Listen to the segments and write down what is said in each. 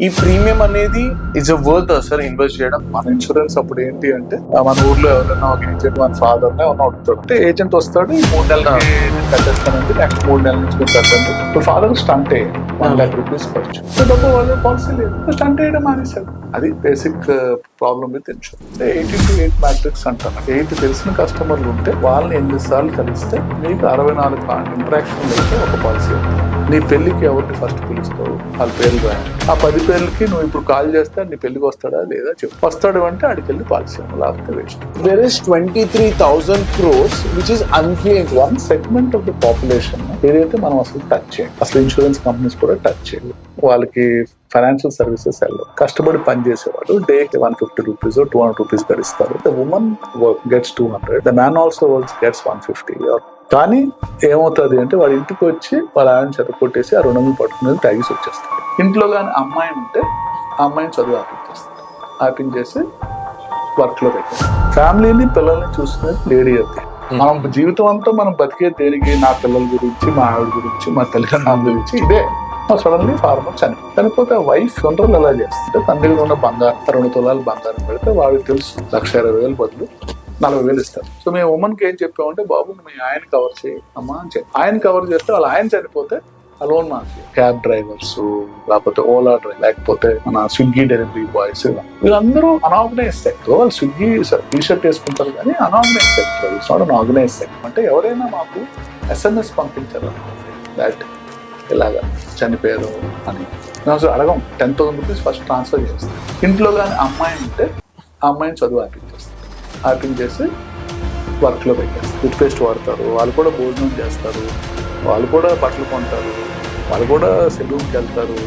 ఈ ప్రీమియం అనేది is a worth sir invest చేయడం. మన ఇన్సూరెన్స్ అప్పుడు ఏంటి అంటే మన ఊర్లో ఎవరైనా ఒక ఏజెంట్ మన ఫాదర్ ఏమన్నా అడుగుతాడు అంటే ఏజెంట్ వస్తాడు, ఈ 3 నెలలకి నేను కట్టేస్తానండి, నెక్స్ట్ 3 నెలల నుంచి మీరు కట్టండి. ఇప్పుడు ఫాదర్ స్టంట్ అయ్యాడు, 1 lakh రూపీస్ ఖర్చు. డబ్బు వాళ్ళ పాలసీ లేదు, స్టంట్ వేయడం మానేశాడు. అది basic problem with insurance. 80-8 matrix అంటాను. 8 తెలిసిన కస్టమర్లు ఉంటే వాళ్ళని 8 సార్లు కలిస్తే మీకు 64 ఇంటరాక్షన్ అయితే ఒక పాలసీ. నీ పెళ్లికి ఎవరిని ఫస్ట్ పిలుస్తావు, వాళ్ళ పేర్లు రాయాలి. ఆ 10 పేర్లకి నువ్వు ఇప్పుడు కాల్ చేస్తే నీ పెళ్లికి వస్తాడా లేదా చెప్పు. వస్తాడు అంటే ఆడికి వెళ్ళి పాలసీ, లేకపోతే waste. There is 23,000 crores which is unclaimed. One segment of the population ఏదైతే మనం అసలు టచ్ చేయాలి. అసలు ఇన్సూరెన్స్ కంపెనీస్ కూడా టచ్ చేయాలి. వాళ్ళకి ఫైనాన్షియల్ సర్వీసెస్ వెళ్ళవు. కష్టపడి పని చేసేవాడు డేకి 150 రూపీస్ 200 రూపీస్ గడిస్తారు. The woman work gets 200, the man also works gets 150. కానీ ఏమవుతుంది అంటే వాడి ఇంటికి వచ్చి వాళ్ళ ఆయన చెత్త కొట్టేసి ఆ రుణం పట్టుకునేది తాగేసి వచ్చేస్తాడు. ఇంట్లో కానీ అమ్మాయి ఉంటే ఆ అమ్మాయిని చదువు ఆపించేస్తాడు. ఆపించేసి వర్క్ లో పెట్టారు. ఫ్యామిలీని పిల్లల్ని చూసుకునేది లేడీ అది. మనం జీవితం అంతా మనం బతికే దేనికి, నా పిల్లల గురించి, మా ఆవిడ గురించి, మా తల్లిదండ్రుల గురించి ఇదే. సడన్లీ ఫార్మర్ చనిపోతే వైఫ్ ఫ్యూనరల్ ఎలా చేస్తుంటే తన దగ్గర ఉన్న బంగారం 2 తులాలు బంగారం పెడితే వాడికి తెలుసు 1,20,000 బదులు 40,000 ఇస్తారు. సో మేము ఉమెన్కి ఏం చెప్పామంటే, బాబు మీ ఆయన కవర్ చేయి అమ్మా అని చెప్పి ఆయన కవర్ చేస్తే వాళ్ళ ఆయన చనిపోతే ఆ లోన్ మాఫీ. క్యాబ్ డ్రైవర్స్, లేకపోతే ఓలా డ్రైవర్, లేకపోతే మన స్విగ్గీ డెలివరీ బాయ్స్, వీళ్ళందరూ అనార్గనైజ్ సెక్టర్. వాళ్ళు స్విగ్గీ టీ-షర్ట్ వేసుకుంటారు కానీ unorganised sector, it's not an organise sector. అంటే ఎవరైనా మాకు SMS పంపించారు దాట్ ఇలాగా చనిపోయారు అని అసలు అడగం. 10,000 రూపీస్ ఫస్ట్ ట్రాన్స్ఫర్ చేస్తాం. ఇంట్లో కానీ అమ్మాయి ఉంటే ఆ అమ్మాయిని చదువు ఆపించేస్తాం. ఆపించేసి వర్క్లో పెట్టేస్తారు. టూత్ పేస్ట్ వాడతారు, వాళ్ళు కూడా భోజనం చేస్తారు, వాళ్ళు కూడా బట్టలు కొంటారు, వాళ్ళు కూడా సెలూన్కి వెళ్తారు,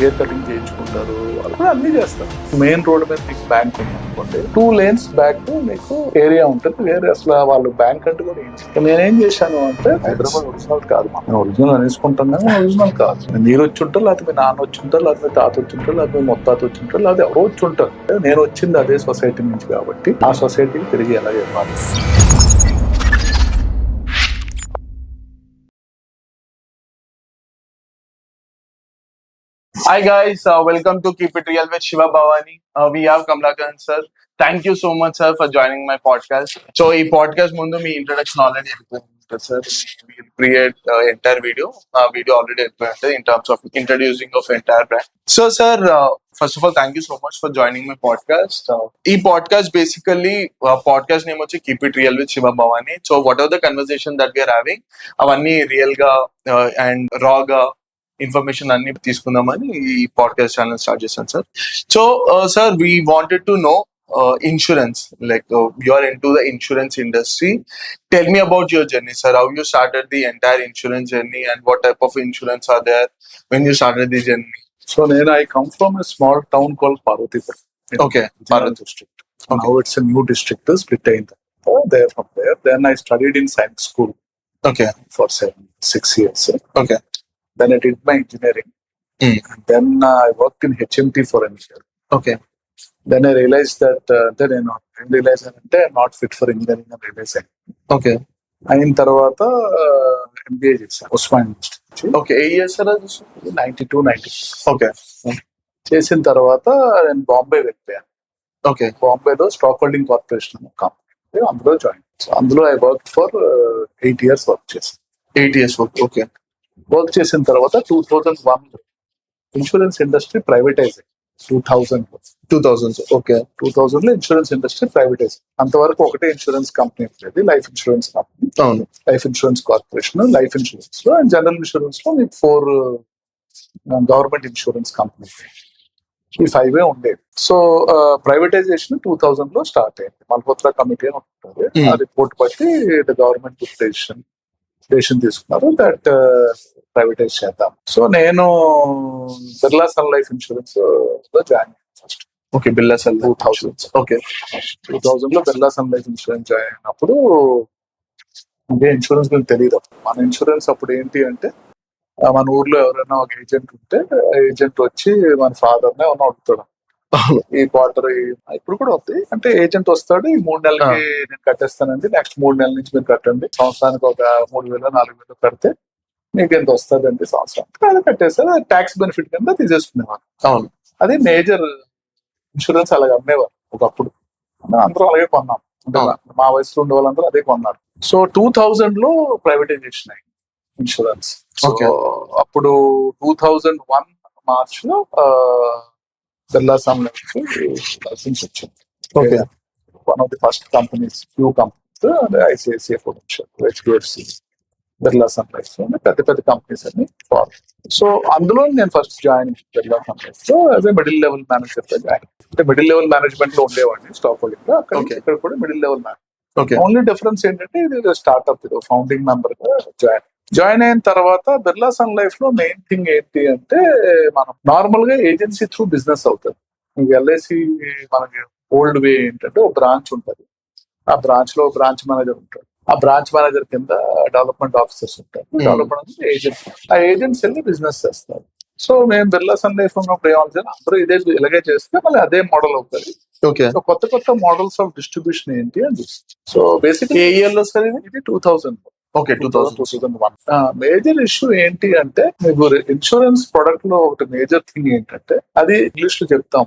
హెయిర్ కటింగ్ చేయించుకుంటారు, వాళ్ళు కూడా అన్ని చేస్తారు. మెయిన్ రోడ్ మీద మీకు బ్యాంక్ ఉంది అనుకోండి, 2 lanes బ్యాక్ మీకు ఏరియా ఉంటుంది. వేరే అసలు వాళ్ళు బ్యాంక్ అంటే కూడా నేనేం చేశాను అంటే, హైదరాబాద్ ఒరిజినల్ కాదు, మనం ఒరిజినల్ అనేసుకుంటాం కానీ ఒరిజినల్ కాదు. మీరు వచ్చి ఉంటారు, లేకపోతే మీ నాన్న వచ్చి ఉంటారు, లేకపోతే మీ తాత వచ్చి ఉంటారు, లేకపోతే మీ ముత్తాత వచ్చి ఉంటారు, లేకపోతే ఎవరో వచ్చి ఉంటారు. నేను వచ్చింది అదే సొసైటీ నుంచి కాబట్టి ఆ సొసైటీకి తిరిగి ఎలా చెప్పాలి. Hi guys, welcome to Keep It Real with Shiva Bhavani. We have Kamlakaran sir. Thank you so much sir for joining my podcast. So ఈ podcast ముందు మీ ఇంట్రడక్షన్ ఆల్రెడీ అయిపోయింది sir. We create entire video already అయిపోయింది in terms of introducing of entire brand. So sir, first of all thank you so much for joining my podcast. ఈ podcast basically podcast name వచ్చి Keep It Real with Shiva Bhavani. So whatever the conversation that we are having, అవన్నీ real గా and raw గా information అన్ని తీసుకుందామని ఈ podcast channel start చేశాను sir. So sir we wanted to know insurance, like you are into the insurance industry. Tell me about your journey sir. How you started the entire insurance journey and what type of insurance are there when you started the journey? So I come from a small town called Parvatipuram. Okay, Parvat district. Okay. Now it's a new district, split in there. From there, then I studied in science school. Okay. For 6 years. Okay. Then I did my engineering. And then I worked in HMT for a year. Okay. Then I realized that I'm not fit for engineering and realized. Okay. అయిన తర్వాత MBA చేశాను Osman university. Okay, ఏ year sir అది? 92-93. Okay. చేసిన తర్వాత నేను బాంబే వెళ్ళిపోయాను. Okay. బాంబేలో stock holding corporation company, అందులో జాయిన్. అందులో I work for 8 years work చేశాను. 8 years ఓకే. వర్క్ చేసిన తర్వాత 2001 ఇన్సూరెన్స్ ఇండస్ట్రీ ప్రైవేటైజ్. 2000 ఓకే. 2000 లో ఇన్సూరెన్స్ ఇండస్ట్రీ ప్రైవేటైజ్. అంతవరకు ఒకటే ఇన్సూరెన్స్ కంపెనీ ఉండేది, లైఫ్ ఇన్సూరెన్స్ కంపెనీ. అవును. Life insurance corporation, life insurance లో అండ్ జనరల్ ఇన్సూరెన్స్ లో మీకు 4 గవర్నమెంట్ ఇన్సూరెన్స్ కంపెనీ, ఈ 5 ఉండేవి. సో ప్రైవేటైజేషన్ 2000 లో స్టార్ట్ అయింది. మల్హోత్రా కమిటీ అని ఉంటుంది. ఆ రిపోర్ట్ బట్టి గవర్నమెంట్ డెసిషన్ తీసుకున్నారు దట్ ప్రైవేటైజ్ చేద్దాం. సో నేను బిర్లా సన్ లైఫ్ ఇన్సూరెన్స్ లో జాయిన్ అయ్యాను first. Okay. Birla sun 2000. Okay. 2000 లో Birla sun life insurance join అయినప్పుడు ఇదే ఇన్సూరెన్స్ గురించి తెలియదు. మన ఇన్సూరెన్స్ అప్పుడు ఏంటి అంటే, మన ఊర్లో ఎవరైనా ఒక ఏజెంట్ ఉంటే ఏజెంట్ వచ్చి మన ఫాదర్నే ఏమన్నా అడుగుతాడు, ఈ క్వార్టర్ ఇప్పుడు కూడా అవుతాయి అంటే ఏజెంట్ వస్తాడు, ఈ 3 నెలలకి నేను కట్టేస్తానండి, నెక్స్ట్ 3 నెలల నుంచి మీరు కట్టండి, సంవత్సరానికి ఒక 3,000-4,000 కడితే మీకు ఎంత వస్తుంది అంటే సంవత్సరం అది కట్టేస్తారు, అది ట్యాక్స్ బెనిఫిట్ కింద తీసేసుకునేవారు. అవును. అది మేజర్ ఇన్సూరెన్స్ అలాగే అమ్మేవారు ఒకప్పుడు, అందరూ అలాగే కొన్నాం. అంటే మా వయసులో ఉండే వాళ్ళందరూ అదే కొన్నారు. సో 2000 లో ప్రైవేటైజేషన్ అయింది ఇన్సూరెన్స్. సో అప్పుడు 2001 మార్చ్ లో బిర్లా సమ్ లైసెన్స్ వచ్చింది. One of the first companies, few companies, ICICI Prudential, HDFC, Birla sun Life, పెద్ద పెద్ద కంపెనీస్ అన్ని ఫార్. సో అందులో నేను first join Birla sun Life లో as a middle level manager గా జాయిన్. అంటే మిడిల్ లెవెల్ మేనేజ్మెంట్ లో ఉండేవాడిని స్టాక్ హోల్డింగ్ లో, అక్కడ ఇక్కడ కూడా middle level management. Only difference ఏంటంటే ఇది స్టార్ట్అప్, ఇది ఫౌండింగ్ మెంబర్ గా జాయిన్ అయిన తర్వాత బిర్లా సన్ లైఫ్ లో మెయిన్ థింగ్ ఏంటి అంటే, మనం నార్మల్ గా ఏజెన్సీ త్రూ బిజినెస్ అవుతుంది. ఎల్ఐసి మనకి ఓల్డ్ వే ఏంటంటే ఒక బ్రాంచ్ ఉంటుంది, ఆ బ్రాంచ్ లో బ్రాంచ్ మేనేజర్ ఉంటాడు, ఆ బ్రాంచ్ మేనేజర్ కింద డెవలప్మెంట్ ఆఫీసర్స్ ఉంటారు, డెవలప్మెంట్ ఏజెంట్, ఆ ఏజెంట్స్ వెళ్ళి బిజినెస్ చేస్తారు. సో మేము బిర్లా సన్ లైఫ్ ఉన్నప్పుడు ఏమవుతుంది, అందరూ ఇలాగే చేస్తే మళ్ళీ అదే మోడల్ అవుతుంది. సో కొత్త కొత్త మోడల్స్ ఆఫ్ డిస్ట్రిబ్యూషన్ ఏంటి అని చూస్తాం. సో బేసిక్ ఏ ఇయర్ లో సార్ ఇది 2000. ఓకే, 2001. మేజర్ ఇష్యూ ఏంటి అంటే, మీకు ఇన్సూరెన్స్ ప్రొడక్ట్ లో ఒకటి మేజర్ థింగ్ ఏంటంటే, అది ఇంగ్లీష్ లో చెప్తాం,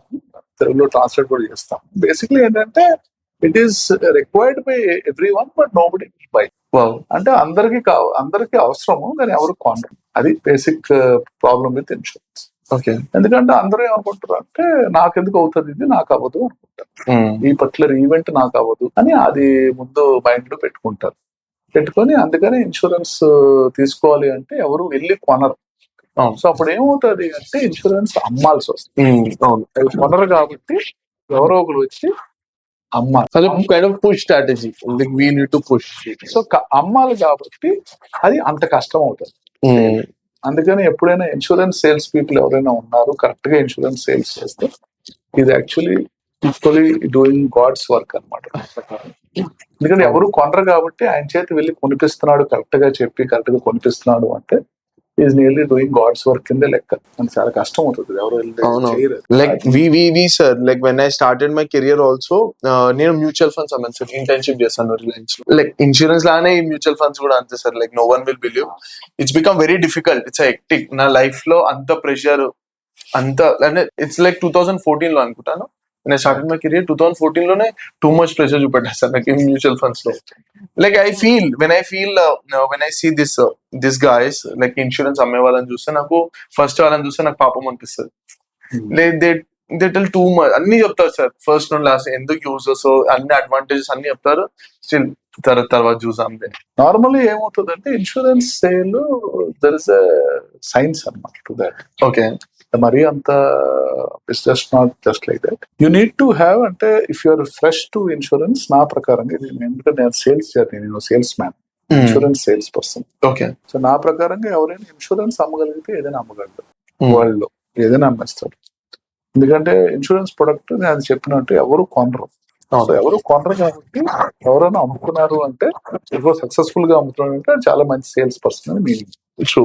తెలుగులో ట్రాన్స్లేట్ కూడా చేస్తాం. బేసిక్లీ ఏంటంటే, it is required by everyone but nobody buy. అంటే అందరికి అవసరము కానీ ఎవరు కొనరు. అది basic problem with insurance. Okay. ఎందుకంటే అందరూ ఏమనుకుంటారు అంటే, నాకెందుకు అవుతుంది ఇది, నాకు అవ్వదు అనుకుంటారు. ఈ పర్టికులర్ ఈవెంట్ నాకు అవ్వదు అని అది ముందు మైండ్ లో పెట్టుకొని అందుకని ఇన్సూరెన్స్ తీసుకోవాలి అంటే ఎవరు వెళ్ళి కొనరు. సో అప్పుడు ఏమవుతుంది అంటే, ఇన్సూరెన్స్ అమ్మాల్సి వస్తుంది. కొనరు కాబట్టి ఎవరో ఒకరు వచ్చి అమ్మాలి. Push strategy, we need to push. So అమ్మాలి కాబట్టి అది అంత కష్టం అవుతుంది. అందుకని ఎప్పుడైనా ఇన్సూరెన్స్ సేల్స్ పీపుల్ ఎవరైనా ఉన్నారు, కరెక్ట్ గా ఇన్సూరెన్స్ సేల్స్ చేస్తే ఇది actually equally doing God's work అనమాట. ఎందుకంటే ఎవరు కొనరు కాబట్టి ఆయన చేతి వెళ్ళి కొనిపిస్తున్నాడు, కరెక్ట్ గా చెప్పి కరెక్ట్ గా కొనిపిస్తున్నాడు అంటే is nearly doing God's work కింద లెక్క. అని చాలా కష్టం అవుతుంది, ఎవరు చేయరు. Like when I started my career also, నేను మ్యూచువల్ ఫండ్స్ అమ్మాను సార్, ఇంటర్న్షిప్ చేస్తాను రిలయన్స్ లో. లైక్ ఇన్సూరెన్స్ లానే మ్యూచువల్ ఫండ్స్ కూడా అంతే sir. Like no one will believe, it's become very difficult, it's hectic. నా లైఫ్ లో అంత ప్రెషర్, అంత అంటే ఇట్స్ లైక్ 2014 లో అనుకుంటాను. నేను స్టార్టెడ్ మై కెరియర్ 2014 లోనే టూ మచ్ ప్రెషర్ చూపెట్టాను సార్ నాకు మ్యూచువల్ ఫండ్స్ లో. Like I feel when I see this guys, like insurance అమ్మే వాళ్ళని చూస్తే నాకు, ఫస్ట్ వాళ్ళని చూస్తే నాకు పాపం అనిపిస్తుంది. Like they tell too much, అన్ని చెప్తారు సార్ ఫస్ట్ నుండి లాస్ట్, ఎందుకు యూజెస్ అన్ని అడ్వాంటేజెస్ అన్ని చెప్తారు, స్టిల్ తర్వాత చూసాం. నార్మల్లీ ఏమవుతుందంటే, insurance sale there is a science అన్నమాట టు దట్. ఓకే. మరి అంత it's just not just like that. You need to have, అంటే if you're fresh to insurance, నా ప్రకారంగా, ఎందుకంటే నేను సేల్స్ చేయాలి, నేను sales man, insurance sales person. Okay. So నా ప్రకారంగా ఎవరైనా ఇన్సూరెన్స్ అమ్మగలిగితే ఏదైనా అమ్మగలరు, వరల్డ్ లో ఏదైనా అమ్మేస్తారు. ఎందుకంటే ఇన్సూరెన్స్ ప్రొడక్ట్ నేను అది చెప్పినట్టు ఎవరు కొనరు. సో ఎవరు కొనరు కాబట్టి ఎవరైనా అమ్ముకున్నారు అంటే, ఎవరు సక్సెస్ఫుల్ గా అమ్ముతున్నారు అంటే చాలా మంచి సేల్స్ పర్సన్ అని meaning. True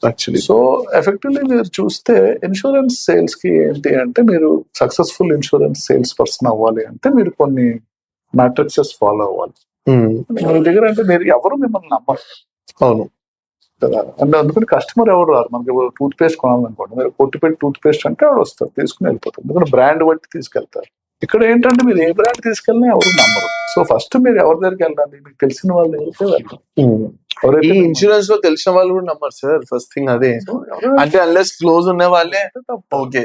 actually. So effectively మీరు చూస్తే ఇన్సూరెన్స్ సేల్స్ కి ఏంటి అంటే, మీరు సక్సెస్ఫుల్ ఇన్సూరెన్స్ సేల్స్ పర్సన్ అవ్వాలి అంటే మీరు కొన్ని మ్యాట్రిక్సెస్ ఫాలో అవ్వాలి. మీ దగ్గర అంటే మీరు ఎవరు మిమ్మల్ని నమ్మరు. అవును కదా. అంటే అందుకని కస్టమర్ ఎవరు రారు. మనకి టూత్ పేస్ట్ కొనాలనుకోండి, మీరు కొట్టిపెట్టి టూత్ పేస్ట్ అంటే వాడు వస్తారు, తీసుకుని వెళ్ళిపోతారు. ఎందుకంటే బ్రాండ్ బట్టి తీసుకెళ్తారు. ఇక్కడ ఏంటంటే మీరు ఏ బ్రాండ్ తీసుకెళ్ళినా ఎవరు నమ్మరు. సో ఫస్ట్ మీరు ఎవరి దగ్గరికి వెళ్ళాలి, మీకు తెలిసిన వాళ్ళ దగ్గరికి వెళ్ళాలి. ఈ ఇన్సూరెన్స్ లో తెలిసిన వాళ్ళు కూడా నమ్మరు సార్, ఫస్ట్ థింగ్ అదే. అంటే అన్లెస్ క్లోజ్ ఉన్న వాళ్ళే ఓకే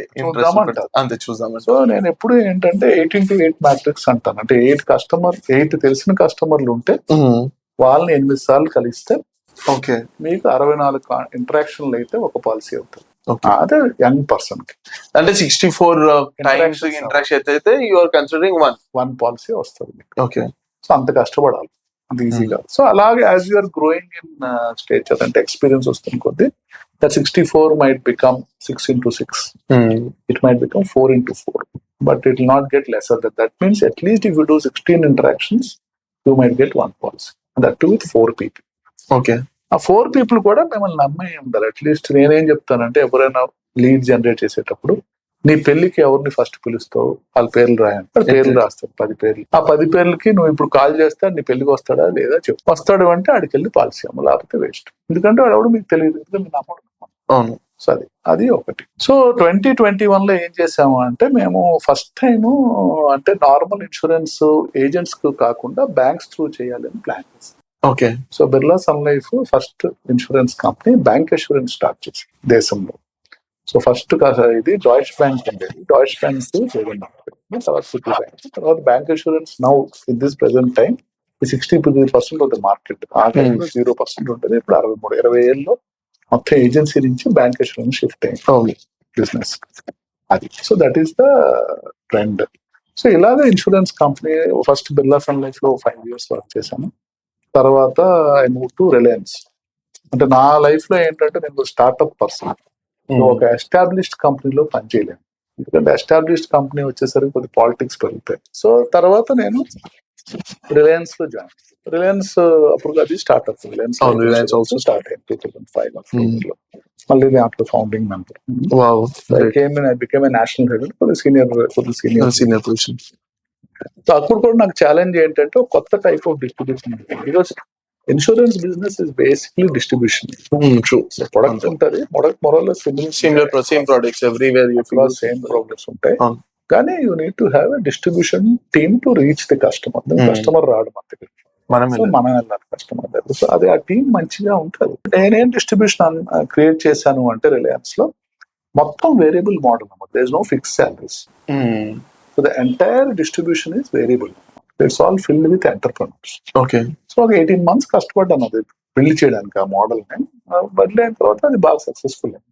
అంతే చూద్దాం. సో నేను ఎప్పుడు ఏంటంటే 18-8 మ్యాట్రిక్స్ అంటాను. అంటే 8 తెలిసిన కస్టమర్లు ఉంటే వాళ్ళని 8 సార్లు కలిస్తే ఓకే మీకు 64 ఇంటరాక్షన్లు అయితే ఒక పాలసీ అవుతుంది. అదే యంగ్ పర్సన్ కి అంటే 64 టైమ్స్ ఇంటరాక్షన్ అయితే you are considering one policy వస్తుంది. ఓకే. సో అంత కష్టపడాలి, అంత ఈజీగా. సో అలాగే as you're growing in stature, అంటే ఎక్స్పీరియన్స్ వస్తుంది కొద్ది, that 64 might become 6x6. It might become 4x4, but it will not get lesser than that. Means at least if you do 16 interactions, you might get one policy, and that too with 4 people. Okay. ఆ 4 people కూడా మిమ్మల్ని నమ్మే ఉండాలి. At least నేనేం చెప్తానంటే, ఎవరైనా lead generate చేసేటప్పుడు నీ పెళ్లికి ఎవరిని ఫస్ట్ పిలుస్తావు, వాళ్ళ పేర్లు రాయండి, వాళ్ళ పేర్లు రాస్తారు 10 పేర్లు. ఆ 10 పేర్లకి నువ్వు ఇప్పుడు కాల్ చేస్తే నీ పెళ్లికి వస్తాడా లేదా చెప్పు. వస్తాడు అంటే ఆడికి వెళ్ళి పాలసీ అమ్మ, లేకపోతే వేస్ట్. ఎందుకంటే వాడు ఎవడు మీకు తెలియదు, ఎందుకంటే నమ్మడు. అవును. సో అది ఒకటి. సో 2021 లో ఏం చేసాము అంటే మేము ఫస్ట్ టైం అంటే నార్మల్ ఇన్సూరెన్స్ ఏజెంట్స్ కు కాకుండా బ్యాంక్స్ త్రూ చేయాలని ప్లాన్ చేసాం. Okay. So Birla sun Life first insurance company bank insurance start చేసింది దేశంలో. సో ఫస్ట్ ఇది డాయిచ్ బ్యాంక్ ఉండేది, డాయిచ్ బ్యాంక్ తర్వాత సిటీ బ్యాంక్, తర్వాత bank insurance now in this present time 60% of the market. ఆ టైంలో 0% ఉంటుంది, ఇప్పుడు 20 ఏళ్ళలో మొత్తం ఏజెన్సీ నుంచి బ్యాంక్ ఇన్సూరెన్స్ షిఫ్ట్ అయింది బిజినెస్ అది. So that is the trend. So ఇలాగ insurance company first Birla sun Life లో 5 years వర్క్ చేశాను. తర్వాత ఐ మూవ్ టు రిలయన్స్. అంటే నా లైఫ్ లో ఏంటంటే నేను స్టార్ట్అప్ పర్సన్, ఒక ఎస్టాబ్లిష్డ్ కంపెనీలో పనిచేయలేను, ఎందుకంటే ఎస్టాబ్లిష్డ్ కంపెనీ వచ్చేసరికి కొద్ది పాలిటిక్స్ పెరుగుతాయి. సో తర్వాత నేను రిలయన్స్ లో జాయిన్. రిలయన్స్ అప్పుడు అది స్టార్ట్అప్, రిలయన్స్ ఆల్సో స్టార్ట్ అయింది 2005 లో. మళ్ళీ దాంట్లో founding member. I became a national head, కొద్ది సీనియర్ పొజిషన్. సో అప్పుడు కూడా నాకు ఛాలెంజ్ ఏంటంటే ఒక కొత్త type of distribution. Because insurance business is basically distribution. Product ఉంటుంది, same products everywhere, same products ఉంటాయి, కానీ you need to have a distribution team to reach the customer. Customer రాడు మన దగ్గర, మనం వెళ్ళాలి కస్టమర్ దగ్గర. సో అది ఆ టీం మంచిగా ఉంటుంది. నేనేం డిస్ట్రిబ్యూషన్ క్రియేట్ చేశాను అంటే రిలయన్స్ లో మొత్తం వేరియబుల్ మోడల్ అన్నమాట. There is no fix salaries. So the entire distribution is variable. It's all filled with entrepreneurs. Okay. So ఒక 18 months కష్టపడ్డాను అది బిల్డ్ చేయడానికి ఆ మోడల్ ని. బదిలీ అయిన తర్వాత అది బాగా సక్సెస్ఫుల్ అయింది.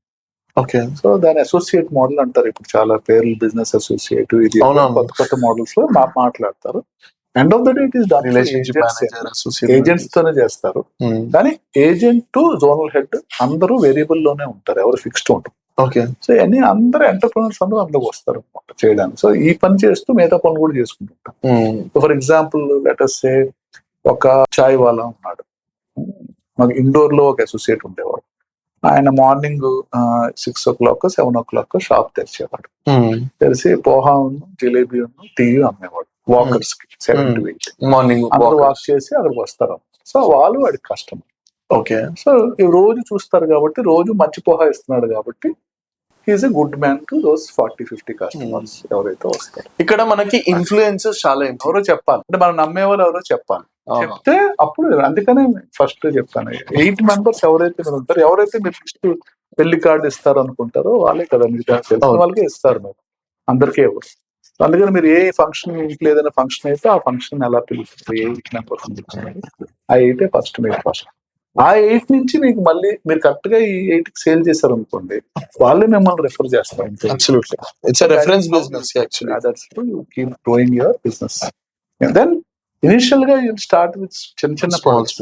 ఓకే. సో దాని అసోసియేట్ మోడల్ అంటారు ఇప్పుడు చాలా పేర్లు, బిజినెస్ అసోసియేట్, ఇది కొత్త మోడల్స్ లో మాట్లాడతారు. End of the day it is done agents తోనే చేస్తారు. కానీ ఏజెంట్ టు జోనల్ హెడ్ అందరూ వేరియబుల్ లోనే ఉంటారు, ఎవరు ఫిక్స్డ్ ఉంటారు. ఓకే. సో ఇవన్నీ అందరూ ఎంటర్ప్రెనర్స్ అందరూ అందులోకి వస్తారు చేయడానికి. సో ఈ పని చేస్తూ మిగతా పనులు కూడా చేసుకుంటుంటాం. ఫర్ ఎగ్జాంపుల్ లెట్ అస్ సే ఒక చాయ్ వాలా ఉన్నాడు, మాకు ఇండోర్ లో ఒక అసోసియేట్ ఉండేవాడు. ఆయన మార్నింగ్ 6 o'clock 7 o'clock షాప్ తెరిచేవాడు. తెరిచి పోహా, జిలేబీ, టీ అమ్మేవాడు వాకర్స్ కి 7 to 8 మార్నింగ్. అందరూ వాక్ చేసి అక్కడికి వస్తారు. సో వాళ్ళు వాడి కస్టమర్. ఓకే. సో రోజు చూస్తారు కాబట్టి, రోజు మంచి పోహా ఇస్తున్నాడు కాబట్టి is a good man to those 40-50 customers ఎవరైతే వస్తారు. ఇక్కడ మనకి ఇన్ఫ్లుయెన్సెస్ చాలా ఎవరో చెప్పాలి, అంటే మనం నమ్మే వాళ్ళు ఎవరో చెప్పాలి. చెప్తే అప్పుడు, అందుకనే ఫస్ట్ చెప్తాను 8 members ఎవరైతే మీరు ఉంటారో, ఎవరైతే మీరు ఫస్ట్ పెళ్లి కార్డు ఇస్తారు అనుకుంటారో వాళ్ళే కదా, మీకు తెలిసిన వాళ్ళకే ఇస్తారు, మీరు అందరికీ ఎవరు. అందుకని మీరు ఏ ఫంక్షన్, ఇంట్లో ఏదైనా ఫంక్షన్ అయితే ఆ ఫంక్షన్ ఎలా పిలుస్తారు, 8 members ఆ 8 ఫస్ట్ మీరు ఫస్ట్. ఆ 8 నుంచి మీకు మళ్ళీ మీరు కరెక్ట్ గా ఈ 8 కి సేల్ చేశారు అనుకోండి, వాళ్ళే మిమ్మల్ని రెఫర్ చేస్తారు. Absolutely. It's a reference business actually. That's how you keep growing your business. And then initial గా యూ స్టార్ట్ విత్ చిన్న ప్రొడక్ట్స్,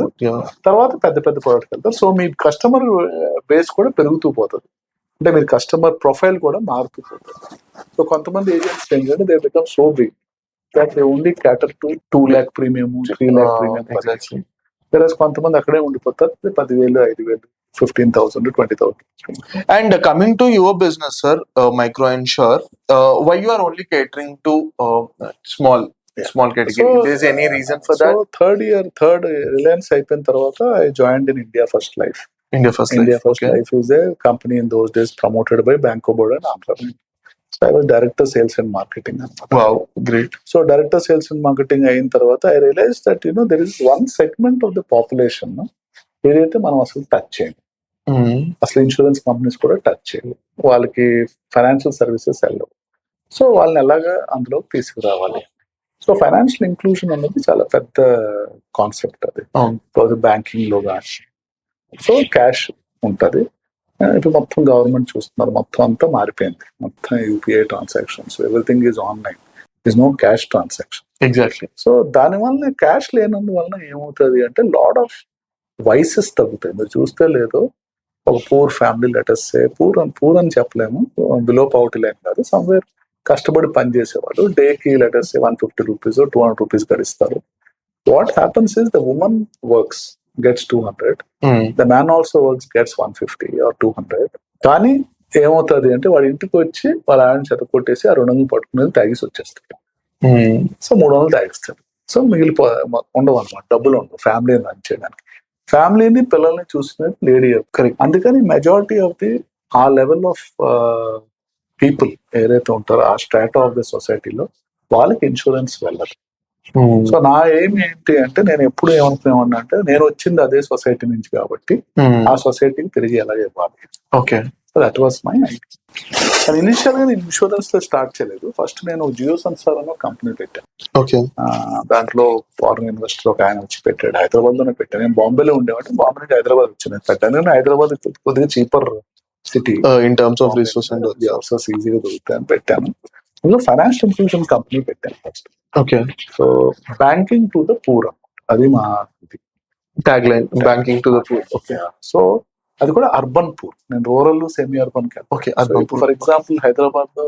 తర్వాత పెద్ద ప్రొడక్ట్స్ వెళ్తారు. సో మీ కస్టమర్ బేస్ కూడా పెరుగుతూ పోతుంది, అంటే మీరు కస్టమర్ ప్రొఫైల్ కూడా మారుతూ పోతుంది. సో కొంతమంది ఏజెంట్స్ ఏంటంటే they become so big that they only cater to 2 lakh premium, 3 lakh premium. కొంతమంది అక్కడే ఉండిపోతారు, 10,000, 5,000, 15,000, 20,000. And coming to your business, sir, Micro Ensure, why you are only catering to small category? Is there any reason for that? So third Reliance అయిపోయిన తర్వాత I joined in India First Life. India First Life is a company in those days promoted by Bank of Baroda and Andhra Bank. So I was director sales and marketing. Wow, great. So director sales and marketing అయిన తర్వాత I realized that there is one segment of the population ఏదైతే మనం అసలు touch చేయాలి, అసలు insurance companies కూడా touch చేయాలి, వాళ్ళకి ఫైనాన్షియల్ సర్వీసెస్ వెళ్ళవు. సో వాళ్ళని ఎలాగా అందులో తీసుకురావాలి. సో ఫైనాన్షియల్ ఇంక్లూజన్ అనేది చాలా పెద్ద కాన్సెప్ట్ అది. బ్యాంకింగ్ లో కానీ సో క్యాష్ ఉంటుంది, ఇప్పుడు మొత్తం గవర్నమెంట్ చూస్తున్నారు, మొత్తం అంతా మారిపోయింది, మొత్తం UPI transactions, everything is online, is no cash transaction. Exactly. So దానివల్ల క్యాష్ లేనందువల్ల ఏమవుతుంది అంటే లాట్ ఆఫ్ వైసెస్ తగ్గుతాయి. మీరు చూస్తే లేదో ఒక పూర్ ఫ్యామిలీ, లెటర్స్ పూర్ అని చెప్పలేము, బిలో పవర్టీ లైన్ కాదు, సమ్వేర్ కష్టపడి పని చేసేవాడు డేకి లెటర్స్ 150 rupees, 200 rupees గడిస్తారు. What happens is the woman works gets 200, the man also works gets 150 or 200. కానీ ఏమవుతుంది అంటే వాడి ఇంటికి వచ్చి వాళ్ళ ఆయన చేత కొట్టేసి ఆ 200 పట్టుకునేది తాగేసి వచ్చేస్తాడు. సో 300 తాగిస్తాడు. సో ఉండవు అనమాట, డబ్బులు ఉండవు ఫ్యామిలీని రన్ చేయడానికి. ఫ్యామిలీని పిల్లల్ని చూసినట్టు లేడీ. కరెక్ట్. అందుకని మెజారిటీ ఆఫ్ ది ఆ లెవెల్ ఆఫ్ పీపుల్ ఏదైతే ఉంటారో ఆ స్ట్రాటా ఆఫ్ ద సొసైటీలో వాళ్ళకి ఇన్సూరెన్స్ వెళ్ళదు. సో నా ఏం ఏంటి అంటే నేను ఎప్పుడు ఏమనుకునేవాడిని అంటే నేను వచ్చింది అదే సొసైటీ నుంచి కాబట్టి ఆ సొసైటీకి తిరిగి ఎలా ఇవ్వాలి. Okay. So that was my idea. కానీ ఇనిషియల్ గా నేను ఇన్సూరెన్స్ తో స్టార్ట్ చేయలేదు. ఫస్ట్ నేను జియో సంస్థ అనే కంపెనీ పెట్టాను. ఓకే. దాంట్లో ఫారెన్ ఇన్వెస్టర్ ఒక ఆయన వచ్చి పెట్టాడు. హైదరాబాద్ లోనే పెట్టాను. నేను బాంబేలో ఉండేవాడిని. బాంబే నుంచి హైదరాబాద్ వచ్చి పెట్టాను. కానీ హైదరాబాద్ కొద్దిగా cheaper city in terms of resources ఈజీగా దొరుకుతాయని పెట్టాను. అందులో ఫైనాన్షియల్ ఇన్స్టిట్యూషన్ కంపెనీ పెట్టాను first. Okay. So banking to the poor, అది మా tag line, banking to the poor. Okay. So అది కూడా అర్బన్ పూర్. నేను రూరల్ సెమీ అర్బన్ కాదు. Okay. Urban poor. For example Hyderabad లో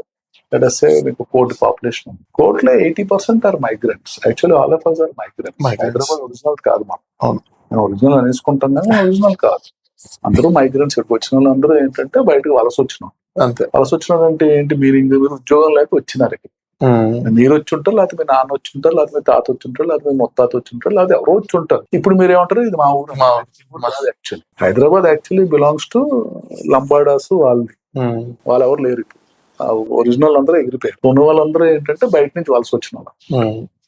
let us say మీకు 1 కోటి పాపులేషన్ ఉంది. కోట్లో 80% are migrants. Actually all of us are migrants. Hyderabad original కాదు మనం. మేము ఒరిజినల్ అనేసుకుంటాం కానీ ఒరిజినల్ కాదు. అందరూ మైగ్రెంట్స్. ఇక్కడికి వచ్చిన వాళ్ళందరూ ఏంటంటే బయటకు వలస వచ్చినాం. అంతే. వలస వచ్చినాడు అంటే ఏంటి మీనింగ్? మీరు ఉద్యోగం లేక వచ్చినారు. మీరు వచ్చి ఉంటారు, లేకపోతే మీ నాన్న వచ్చి ఉంటారు, లేకపోతే మీ తాత వచ్చి ఉంటారు, లేకపోతే మీ ముత్తాత వచ్చి ఉంటారు, లేకపోతే ఎవరో వచ్చి ఉంటారు. ఇప్పుడు మీరు ఏమంటారు, ఇది మా ఊరు. Actually Hyderabad actually belongs to Lambadas. వాళ్ళు ఎవరు లేరు. ఒరిజినల్ అందరూ ఎగిరిపోయారు. ఉన్న వాళ్ళందరూ ఏంటంటే బయట నుంచి వలస వచ్చిన వాళ్ళు.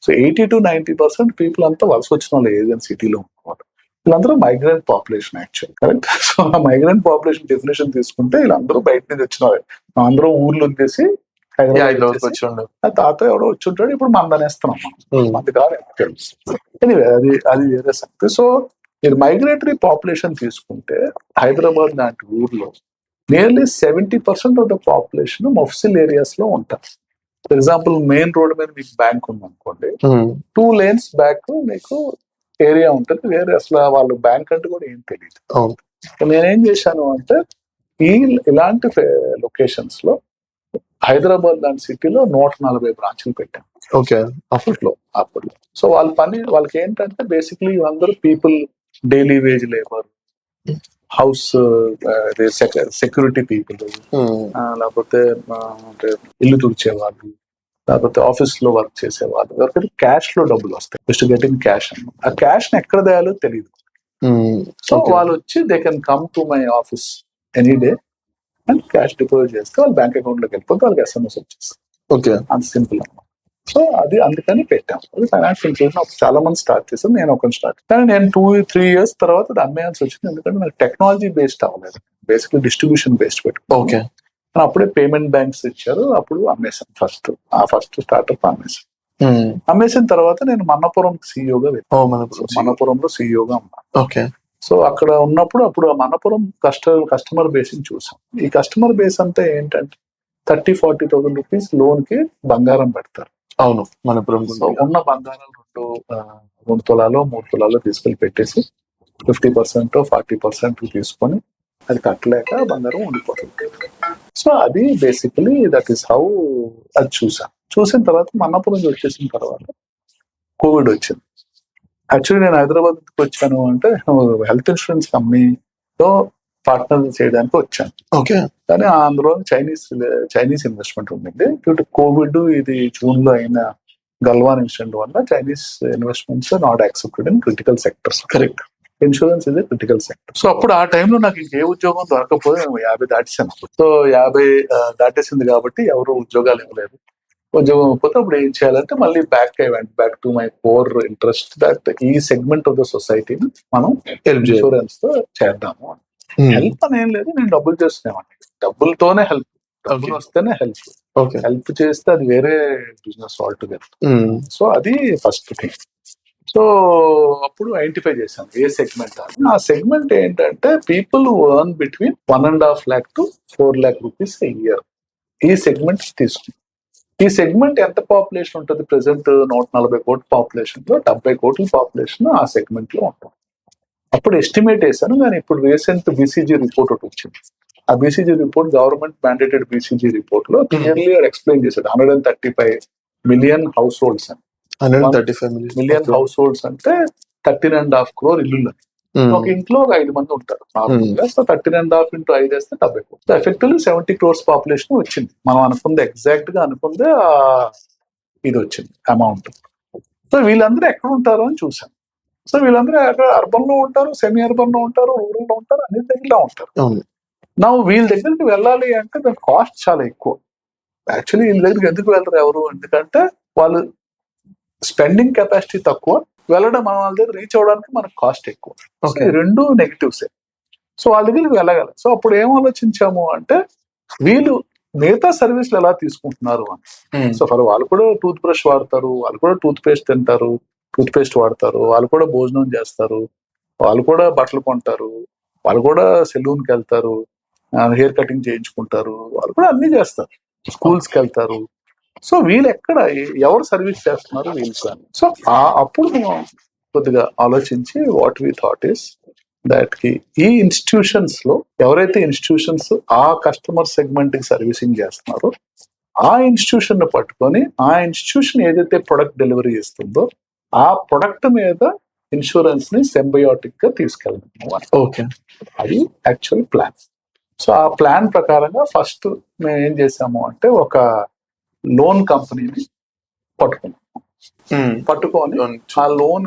సో 80 to 90% పీపుల్ అంతా వలస వచ్చిన వాళ్ళు ఏదైనా సిటీలో ఉన్నవాళ్ళు. వీళ్ళందరూ migrant population actual. Correct. So ఆ మైగ్రెంట్ పాపులేషన్ డెఫినేషన్ తీసుకుంటే వీళ్ళందరూ బయట నుంచి వచ్చిన వాళ్ళు. అందరూ ఊర్లు వచ్చేసి తాత ఎవడో వచ్చి ఉంటాడు. ఇప్పుడు మంది అనేస్తున్నాం మనం. మంది కాదు. ఎనీవే అది వేరే సంగతి. సో మీరు మైగ్రేటరీ పాపులేషన్ తీసుకుంటే హైదరాబాద్ లాంటి ఊర్లో nearly 70% of the population mofussil areas లో ఉంటారు. ఫర్ ఎగ్జాంపుల్ మెయిన్ రోడ్ మీద మీకు బ్యాంక్ ఉంది అనుకోండి, 2 lanes బ్యాక్ మీకు ఏరియా ఉంటుంది. వేరే అసలు వాళ్ళు బ్యాంక్ అంటే కూడా ఏం తెలియదు. నేనేం చేశాను అంటే ఇలాంటి లొకేషన్స్ లో హైదరాబాద్ లాంటి సిటీలో 140 బ్రాంచ్లు పెట్టాను. ఓకే. అప్పట్లో. సో వాళ్ళకి ఏంటంటే బేసిక్లీ అందరూ people daily wage labour, house security people, లేకపోతే ఇల్లు తుడిచేవాళ్ళు, లేకపోతే ఆఫీస్ లో వర్క్ చేసేవాళ్ళు. ఎవరికైతే క్యాష్ లో డబ్బులు వస్తాయి, జస్ట్ గెటింగ్ క్యాష్ అన్న. ఆ క్యాష్ ని ఎక్కడ దేయాలో తెలియదు. సో వాళ్ళు వచ్చి they can come to my office any day and cash deposit చేస్తే వాళ్ళ బ్యాంక్ అకౌంట్ లోకి వెళ్ళిపోతే వాళ్ళకి SMS వచ్చేస్తుంది. ఓకే. అంత సింపుల్ అన్నమాట. సో అది అందుకని పెట్టాం. అది ఫైనాన్షియల్ ఇన్క్లూజన్ చాలా మంది స్టార్ట్ చేశారు. నేను ఒకటి స్టార్ట్. కానీ నేను 2-3 years తర్వాత అది అమ్మేయాల్సి వచ్చింది. ఎందుకంటే నాకు టెక్నాలజీ బేస్డ్ అవ్వలేదు. బేసిక్లీ డిస్ట్రిబ్యూషన్ బేస్డ్ పెట్టుకున్నాను. ఓకే. అప్పుడే పేమెంట్ బ్యాంక్స్ ఇచ్చారు. అప్పుడు అమ్మేశాను. First startup అమ్మేశాను. అమ్మేసిన తర్వాత నేను మన్నపురం సిఇఓగా మన్నపురంలో సిఇఓగా ఉన్నాను. ఓకే. సో అక్కడ ఉన్నప్పుడు అప్పుడు ఆ మన్నపురం కస్టమర్ బేస్ ని చూసాం. ఈ కస్టమర్ బేస్ అంతా ఏంటంటే 30,000-40,000 రూపీస్ లోన్ కి బంగారం పెడతారు. అవును. మణిపురం ఉన్న బంగారాలు 2 తులాలో 3 తులాలో తీసుకెళ్లి పెట్టేసి 50% 40% తీసుకొని అది కట్టలేక బంగారం ఉండిపోతుంది. సో అది బేసికలీ దట్ ఈస్ హౌ అది చూసిన తర్వాత మన్నపురం వచ్చేసిన తర్వాత కోవిడ్ వచ్చింది. యాక్చువల్లీ నేను హైదరాబాద్ వచ్చాను అంటే హెల్త్ ఇన్సూరెన్స్ కంపెనీతో పార్ట్నర్ చేయడానికి వచ్చాను. ఓకే. కానీ అందులో చైనీస్ ఇన్వెస్ట్మెంట్ ఉండింది. డ్యూ టు కోవిడ్, ఇది జూన్ లో అయిన గల్వాన్ ఇన్సిడెంట్ వల్ల Chinese investments not accepted in critical sectors. Correct. Insurance ఇది క్రిటికల్ సెక్టర్. సో అప్పుడు ఆ టైంలో నాకు ఇంకే ఉద్యోగం దొరకపోతే నేను 50 దాటేసాను. సో 50 దాటేసింది కాబట్టి ఎవరు ఉద్యోగాలు ఇవ్వలేదు. ఉద్యోగం ఇవ్వకపోతే అప్పుడు ఏం చేయాలంటే మళ్ళీ back to my core interest that ఈ సెగ్మెంట్ ఆఫ్ ద సొసైటీని మనం ఇన్సూరెన్స్ తో చేద్దాము. హెల్ప్ అని ఏం లేదు, నేను డబ్బులు చేస్తున్నామండి. డబ్బులతోనే హెల్ప్. డబ్బులు వస్తేనే హెల్ప్. హెల్ప్ చేస్తే అది వేరే బిజినెస్ ఆల్ టుగెదర్. సో అది ఫస్ట్ థింగ్. సో అప్పుడు ఐడెంటిఫై చేశాను ఏ సెగ్మెంట్ అని. ఆ సెగ్మెంట్ ఏంటంటే people earn between 1.5 lakh to 4 lakh rupees a year. ఈ సెగ్మెంట్ తీసుకున్నాం. ఈ సెగ్మెంట్ ఎంత పాపులేషన్ ఉంటుంది? ప్రెసెంట్ 140 కోట్ల పాపులేషన్ లో 70 కోట్ల పాపులేషన్ ఆ సెగ్మెంట్ లో ఉంటుంది. అప్పుడు ఎస్టిమేట్ వేసాను. కానీ ఇప్పుడు రీసెంట్ బీసీజీ రిపోర్ట్ ఒకటి వచ్చింది. ఆ BCG report government mandated BCG report లో క్లియర్లీ ఎక్స్ప్లెయిన్ చేశాడు 135 మిలియన్ హౌస్ హోల్డ్స్ అని. 135 మిలియన్ హౌస్ హోల్డ్స్ అంటే 13.5 crore ఇల్లు. ఒక ఇంట్లో ఒక 5 మంది ఉంటారు నార్మల్గా. సో 13.5 into 5 వేస్తే 70 crores. So effectively 70 crores population వచ్చింది. మనం అనుకుంది ఎగ్జాక్ట్ గా అనుకుందే ఇది వచ్చింది అమౌంట్. సో వీళ్ళందరూ ఎక్కడ ఉంటారు అని చూసాం. సో వీళ్ళందరూ అర్బన్ లో ఉంటారు, సెమీ అర్బన్ లో ఉంటారు, రూరల్ లో ఉంటారు, అన్ని దగ్గర ఉంటారు. నా వీళ్ళ దగ్గరికి వెళ్ళాలి అంటే దాని కాస్ట్ చాలా ఎక్కువ. యాక్చువల్లీ వీళ్ళ దగ్గరికి ఎందుకు వెళ్ళరు ఎవరు, ఎందుకంటే వాళ్ళు స్పెండింగ్ కెపాసిటీ తక్కువ, వెళ్ళడం మన వాళ్ళ దగ్గర రీచ్ అవడానికి మనకు కాస్ట్ ఎక్కువ. రెండు నెగిటివ్సే. సో వాళ్ళ దగ్గరికి వెళ్ళగల. సో అప్పుడు ఏం ఆలోచించాము అంటే వీళ్ళు మిగతా సర్వీసులు ఎలా తీసుకుంటున్నారు అని. సో ఫర్ వాళ్ళు కూడా టూత్ బ్రష్ వాడతారు, వాళ్ళు కూడా టూత్ పేస్ట్ తింటారు, టూత్ పేస్ట్ వాడతారు, వాళ్ళు కూడా భోజనం చేస్తారు, వాళ్ళు కూడా బట్టలు కొంటారు, వాళ్ళు కూడా సెలూన్కి వెళ్తారు, హెయిర్ కటింగ్ చేయించుకుంటారు, వాళ్ళు కూడా అన్ని చేస్తారు, స్కూల్స్కి వెళ్తారు. సో వీళ్ళు ఎక్కడ ఎవరు సర్వీస్ చేస్తున్నారు వీళ్ళు కానీ. సో అప్పుడు మేము కొద్దిగా ఆలోచించి what we thought is that కి ఈ ఇన్స్టిట్యూషన్స్ లో ఎవరైతే ఇన్స్టిట్యూషన్స్ ఆ కస్టమర్ సెగ్మెంట్ కి సర్వీసింగ్ చేస్తున్నారో ఆ ఇన్స్టిట్యూషన్ ని పట్టుకొని ఆ ఇన్స్టిట్యూషన్ ఏదైతే ప్రొడక్ట్ డెలివరీ ఇస్తుందో ఆ ప్రొడక్ట్ మీద ఇన్సూరెన్స్ ని సింబయోటిక్ గా తీసుకెళ్తాము. ఓకే, అది యాక్చువల్ ప్లాన్. సో ఆ ప్లాన్ ప్రకారంగా ఫస్ట్ మేము ఏం చేసాము అంటే ఒక లోన్ కంపెనీని పట్టుకొని ఆ లోన్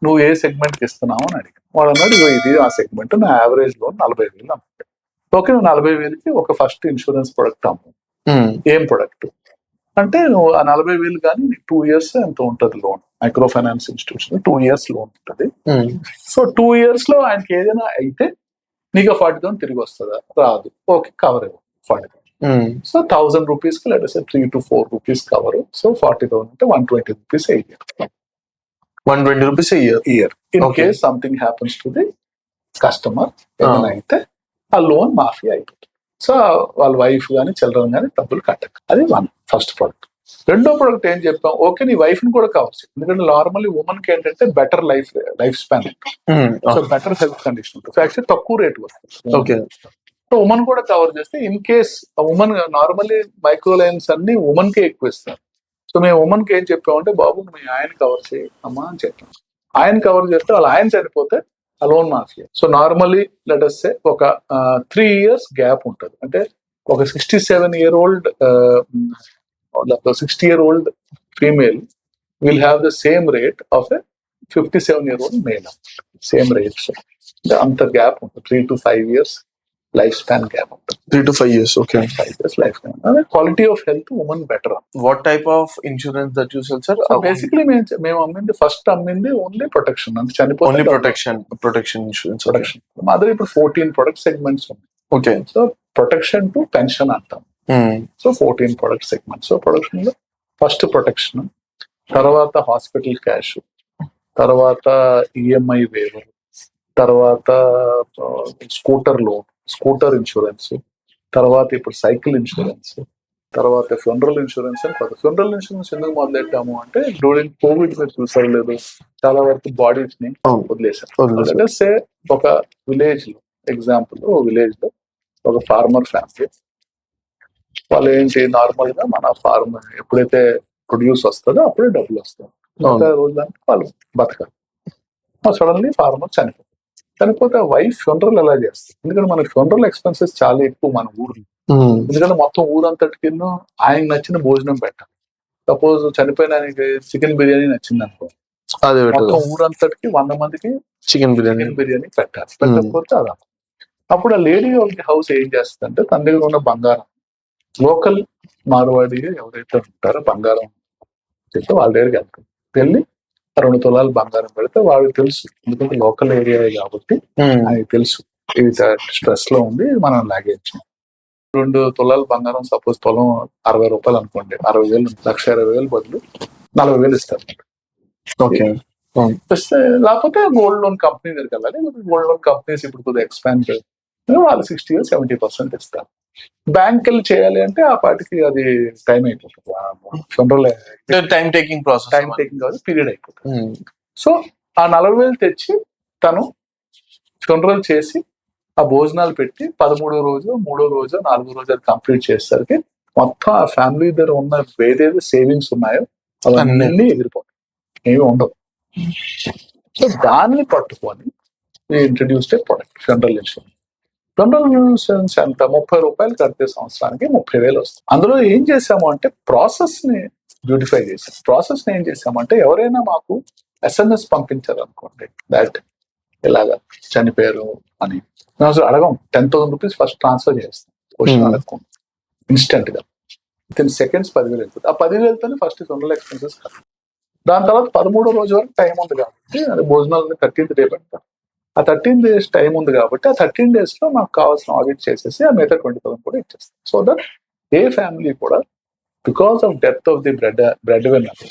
నువ్వు ఏ సెగ్మెంట్ కి ఇస్తున్నావు అని అడిగాను. వాడు అన్నాడు ఇది ఆ సెగ్మెంట్, నా యావరేజ్ లోన్ 40,000 అమ్ముతాడు. ఓకే, నువ్వు 40,000కి ఒక ఫస్ట్ ఇన్సూరెన్స్ ప్రొడక్ట్ అమ్ము. ఏం ప్రొడక్ట్ అంటే నువ్వు ఆ 40,000 కానీ 2 years ఎంత ఉంటుంది loan, micro finance institution 2 years loan ఉంటుంది. సో 2 years లో ఆయనకి ఏదైనా అయితే నీకు 40,000 తిరిగి వస్తుందా, రాదు. ఓకే, కవర్ ఇవ్వు 40,000. సో 1,000 rupees కి లేదా 3 to 4 rupees కవర్. సో 40,000 అంటే 120 rupees a year. 120 rupees a year. In case something happens to the customer, ఏదైనా అయితే ఆ లోన్ మాఫీ అయిపోతుంది. సో వాళ్ళ వైఫ్ కానీ చిల్డ్రన్ కానీ డబ్బులు కట్టక. అది ఫస్ట్ ప్రోడక్ట్. రెండో ప్రోడక్ట్ ఏం చెప్పాం, ఓకే నీ వైఫ్ ని కూడా కవర్ చేయాలి. ఎందుకంటే నార్మల్లీ ఉమెన్ కి ఏంటంటే బెటర్ లైఫ్ స్పాన్ ఉంటుంది, సో బెటర్ హెల్త్ కండిషన్ ఉంటుంది, యాక్చువల్లీ తక్కువ రేట్ వస్తుంది. ఓకే, సో ఉమెన్ కూడా కవర్ చేస్తే in case women normally micro lines అన్ని ఉమెన్ కే ఎక్కువ ఇస్తారు. సో మేము ఉమెన్ కి ఏం చెప్పామంటే బాబు మీ ఆయన కవర్ చేయి అమ్మా అని చెప్పాం. ఆయన కవర్ చేస్తే వాళ్ళు ఆయన చనిపోతే ఆ లోన్ మాఫీ. So normally let us say ఒక 3 years గ్యాప్ ఉంటుంది. అంటే ఒక 67-year-old 60-year-old female will have the same rate of a 57-year-old male. Same rates అంటే అంత గ్యాప్ ఉంటుంది. 3 to 5 years life span gap ఉంటుంది. 3 to 5 years. Okay, 5 years life span. అదే quality of health women better. What type of insurance that you sell, sir? Basically మేము first అమ్మింది only protection. అంటే చనిపోతే Only protection insurance. Protection. మా దగ్గర ఇప్పుడు 14 product segments ఉన్నాయి. Okay. So protection to pension అంటాం. So 14 product segments. So protection లో ఫస్ట్ ప్రొటెక్షన్, తర్వాత హాస్పిటల్ క్యాష్, తర్వాత ఈఎంఐ వేవర్, తర్వాత స్కూటర్ లోన్, స్కూటర్ ఇన్సూరెన్స్, తర్వాత ఇప్పుడు సైకిల్ ఇన్సూరెన్స్, తర్వాత ఫ్యూనరల్ ఇన్సూరెన్స్ అని కొత్త. ఫ్యూనరల్ ఇన్సూరెన్స్ ఎందుకు మొదలెట్టాము అంటే డ్యూరింగ్ కోవిడ్ మీరు చూసారు లేదు, చాలా వరకు బాడీస్ ని వదిలేశారు. సే ఒక విలేజ్ లో ఎగ్జాంపుల్, విలేజ్ లో ఒక ఫార్మర్ ఫ్యామిలీ, వాళ్ళు ఏంటి నార్మల్ గా మన ఫార్మ్ ఎప్పుడైతే ప్రొడ్యూస్ వస్తుందో అప్పుడే డబ్బులు వస్తాయి, రోజులంటే వాళ్ళు బతకాలి. సడన్లీ ఫార్మర్ చనిపోతే వైఫ్ ఫ్యూనరల్ ఎలా చేస్తారు? ఎందుకంటే మన ఫ్యూనరల్ ఎక్స్పెన్సెస్ చాలా ఎక్కువ మన ఊర్లో. ఎందుకంటే మొత్తం ఊరంతటికి ఆయనకు నచ్చిన భోజనం పెట్టాలి. సపోజ్ చనిపోయిన ఆయనకి చికెన్ బిర్యానీ నచ్చింది అనుకో, మొత్తం ఊరంతటికి 100 మందికి చికెన్ బిర్యానీ పెట్టాలి. పెట్టకపోతే అలా అప్పుడు ఆ లేడీ హౌస్ ఏం చేస్తుందంటే తన దగ్గర ఉన్న బంగారం, లోకల్ మార్వాడి ఎవరైతే ఉంటారో బంగారం చెప్తే వాళ్ళ దగ్గరికి వెళ్తారు. వెళ్ళి 2 తులాలు బంగారం పెడితే వాళ్ళకి తెలుసు, ఎందుకంటే లోకల్ ఏరియా కాబట్టి ఆయనకి తెలుసు ఇది స్ట్రెస్ లో ఉంది, మనం లాగేయచ్చు. 2 తులాలు బంగారం సపోజ్ తులం 60 రూపాయలు అనుకోండి, 60,000 1,20,000 బదులు 40,000 ఇస్తారు. ఓకే, ఇస్తే లేకపోతే గోల్డ్ లోన్ కంపెనీ దగ్గరికి వెళ్ళాలి. గోల్డ్ లోన్ కంపెనీస్ ఇప్పుడు కొద్దిగా ఎక్స్పాండ్ వాళ్ళు 60-70% ఇస్తారు. బ్యాంక్ వెళ్ళి చేయాలి అంటే ఆ పాటికి అది టైం అయిపోతుంది. ఫ్యూనరల్ టైం టేకింగ్ కాదు, పీరియడ్ అయిపోతుంది. సో ఆ 40,000 తెచ్చి తను ఫ్యూనరల్ చేసి ఆ భోజనాలు పెట్టి 13వ రోజు 3వ రోజు 4వ రోజు అది కంప్లీట్ చేసేసరికి మొత్తం ఆ ఫ్యామిలీ దగ్గర ఉన్న ఏదైతే సేవింగ్స్ ఉన్నాయో అవన్నీ ఎగిరిపోతాయి, ఏమి ఉండవు. సో దాన్ని పట్టుకొని ఇంట్రడ్యూస్డ్ ఏ product general insurance. General insurance ఎంత 30 రూపాయలు కడితే సంవత్సరానికి 30,000 వస్తుంది. అందులో ఏం చేసాము అంటే ప్రాసెస్ ని బ్యూటిఫై చేసాం. ప్రాసెస్ ని ఏం చేసామంటే ఎవరైనా మాకు ఎస్ఎంఎస్ పంపించారు అనుకోండి, దాట్ ఇలాగా చనిపోయారు అని మేము అసలు అడగం. 10,000 రూపీస్ ఫస్ట్ ట్రాన్స్ఫర్ చేస్తాం, క్వశ్చన్ అడగకుండా ఇన్స్టెంట్ గా. విత్ సెకండ్స్ 10,000 వెళ్తుంది. ఆ 10,000 వెళ్తేనే ఫస్ట్ జనరల్ ఎక్స్పెన్సెస్ కట్టాలి. దాని తర్వాత 13వ రోజు వరకు టైం ఉంది కాబట్టి, అది భోజనాలు 13th డే పెడతాం. ఆ 13 days టైం ఉంది కాబట్టి ఆ 13 days లో మాకు కావాల్సిన ఆడిట్ చేసేసి ఆ మిగతా 20,000 కూడా ఇచ్చేస్తాం. సో దట్ ఏ ఫ్యామిలీ కూడా because of death of the bread winner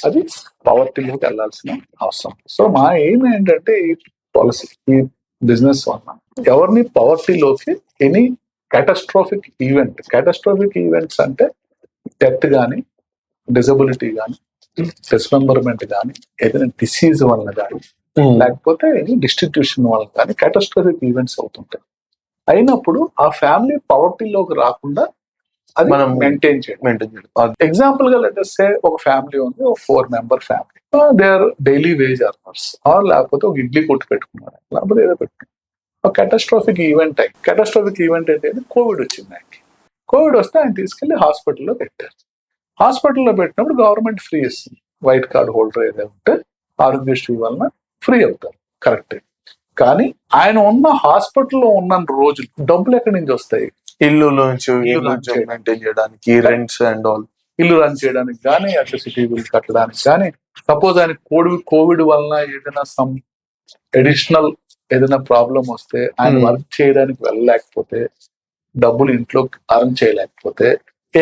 అది పవర్టీలోకి వెళ్ళాల్సిన అవసరం. సో మా ఎయిమ్ ఏంటంటే ఈ పాలసీ, ఈ బిజినెస్ వల్ల ఎవరిని పవర్టీలోకి ఎనీ క్యాటస్ట్రాఫిక్ ఈవెంట్స్ అంటే డెత్ కానీ, డిజబిలిటీ కానీ, డిస్మెంబర్మెంట్ కానీ, ఏదైనా డిసీజ్ వల్ల కానీ, లేకపోతే డిస్ట్రిబ్యూషన్ వల్ల కానీ క్యాటస్ట్రాఫిక్ ఈవెంట్స్ అవుతుంటాయి. అయినప్పుడు ఆ ఫ్యామిలీ పవర్టీలోకి రాకుండా అది మనం మెయింటైన్ చేయడం. ఎగ్జాంపుల్ గా లెటర్సే ఒక ఫ్యామిలీ ఉంది, ఒక 4 member family, they are daily wage earners, or లేకపోతే ఒక ఇడ్లీ కొట్టు పెట్టుకున్నారు, లేకపోతే ఏదో పెట్టుకున్నారు. ఒక క్యాటస్ట్రాఫిక్ ఈవెంట్ ఏంటంటే కోవిడ్ వచ్చింది. కోవిడ్ వస్తే ఆయన తీసుకెళ్లి హాస్పిటల్లో పెట్టారు. హాస్పిటల్లో పెట్టినప్పుడు గవర్నమెంట్ ఫ్రీ ఇస్తుంది. వైట్ కార్డ్ హోల్డర్ ఏదైతే ఉంటే ఆరోగ్యశ్రీ వలన ఫ్రీ అవుతారు, కరెక్ట్. కానీ ఆయన ఉన్న హాస్పిటల్లో ఉన్న రోజులు డబ్బులు ఎక్కడి నుంచి వస్తాయి? ఇల్లు మెయింటైన్ చేయడానికి, రెంట్స్ అండ్ ఆల్, ఇల్లు రన్ చేయడానికి కానీ, ఎలక్ట్రిసిటీ బిల్ కట్టడానికి కానీ, సపోజ్ ఆయన కోవిడ్ వలన ఏదైనా సమ్ అడిషనల్ ఏదైనా ప్రాబ్లం వస్తే ఆయన వర్క్ చేయడానికి వెళ్ళలేకపోతే, డబ్బులు ఇంట్లో అర్న్ చేయలేకపోతే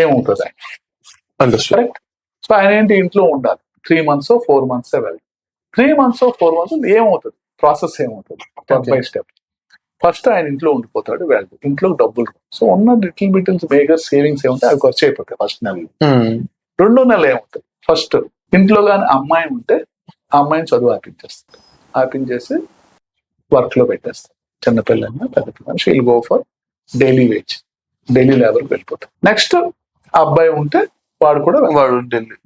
ఏమవుతుంది ఆయన? కరెక్ట్. సో ఆయన ఏంటి, ఇంట్లో ఉండాలి. 3 months 4 months వెళ్ళి 3 months 4 months ఏమవుతుంది? ప్రాసెస్ ఏమవుతుంది? Step by step. ఫస్ట్ ఆయన ఇంట్లో ఉండిపోతాడు, వెళ్తాడు, ఇంట్లో డబ్బులు. సో ఉన్న లిటిల్ బిటిల్స్ మేజర్ సేవింగ్స్ ఏముంటాయి అవి ఖర్చు అయిపోతాయి ఫస్ట్ నెల. 2వ నెల ఏమవుతాయి? ఫస్ట్ ఇంట్లో కానీ అమ్మాయి ఉంటే ఆ అమ్మాయిని చదువు ఆపించేసి వర్క్ లో పెట్టేస్తారు. చిన్నపిల్లైనా పెద్ద పిల్లలు, she'll go for daily wage, daily labour వెళ్ళిపోతారు. నెక్స్ట్ అబ్బాయి ఉంటే వాడు కూడా ఢిల్లీ.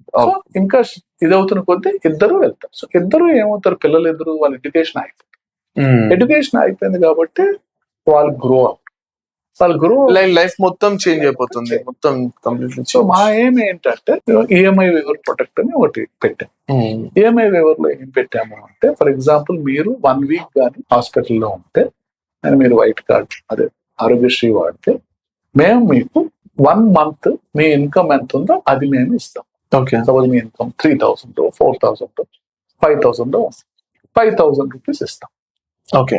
ఇంకా ఇదవుతున్న కొద్దీ ఇద్దరు వెళ్తారు. సో ఇద్దరు ఏమవుతారు? పిల్లలు ఇద్దరు వాళ్ళ ఎడ్యుకేషన్ అయిపోయింది కాబట్టి వాళ్ళు గ్రో లైఫ్ మొత్తం చేంజ్ అయిపోతుంది, మొత్తం కంప్లీట్లీ. సో మా ఏం ఏంటంటే ఈఎంఐ వేవర్ ప్రొటెక్ట్ అని ఒకటి పెట్టాం. ఈఎంఐ వేవర్ లో ఏం పెట్టాము అంటే, ఫర్ ఎగ్జాంపుల్ మీరు 1 week కానీ హాస్పిటల్లో ఉంటే అండ్ మీరు వైట్ కార్డ్ అదే ఆరోగ్యశ్రీ వాడితే, మేము మీకు 1 month మీ ఇన్కమ్ ఎంత ఉందో అది మేము ఇస్తాం. సపోజ్ మీ ఇన్కమ్ 3,000 4,000 5,000 5,000 రూపీస్ ఇస్తాం. ఓకే.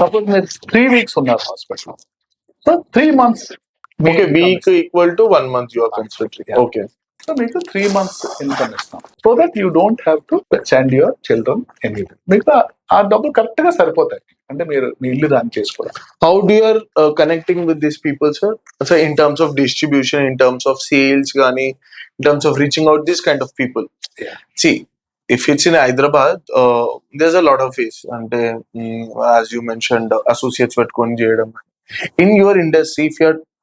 సపోజ్ మీరు 3 weeks ఉన్నారు hospital, so 3 months week equal to 1 month you are considering. Okay. So మీకు 3 months ఇన్కమ్ ఇస్తాం, so that you don't have to send your children anything. మీకు ఆ డబ్బులు కరెక్ట్ గా సరిపోతాయి, అంటే మీరు మీ ఇల్లు రన్ చేసుకోవడం. How do you are connecting with this people sir? So in terms of distribution, in terms of sales గానీ, in terms of reaching out this kind of people. See, if it's in Hyderabad, there's a lot of ways. And as you mentioned, associates పెట్టుకొని చేయడం. In your industry,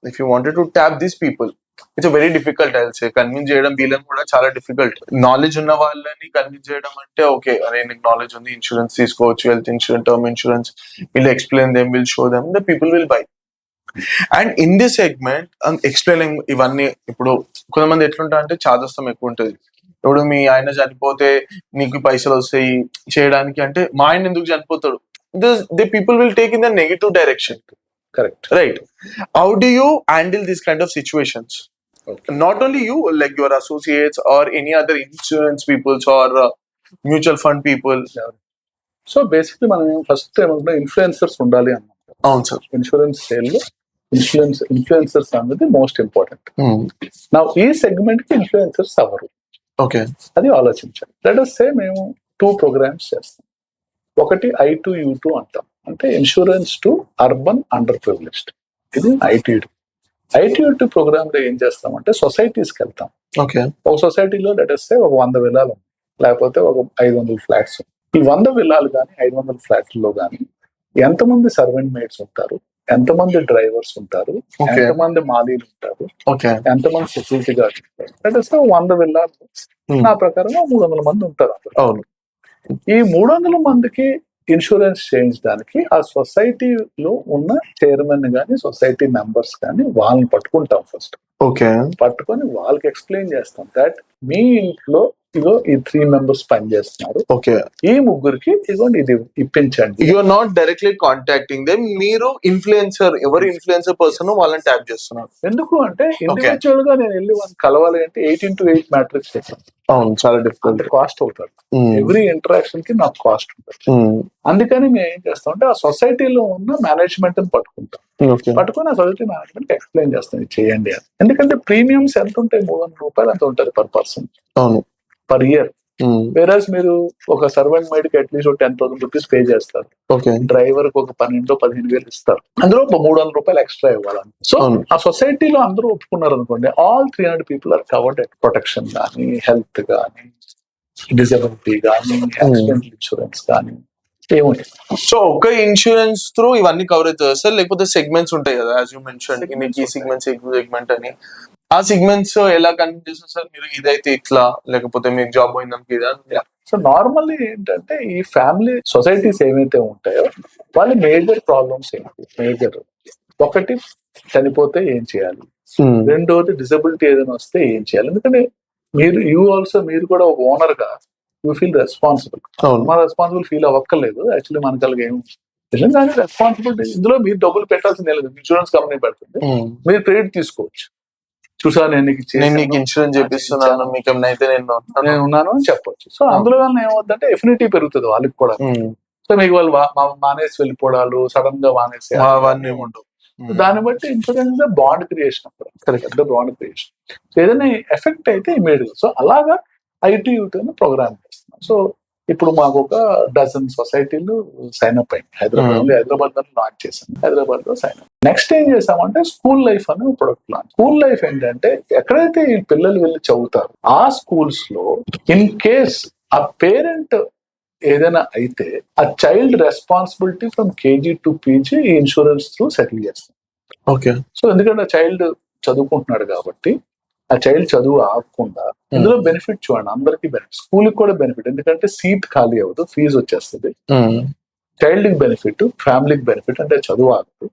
if you wanted to tap these people, it's a very difficult, I'll say. Convince చేయడం వీళ్ళని కూడా చాలా difficult. Knowledge ఉన్న వాళ్ళని convince చేయడం అంటే, ఓకే అరే నీకు నాలెడ్జ్ ఉంది, ఇన్సూరెన్స్ తీసుకోవచ్చు, health insurance, term insurance, will explain them, will show them, the people will buy. And in this segment explaining ఇవన్నీ, ఇప్పుడు కొంతమంది ఎట్లుంటా అంటే చాదస్తం ఎక్కువ ఉంటుంది. ఇప్పుడు మీ ఆయన చనిపోతే నీకు పైసలు వస్తాయి చేయడానికి అంటే, మా ఆయన ఎందుకు చనిపోతాడు, the people will take in the negative direction. Correct. Right. How do you handle these kind of situations? Okay. Not only you, like your associates or any other insurance people or mutual fund people. So basically, మనం first ఏమంటే influencers ఉండాలి అన్నమాట. అవును sir. Insurance sale లో influencers అనేది most important. నా ఈ segment కి ఇన్ఫ్లుయెన్సర్స్ అవరు. ఓకే. అది ఆలోచించాలి. లెట్ us say మేము 2 programs చేస్తాం. ఒకటి I2U2 అంటాం, అంటే insurance to urban under privileged. ఇది I2U2 ప్రోగ్రామ్ లో ఏం చేస్తామంటే సొసైటీస్కి వెళ్తాం. ఓకే. ఒక సొసైటీలో లెట్ us say ఒక 100 విల్లాలు, లేకపోతే ఒక 500 ఫ్లాట్స్. ఈ 100 విల్లాలు కానీ 500 ఫ్లాట్లలో కానీ ఎంతమంది సర్వెంట్ మేట్స్ ఉంటారు, ఎంతమంది డ్రైవర్స్ ఉంటారు, ఎంతమంది మాలీలు ఉంటారు, ఎంతమంది సెక్యూరిటీ గార్డ్స్ ఉంటారు. లెట్ us say 100 విల్లాలు నా ప్రకారం 300 మంది ఉంటారు. అవును. ఈ 300 మందికి ఇన్సూరెన్స్ చేయించడానికి ఆ సొసైటీలో ఉన్న చైర్మన్ గాని సొసైటీ మెంబర్స్ కానీ వాళ్ళని పట్టుకుంటాం ఫస్ట్. ఓకే. పట్టుకొని వాళ్ళకి ఎక్స్ప్లెయిన్ చేస్తాం దట్ మీ ఇంట్లో ఇగో ఈ 3 మెంబర్స్ పనిచేస్తున్నారు, ఓకే. ఈ ముగ్గురికి ఇగోండి ఇది ఇప్పించండి. You are not directly contacting them, మీరు ఇన్ఫ్లుయెన్సర్, ఎవరు ఇన్ఫ్లుయెన్సర్ పర్సన్ వాళ్ళని ట్యాప్ చేస్తున్నారు. ఎందుకు అంటే ఇండివిజువల్ గా నేను వెళ్ళి వాళ్ళని కలవాలి అంటే 18-8 మ్యాట్రిక్స్ చేస్తాను. అవును, చాలా డిఫికల్ట్. కాస్ట్ అవుతారు. ఎవ్రీ ఇంటరాక్షన్ కి నాకు కాస్ట్ ఉంటుంది. అందుకని మేము ఏం చేస్తాం అంటే ఆ సొసైటీలో ఉన్న మేనేజ్మెంట్ ని పట్టుకుంటాం. పట్టుకుని ఆ సొసైటీ మేనేజ్మెంట్ ఎక్స్ప్లెయిన్ చేస్తాం ఇది చేయండి అని. ఎందుకంటే ప్రీమియమ్స్ ఎంత ఉంటాయి, 300 రూపాయలు అంత ఉంటుంది పర్ పర్సన్ పర్ ఇయర్. వేరస్ మీరు ఒక సర్వెంట్ మైడ్ కి అట్లీస్ట్ 10,000 రూపీస్ పే చేస్తారు. డ్రైవర్ కి ఒక 12,000-15,000 ఇస్తారు. అందులో 300 రూపాయలు ఎక్స్ట్రా ఇవ్వాలని. సో ఆ సొసైటీలో అందరూ ఒప్పుకున్నారు అనుకోండి, all 300 people are covered. Protection కానీ, హెల్త్ కానీ, డిజబిలిటీ కానీ, యాక్సిడెంటల్ ఇన్సూరెన్స్ కానీ ఏముంది. సో ఒక ఇన్సూరెన్స్ త్రూ ఇవన్నీ కవర్ అవుతుంది సార్, లేకపోతే సెగ్మెంట్స్ ఉంటాయి కదా, యాజ్ యూ మెన్షన్ ఈ సెగ్మెంట్ అని. ఆ సెగ్మెంట్స్ ఎలా కన్విన్స్ చేస్తారు సార్ మీరు? ఇదైతే ఇట్లా, లేకపోతే మీకు జాబ్ పోయిందానికి ఇదా? సో నార్మల్లీ ఏంటంటే ఈ ఫ్యామిలీ సొసైటీస్ ఏమైతే ఉంటాయో వాళ్ళ మేజర్ ప్రాబ్లమ్స్ ఏంటి? మేజర్ ఒకటి చనిపోతే ఏం చేయాలి, రెండోది డిసబిలిటీ ఏదైనా వస్తే ఏం చేయాలి. ఎందుకంటే మీరు కూడా ఒక ఓనర్ గా యూ ఫీల్ రెస్పాన్సిబుల్. మా రెస్పాన్సిబుల్ ఫీల్ అవ్వక్కర్లేదు యాక్చువల్లీ, మనకి అలాగే ఏం కానీ రెస్పాన్సిబిలిటీ. ఇందులో మీరు డబ్బులు పెట్టాల్సిందే లేదు, ఇన్సూరెన్స్ కంపెనీ పెడుతుంది, మీరు క్రెడిట్ తీసుకోవచ్చు. చూసా నేను ఇన్సూరెన్స్ చేపిస్తున్నాను, మీకు నేను ఉన్నాను అని చెప్పొచ్చు. సో అందులో వల్ల ఏమవుతుందంటే ఎఫినిటీ పెరుగుతుంది వాళ్ళకి కూడా. సో మీకు వాళ్ళు మానేసి వెళ్ళిపోవడాలు, సడన్ గా మానేసి అవన్నీ ఉండవు. దాన్ని బట్టి ఇన్సూరెన్స్ బాండ్ క్రియేషన్, పెద్ద బాండ్ క్రియేషన్. ఏదైనా ఎఫెక్ట్ అయితే ఇమీడియట్. సో అలాగా ఐటీ యూటీ ప్రోగ్రామ్ చేస్తున్నాం. సో ఇప్పుడు మాకు ఒక డజన్ సొసైటీలు సైన్ అప్ అయింది. హైదరాబాద్ లో లాంచ్ చేసాం. హైదరాబాద్ లో సైన్ అప్. నెక్స్ట్ ఏం చేసామంటే స్కూల్ లైఫ్ అనే ప్రొడక్ట్ లాంచ్. స్కూల్ లైఫ్ ఏంటంటే ఎక్కడైతే ఈ పిల్లలు వెళ్ళి చదువుతారు ఆ స్కూల్స్ లో ఇన్ కేస్ ఆ పేరెంట్ ఏదైనా అయితే ఆ child responsibility from KG to PG ఈ ఇన్సూరెన్స్ త్రూ సెటిల్ చేస్తాం. ఓకే. సో ఎందుకంటే ఆ చైల్డ్ చదువుకుంటున్నాడు కాబట్టి ఆ చైల్డ్ చదువు ఆగకుండా ఇందులో బెనిఫిట్ చూడండి, అందరికి బెనిఫిట్, స్కూల్ కి కూడా బెనిఫిట్. ఎందుకంటే సీట్ ఖాళీ అవ్వదు, ఫీజు వచ్చేస్తుంది. చైల్డ్ కి బెనిఫిట్, ఫ్యామిలీకి బెనిఫిట్ అంటే చదువు ఆగదు,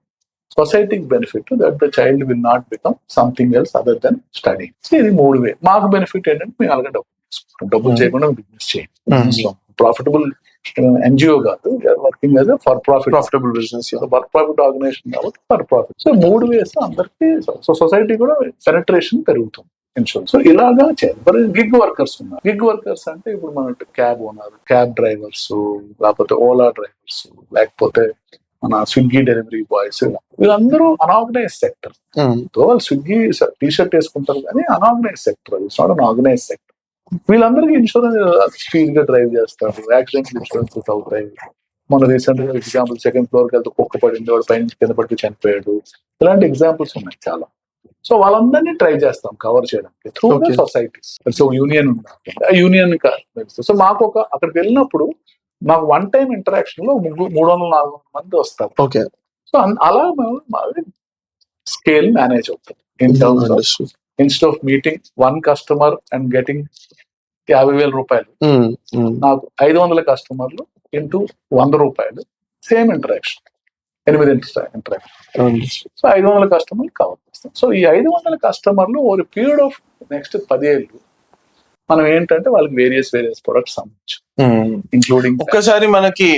సొసైటీకి benefit that the child will not become something else other than study. ఇది 3 వే. మాకు బెనిఫిట్ ఏంటంటే మేము అలాగే డబ్బులు చేయకుండా బిజినెస్ చేయండి. ప్రాఫిటబుల్ ఎన్జిఓ కాదు, working as for profitable business, for profit organization కాబట్టి ఫర్ ప్రాఫిట్. సో 3 వేస్ అందరికి. సో సొసైటీ కూడా పెనట్రేషన్ పెరుగుతుంది ఇన్సూరెన్స్. సో ఇలాగా చేయాలి. గిగ్ వర్కర్స్ ఉన్నారు. గిగ్ వర్కర్స్ అంటే ఇప్పుడు మన క్యాబ్ ఓనర్, క్యాబ్ డ్రైవర్స్, లేకపోతే ఓలా డ్రైవర్స్, లేకపోతే మన స్విగ్గీ డెలివరీ బాయ్స్, వీళ్ళందరూ అన్ఆర్గనైజ్ సెక్టర్. వాళ్ళు స్విగ్గీ టీషర్ట్ వేసుకుంటారు కానీ unorganised sector, it's not an organise sector. వీళ్ళందరికీ ఇన్సూరెన్స్ స్పీడ్ గా డ్రైవ్ చేస్తారు, యాక్సిడెంట్ ఇన్సూరెన్సెస్ అవుతాయి. మన రీసెంట్ గా ఎగ్జాంపుల్ 2nd ఫ్లోర్ కి వెళ్తే కుక్క పడింది, వాడు పైన కింద పడితే చనిపోయాడు. ఇలాంటి ఎగ్జాంపుల్స్ ఉన్నాయి చాలా. సో వాళ్ళందరినీ ట్రై చేస్తాం కవర్ చేయడానికి through the societies. So union ఉంది, ఆ యూనియన్. సో మాకు అక్కడికి వెళ్ళినప్పుడు మాకు వన్ టైం ఇంటరాక్షన్ లో 300-400 మంది వస్తారు. ఓకే. సో అలా స్కేల్ మేనేజ్ అవుతుంది. In terms of instead of meeting 1 customer and getting 50,000 రూపాయలు, నాకు 500 కస్టమర్లు ఇంటూ 100 రూపాయలు, సేమ్ ఇంటరాక్షన్, 8 ఇంటరాక్షన్. సో 500 కస్టమర్లు కవర్ చేస్తాం. సో ఈ 500 కస్టమర్లు ఓవర్ పీరియడ్ ఆఫ్ నెక్స్ట్ 10 ఏళ్ళు మనం ఏంటంటే వాళ్ళకి వేరియస్ ప్రొడక్ట్స్ అమ్మచ్చు, ఇంక్లూడింగ్ ఒక్కసారి మనకి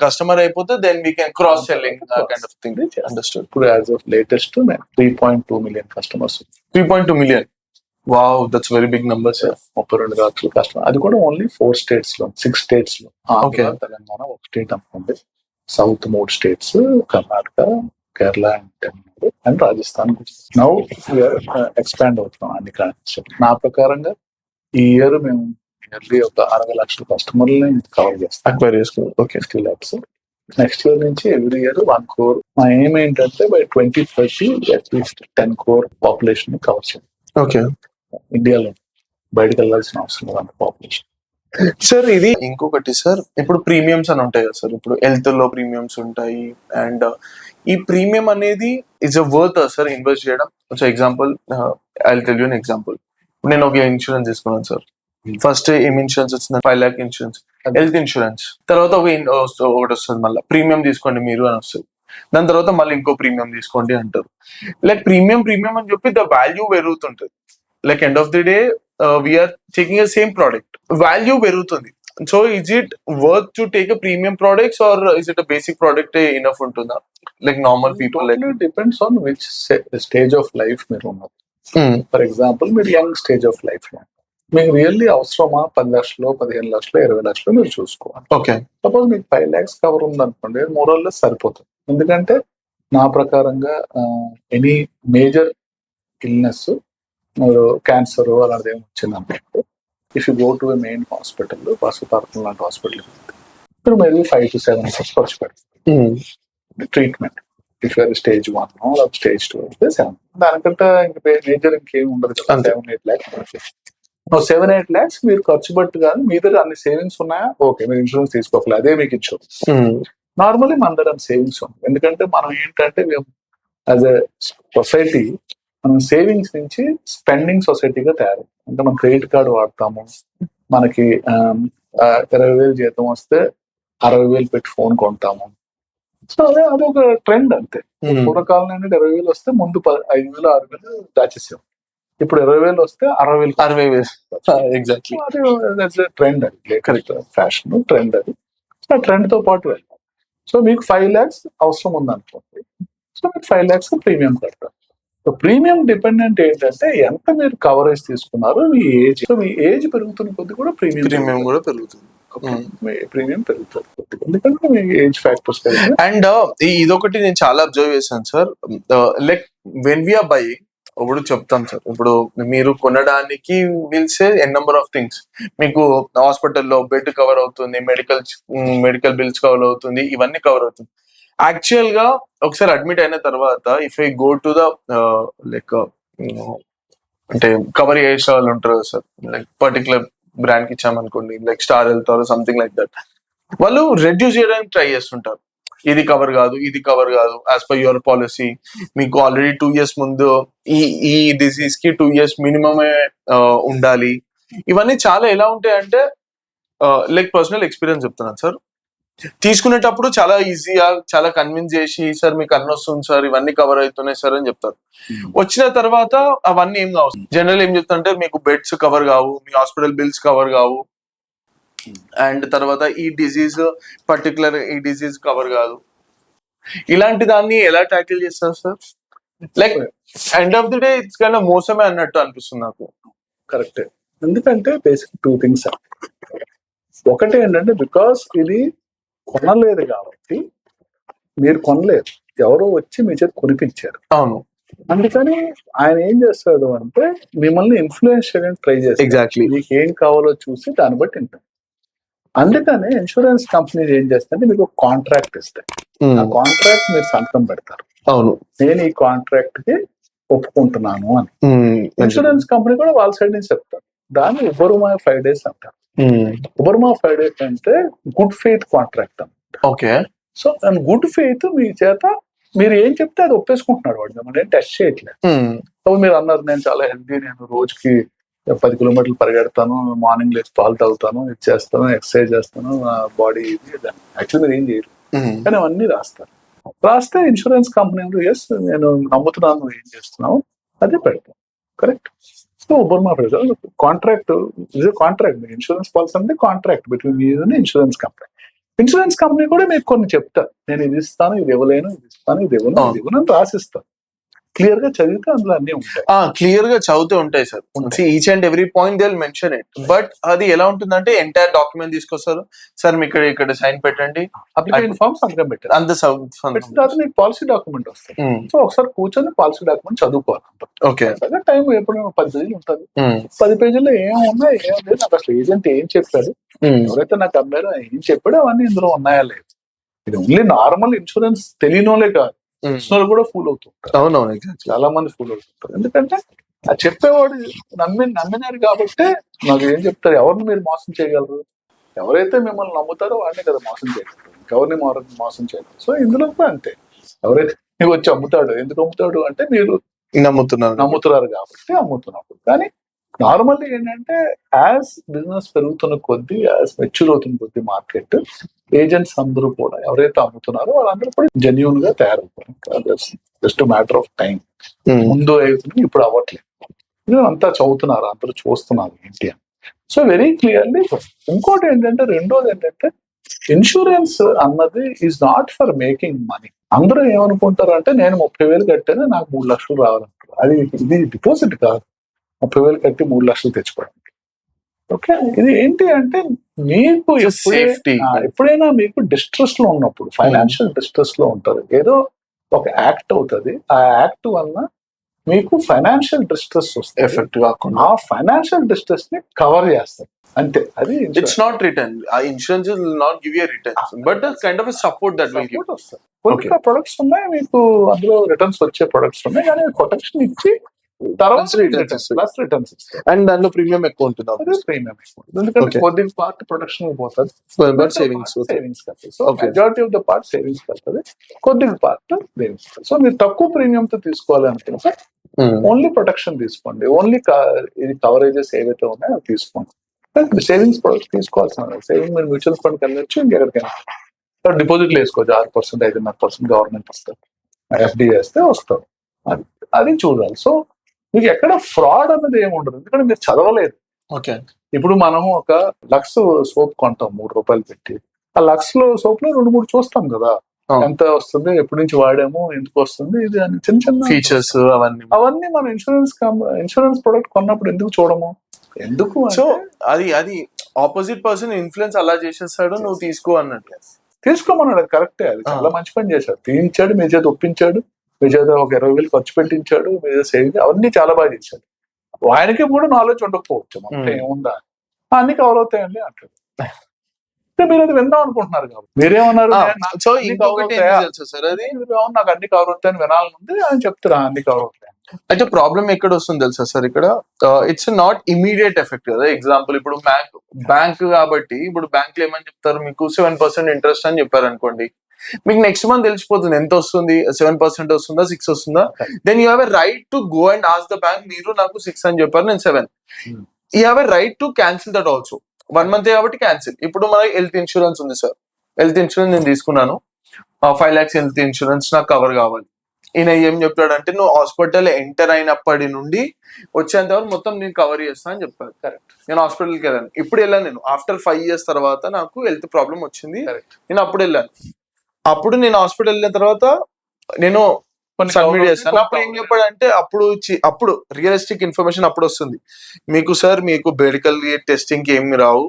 కస్టమర్ అయిపోతే then we can cross selling kind of thing. Understood. ఇప్పుడు as of latest 3.2 million customers. 3.2 million. Wow, that's very big number sir. 32 లక్షల కస్టమర్. అది కూడా ఓన్లీ 4 స్టేట్స్ లో, 6 స్టేట్స్ లో. ఆంధ్ర, తెలంగాణ 1 స్టేట్ అనుకోండి, south 3 states, Karnataka, Kerala and Tamil Nadu and Rajasthan. Now expand అవుతున్నాం అన్ని constitution. నా ప్రకారంగా ఈ ఇయర్ మేము నియర్లీ ఒక 60 లక్షల కస్టమర్లని కవర్ చేస్తాం. అక్వైర్ చేసుకున్నాం. ఓకే. 2 lakhs. నెక్స్ట్ ఇయర్ నుంచి ఎవ్రీ ఇయర్ 1 crore. మా ఎయిమ్ ఏంటంటే by 2030 at least 10 crore population cover చేయాలి. ఓకే. ఇండియాలో బయటకు వెళ్ళాల్సిన అవసరం లేదు పాపులేషన్. సార్ ఇది ఇంకొకటి సార్, ఇప్పుడు ప్రీమియమ్స్ అని ఉంటాయి కదా సార్, ఇప్పుడు హెల్త్ లో ప్రీమియమ్స్ ఉంటాయి. అండ్ ఈ ప్రీమియం అనేది is a worth sir invest చేయడం. So example, I will tell you an example. నేను ఒక ఇన్సూరెన్స్ తీసుకున్నాను సార్. ఫస్ట్ ఏం ఇన్సూరెన్స్ వచ్చింది? 5 lakh ఇన్సూరెన్స్. హెల్త్ ఇన్సూరెన్స్ తర్వాత ఒకటి వస్తుంది, మళ్ళీ ప్రీమియం తీసుకోండి మీరు అని వస్తుంది. దాని తర్వాత మళ్ళీ ఇంకో ప్రీమియం తీసుకోండి అంటారు. లైక్ ప్రీమియం అని చెప్పి ద వాల్యూ పెరుగుతుంటది. Like end of the day we're taking a same product, value పెరుగుతుంది. So is it worth to take a premium products or is it a basic product enough ఉంటుందా? Like normal people like depends on which stage of life మీరు ఉన్నారు. For example మీరు young stage of life లో మీకు really అవసరమా 10 లక్షలు 15 లక్షలు 20 లక్షలు మీరు చూసుకోవాలి. ఓకే, సపోజ్ మీకు 5 lakhs కవర్ ఉందనుకోండి, మోరల్లెస్ సరిపోతుంది. ఎందుకంటే నా ప్రకారంగా ఎనీ మేజర్ ఇల్నెస్, క్యాన్సర్ అలాంటిది ఏమి వచ్చిందనుకుంటే, if you go to a main hospital, Basavatarakam లాంటి హాస్పిటల్ మీరు మేబీ 5 to 7 lakhs ఖర్చు పెడతారు treatment. If you're stage 1 stage 2 అయితే 7. దానికంటే ఇంకా మేజర్ ఇంకేం ఉండదు కదా. 7-8 lakhs 7-8 lakhs మీరు ఖర్చు బట్టి కాదు, మీ దగ్గర అన్ని సేవింగ్స్ ఉన్నాయా, ఓకే మీరు ఇన్సూరెన్స్ తీసుకోవాలి, అదే మీకు ఇన్సూరెన్స్. నార్మల్లీ మన దగ్గర సేవింగ్స్ ఉంది. ఎందుకంటే మనం ఏంటంటే యాజ్ ఎ సొసైటీ మనం సేవింగ్స్ నుంచి స్పెండింగ్ సొసైటీగా తయారు. అంటే మనం క్రెడిట్ కార్డు వాడతాము, మనకి 20,000 జీతం వస్తే 60,000 పెట్టి ఫోన్ కొంటాము. సో అదొక ట్రెండ్ అంతే. పూర్వకాలం అనేది 20,000 వస్తే ముందు 5,000 6,000 దాచేసాం. ఇప్పుడు 20,000 వస్తే 60,000 ఎగ్జాక్ట్లీ. అది ట్రెండ్, అది లేటెస్ట్ ఫ్యాషన్ ట్రెండ్. అది ఆ ట్రెండ్ తో పాటు వెళ్ళాలి. సో మీకు 5 lakhs అవసరం ఉందనుకోండి, సో మీకు 5 lakhs ప్రీమియం కడతారు. సో ప్రీమియం డిపెండెంట్ ఏంటంటే ఎంత మీరు కవరేజ్ తీసుకున్నారు, మీ ఏజ్. సో మీ ఏజ్ పెరుగుతున్న కొద్ది కూడా ప్రీమియం కూడా పెరుగుతుంది. ప్రీమియం పెరుగుతుంది ఎందుకంటే మీ ఏజ్ ఫ్యాక్టర్స్. అండ్ ఇదొకటి నేను చాలా అబ్జర్వ్ చేశాను sir. Like when we are buying, ఇప్పుడు చెప్తాం సార్, ఇప్పుడు మీరు కొనడానికి బిల్సే ఎన్ నెంబర్ ఆఫ్ థింగ్స్. మీకు హాస్పిటల్లో బెడ్ కవర్ అవుతుంది, మెడికల్ బిల్స్ కవర్ అవుతుంది, ఇవన్నీ కవర్ అవుతుంది. యాక్చువల్ గా ఒకసారి అడ్మిట్ అయిన తర్వాత if I go to the like అంటే కవర్ చేసే వాళ్ళు ఉంటారు సార్, లైక్ పర్టికులర్ బ్రాండ్ కి ఇచ్చామనుకోండి, like Star Health or something like that, వాళ్ళు రెడ్యూస్ చేయడానికి ట్రై చేస్తుంటారు. ఇది కవర్ కాదు, ఇది కవర్ కాదు, యాజ్ పర్ యువర్ పాలసీ మీకు ఆల్రెడీ 2 years ముందు ఈ డిసీజ్ కి 2 years మినిమమే ఉండాలి. ఇవన్నీ చాలా ఎలా ఉంటాయంటే, లైక్ పర్సనల్ ఎక్స్పీరియన్స్ చెప్తున్నాను సార్. తీసుకునేటప్పుడు చాలా ఈజీగా చాలా కన్విన్స్ చేసి, సార్ మీకు అన్ని వస్తుంది సార్, ఇవన్నీ కవర్ అవుతున్నాయి సార్ అని చెప్తారు. వచ్చిన తర్వాత అవన్నీ ఏం కావు. జనరల్ ఏం చెప్తారంటే మీకు బెడ్స్ కవర్ కావు, మీ హాస్పిటల్ బిల్స్ కవర్ కావు, అండ్ తర్వాత ఈ డిసీజ్ పర్టికులర్ ఈ డిసీజ్ కవర్ కాదు. ఇలాంటి దాన్ని ఎలా ట్యాకిల్ చేస్తారు సార్? Like end of the day it's kind of మోసమే అన్నట్టు అనిపిస్తుంది నాకు. కరెక్టే. ఎందుకంటే బేసిక్ 2 things. ఒకటి ఏంటంటే, బికాస్ ఇది కొనలేదు కాబట్టి మీరు కొనలేదు, ఎవరో వచ్చి మీ చేతి కొనిపించారు. అవును. అందుకని ఆయన ఏం చేస్తాడు అంటే మిమ్మల్ని ఇన్ఫ్లుయెన్స్ చేయడానికి ట్రై చేస్తాడు. ఎగ్జాక్ట్లీ. మీకు ఏం కావాలో చూసి దాన్ని బట్టి ఉంటుంది. అందుకనే ఇన్సూరెన్స్ కంపెనీస్ ఏం చేస్తాయంటే మీకు కాంట్రాక్ట్ ఇస్తాయి. ఆ కాంట్రాక్ట్ మీరు సంతకం పెడతారు. అవును, నేను ఈ కాంట్రాక్ట్ కి ఒప్పుకుంటున్నాను అని. ఇన్సూరెన్స్ కంపెనీ కూడా వాళ్ళ సైడ్ నుంచి చెప్తారు. దాన్ని ఉబర్మా 5 days అంటారు. ఉబర్మా 5 days అంటే గుడ్ ఫెయిత్ కాంట్రాక్ట్ అంట. ఓకే. సో గుడ్ ఫెయిత్ మీ చేత మీరు ఏం చెప్తే అది ఒప్పేసుకుంటున్నాడు వాడు, మిమ్మల్ని టెస్ట్ చేయట్లేదు. అప్పుడు మీరు అన్నారు నేను చాలా హెల్తీ, నేను రోజుకి 10 kilometers పరిగెడతాను, మార్నింగ్ లేచి పాలు తాగుతాను, ఇది చేస్తాను, ఎక్సర్సైజ్ చేస్తాను, నా బాడీ ఇది. యాక్చువల్లీ మీరు ఏం చేయరు, కానీ అవన్నీ రాస్తారు. రాస్తే ఇన్సూరెన్స్ కంపెనీ ఎస్ నేను నమ్ముతున్నాను నువ్వు ఏం చేస్తున్నావు అదే పెడతాను. కరెక్ట్. సో ఉబర్మా contract is contract. Insurance policy అంటే contract between you and insurance company. Insurance company కూడా మీకు కొన్ని చెప్తారు, నేను ఇది ఇస్తాను, ఇది ఇవ్వలేను, ఇది ఇస్తాను, ఇది ఇవ్వను, ఇది ఇవ్వను అని రాసిస్తాను. క్లియర్ గా చదివితే అందులో అన్ని ఉంటాయి. క్లియర్ గా చదివితే ఉంటాయి sir. Each and every point they will mention it. But అది ఎలా ఉంటుందంటే ఎంటైర్ డాక్యుమెంట్ తీసుకొస్తారు, సార్ మీ ఇక్కడ సైన్ పెట్టండి, అప్లికేషన్ ఫామ్ సంతకం పెట్టారు, అంత తర్వాత మీకు పాలసీ డాక్యుమెంట్ వస్తుంది. సో ఒకసారి కూర్చొని పాలసీ డాక్యుమెంట్ చదువుకోవాలి. ఓకే. టైం ఎప్పుడు 10 pages ఉంటుంది. 10 pages ఏమున్నా ఏం లేదు, నాకు అసలు ఏజెంట్ ఏం చెప్పాడు, ఎవరైతే నాకు అమ్మారో ఏం చెప్పాడో అవన్నీ ఇందులో ఉన్నాయా లేదు. ఇది ఓన్లీ నార్మల్ ఇన్సూరెన్స్ తెలియని వాళ్ళే కాదు, కూడా ఫూల్ అవుతుంటారు. అవునవును, చాలా మంది ఫూల్ అవుతుంటారు. ఎందుకంటే ఆ చెప్పేవాడు నమ్మినారు కాబట్టి నాకు ఏం చెప్తారు, ఎవరిని మీరు మోసం చేయగలరు? ఎవరైతే మిమ్మల్ని నమ్ముతారో వాడిని కదా మోసం చేయగలరు, ఎవరిని మోసం చేయగలరు. సో ఇందులో కూడా అంతే, ఎవరైతే మీకు వచ్చి అమ్ముతాడు, ఎందుకు అమ్ముతాడు అంటే మీరు నమ్ముతున్నారు కాబట్టి అమ్ముతున్నప్పుడు. కానీ నార్మల్లీ ఏంటంటే యాజ్ బిజినెస్ పెరుగుతున్న కొద్దీ, యాజ్ మెచ్యూర్ అవుతున్న కొద్దీ మార్కెట్, ఏజెంట్స్ అందరూ కూడా ఎవరైతే అమ్ముతున్నారో వాళ్ళందరూ కూడా జెన్యూన్ గా తయారవుతారు. Just matter of time. ముందు అవుతుంది, ఇప్పుడు అవ్వట్లేదు. అంతా చదువుతున్నారు, అందరూ చూస్తున్నారు ఏంటి అని. So very clearly. ఇంకోటి ఏంటంటే, రెండోది ఏంటంటే, ఇన్సూరెన్స్ అన్నది is not for making money. అందరూ ఏమనుకుంటారు అంటే, నేను 30,000 కట్టాను, నాకు 3 లక్షలు రావాలంటారు. అది ఇది డిపాజిట్ కాదు. 30,000 కట్టి 3 లక్షలు తెచ్చుకోవడానికి. ఓకే, ఇది ఏంటి అంటే, మీకు సేఫ్టీ. ఎప్పుడైనా మీకు డిస్ట్రెస్ లో ఉన్నప్పుడు, ఫైనాన్షియల్ డిస్ట్రెస్ లో ఉంటారు, ఏదో ఒక యాక్ట్ అవుతుంది, ఆ యాక్ట్ వల్ల మీకు ఫైనాన్షియల్ డిస్ట్రెస్ వస్తుంది. ఎఫెక్ట్ కాకుండా ఆ ఫైనాన్షియల్ డిస్ట్రెస్ ని కవర్ చేస్తారు అంతే. అది ఇట్స్ నాట్ రిటర్న్. ఆ insurance will not give you returns, but kind of support that will give. వస్తుంది. కొన్ని ప్రొడక్ట్స్ ఉన్నాయి మీకు, అందులో రిటర్న్స్ వచ్చే ప్రొడక్ట్స్ ఉన్నాయి, కానీ ప్రొటెక్షన్ ఇచ్చి తర్వాత ప్లస్ రిటర్న్స్ ఇస్తారు. అండ్ దాంట్లో ప్రీమియం ఎక్కువ ఉంటుంది. ప్రీమియం ఎక్కువ ఉంటుంది, ఎందుకంటే కొద్ది పార్ట్ ప్రొడక్షన్ పోతుంది, సేవింగ్స్ కలుగుతుంది. So majority of the part savings కలుగుతుంది, కొద్ది పార్ట్ సేవింగ్స్. సో మీరు తక్కువ ప్రీమియం తో తీసుకోవాలి అనుకుంటే ఓన్లీ ప్రొటెక్షన్ తీసుకోండి, ఓన్లీ ఇది కవరేజెస్ ఏవైతే ఉన్నాయో అవి తీసుకోండి. సేవింగ్స్ ప్రొడక్ట్స్ తీసుకోవాల్సిన సేవింగ్ మీరు మ్యూచువల్ ఫండ్కి వెళ్ళొచ్చు, ఇంకెక్కడికైనా డిపాజిట్లు వేసుకోవచ్చు. 6%, 5.5% గవర్నమెంట్ ఇస్తారు. ఎఫ్డి వేస్తే వస్తారు. అది చూడాలి. సో మీకు ఎక్కడ ఫ్రాడ్ అన్నది ఏమి ఉండదు, ఎందుకంటే మీరు చదవలేదు. ఓకే, ఇప్పుడు మనము ఒక లక్స్ సోప్ కొంటాం 3 రూపాయలు పెట్టి, ఆ లక్స్ లో సోప్ లో 2-3 చూస్తాం కదా, ఎంత వస్తుంది, ఎప్పటి నుంచి వాడాము, ఎందుకు వస్తుంది, ఇది అని చిన్న చిన్న ఫీచర్స్ అవన్నీ మనం ఇన్సూరెన్స్ ప్రొడక్ట్ కొన్నప్పుడు ఎందుకు చూడము, ఎందుకు. సో అది ఆపోజిట్ పర్సన్ ఇన్ఫ్లుయెన్స్ అలా చేసేస్తాడు, నువ్వు తీసుకో అన్నట్టు. తీసుకోమన్నాడు, అది కరెక్టే, అది చాలా మంచి పని చేశాడు. తీయించాడు, మీ చేత ఒప్పించాడు, మీ చేత ఒక 20,000 ఖర్చు పెట్టించాడు, మీ చేత సేవింగ్, అవన్నీ చాలా బాగా చేశాడు. ఆయనకి కూడా నాలెడ్జ్ ఉండకపోవచ్చు, అంటే ఏముందా అన్ని కవర్ అవుతాయండి అంటాడు. మీరు అది విందాం అనుకుంటున్నారు కాబట్టి మీరేమన్నారు, సో ఇంకొకటి నాకు అన్ని కవర్ అవుతాయని వినాలనుంది, ఆయన చెప్తారా అన్ని కవర్ అవుతాయి. అయితే ప్రాబ్లం ఎక్కడ వస్తుంది తెలుసా సార్, ఇక్కడ ఇట్స్ నాట్ ఇమీడియట్ ఎఫెక్ట్ కదా. ఎగ్జాంపుల్ ఇప్పుడు బ్యాంక్ కాబట్టి, ఇప్పుడు బ్యాంక్ లో ఏమని చెప్తారు, మీకు 7% ఇంట్రెస్ట్ అని చెప్పారు అనుకోండి, మీకు నెక్స్ట్ మంత్ తెలిసిపోతుంది ఎంత వస్తుంది, 7% వస్తుందా, 6 వస్తుందా. Then you have a right to go and ask the bank, మీరు నాకు 6 అని చెప్పారు, నేను 7. You have a right to cancel that also. 1 month కాబట్టి క్యాన్సిల్. ఇప్పుడు మనకి హెల్త్ ఇన్సూరెన్స్ ఉంది సార్, హెల్త్ ఇన్సూరెన్స్ నేను తీసుకున్నాను, 5 lakhs హెల్త్ ఇన్సూరెన్స్ నాకు కవర్ కావాలి. ఈయన ఏం చెప్తాడంటే, నువ్వు హాస్పిటల్ ఎంటర్ అయినప్పటి నుండి వచ్చేంత వరకు మొత్తం నేను కవర్ చేస్తా అని చెప్పాను. కరెక్ట్. నేను హాస్పిటల్కి వెళ్ళాను, ఇప్పుడు వెళ్ళాను నేను, ఆఫ్టర్ 5 years తర్వాత నాకు హెల్త్ ప్రాబ్లం వచ్చింది, నేను అప్పుడు వెళ్ళాను. అప్పుడు నేను హాస్పిటల్ వెళ్ళిన తర్వాత నేను సబ్మిట్ చేస్తాను. అప్పుడు ఏం చెప్పాడంటే, అప్పుడు రియలిస్టిక్ ఇన్ఫర్మేషన్ అప్పుడు వస్తుంది, మీకు సార్ మీకు మెడికల్ టెస్టింగ్ ఏమి రావు,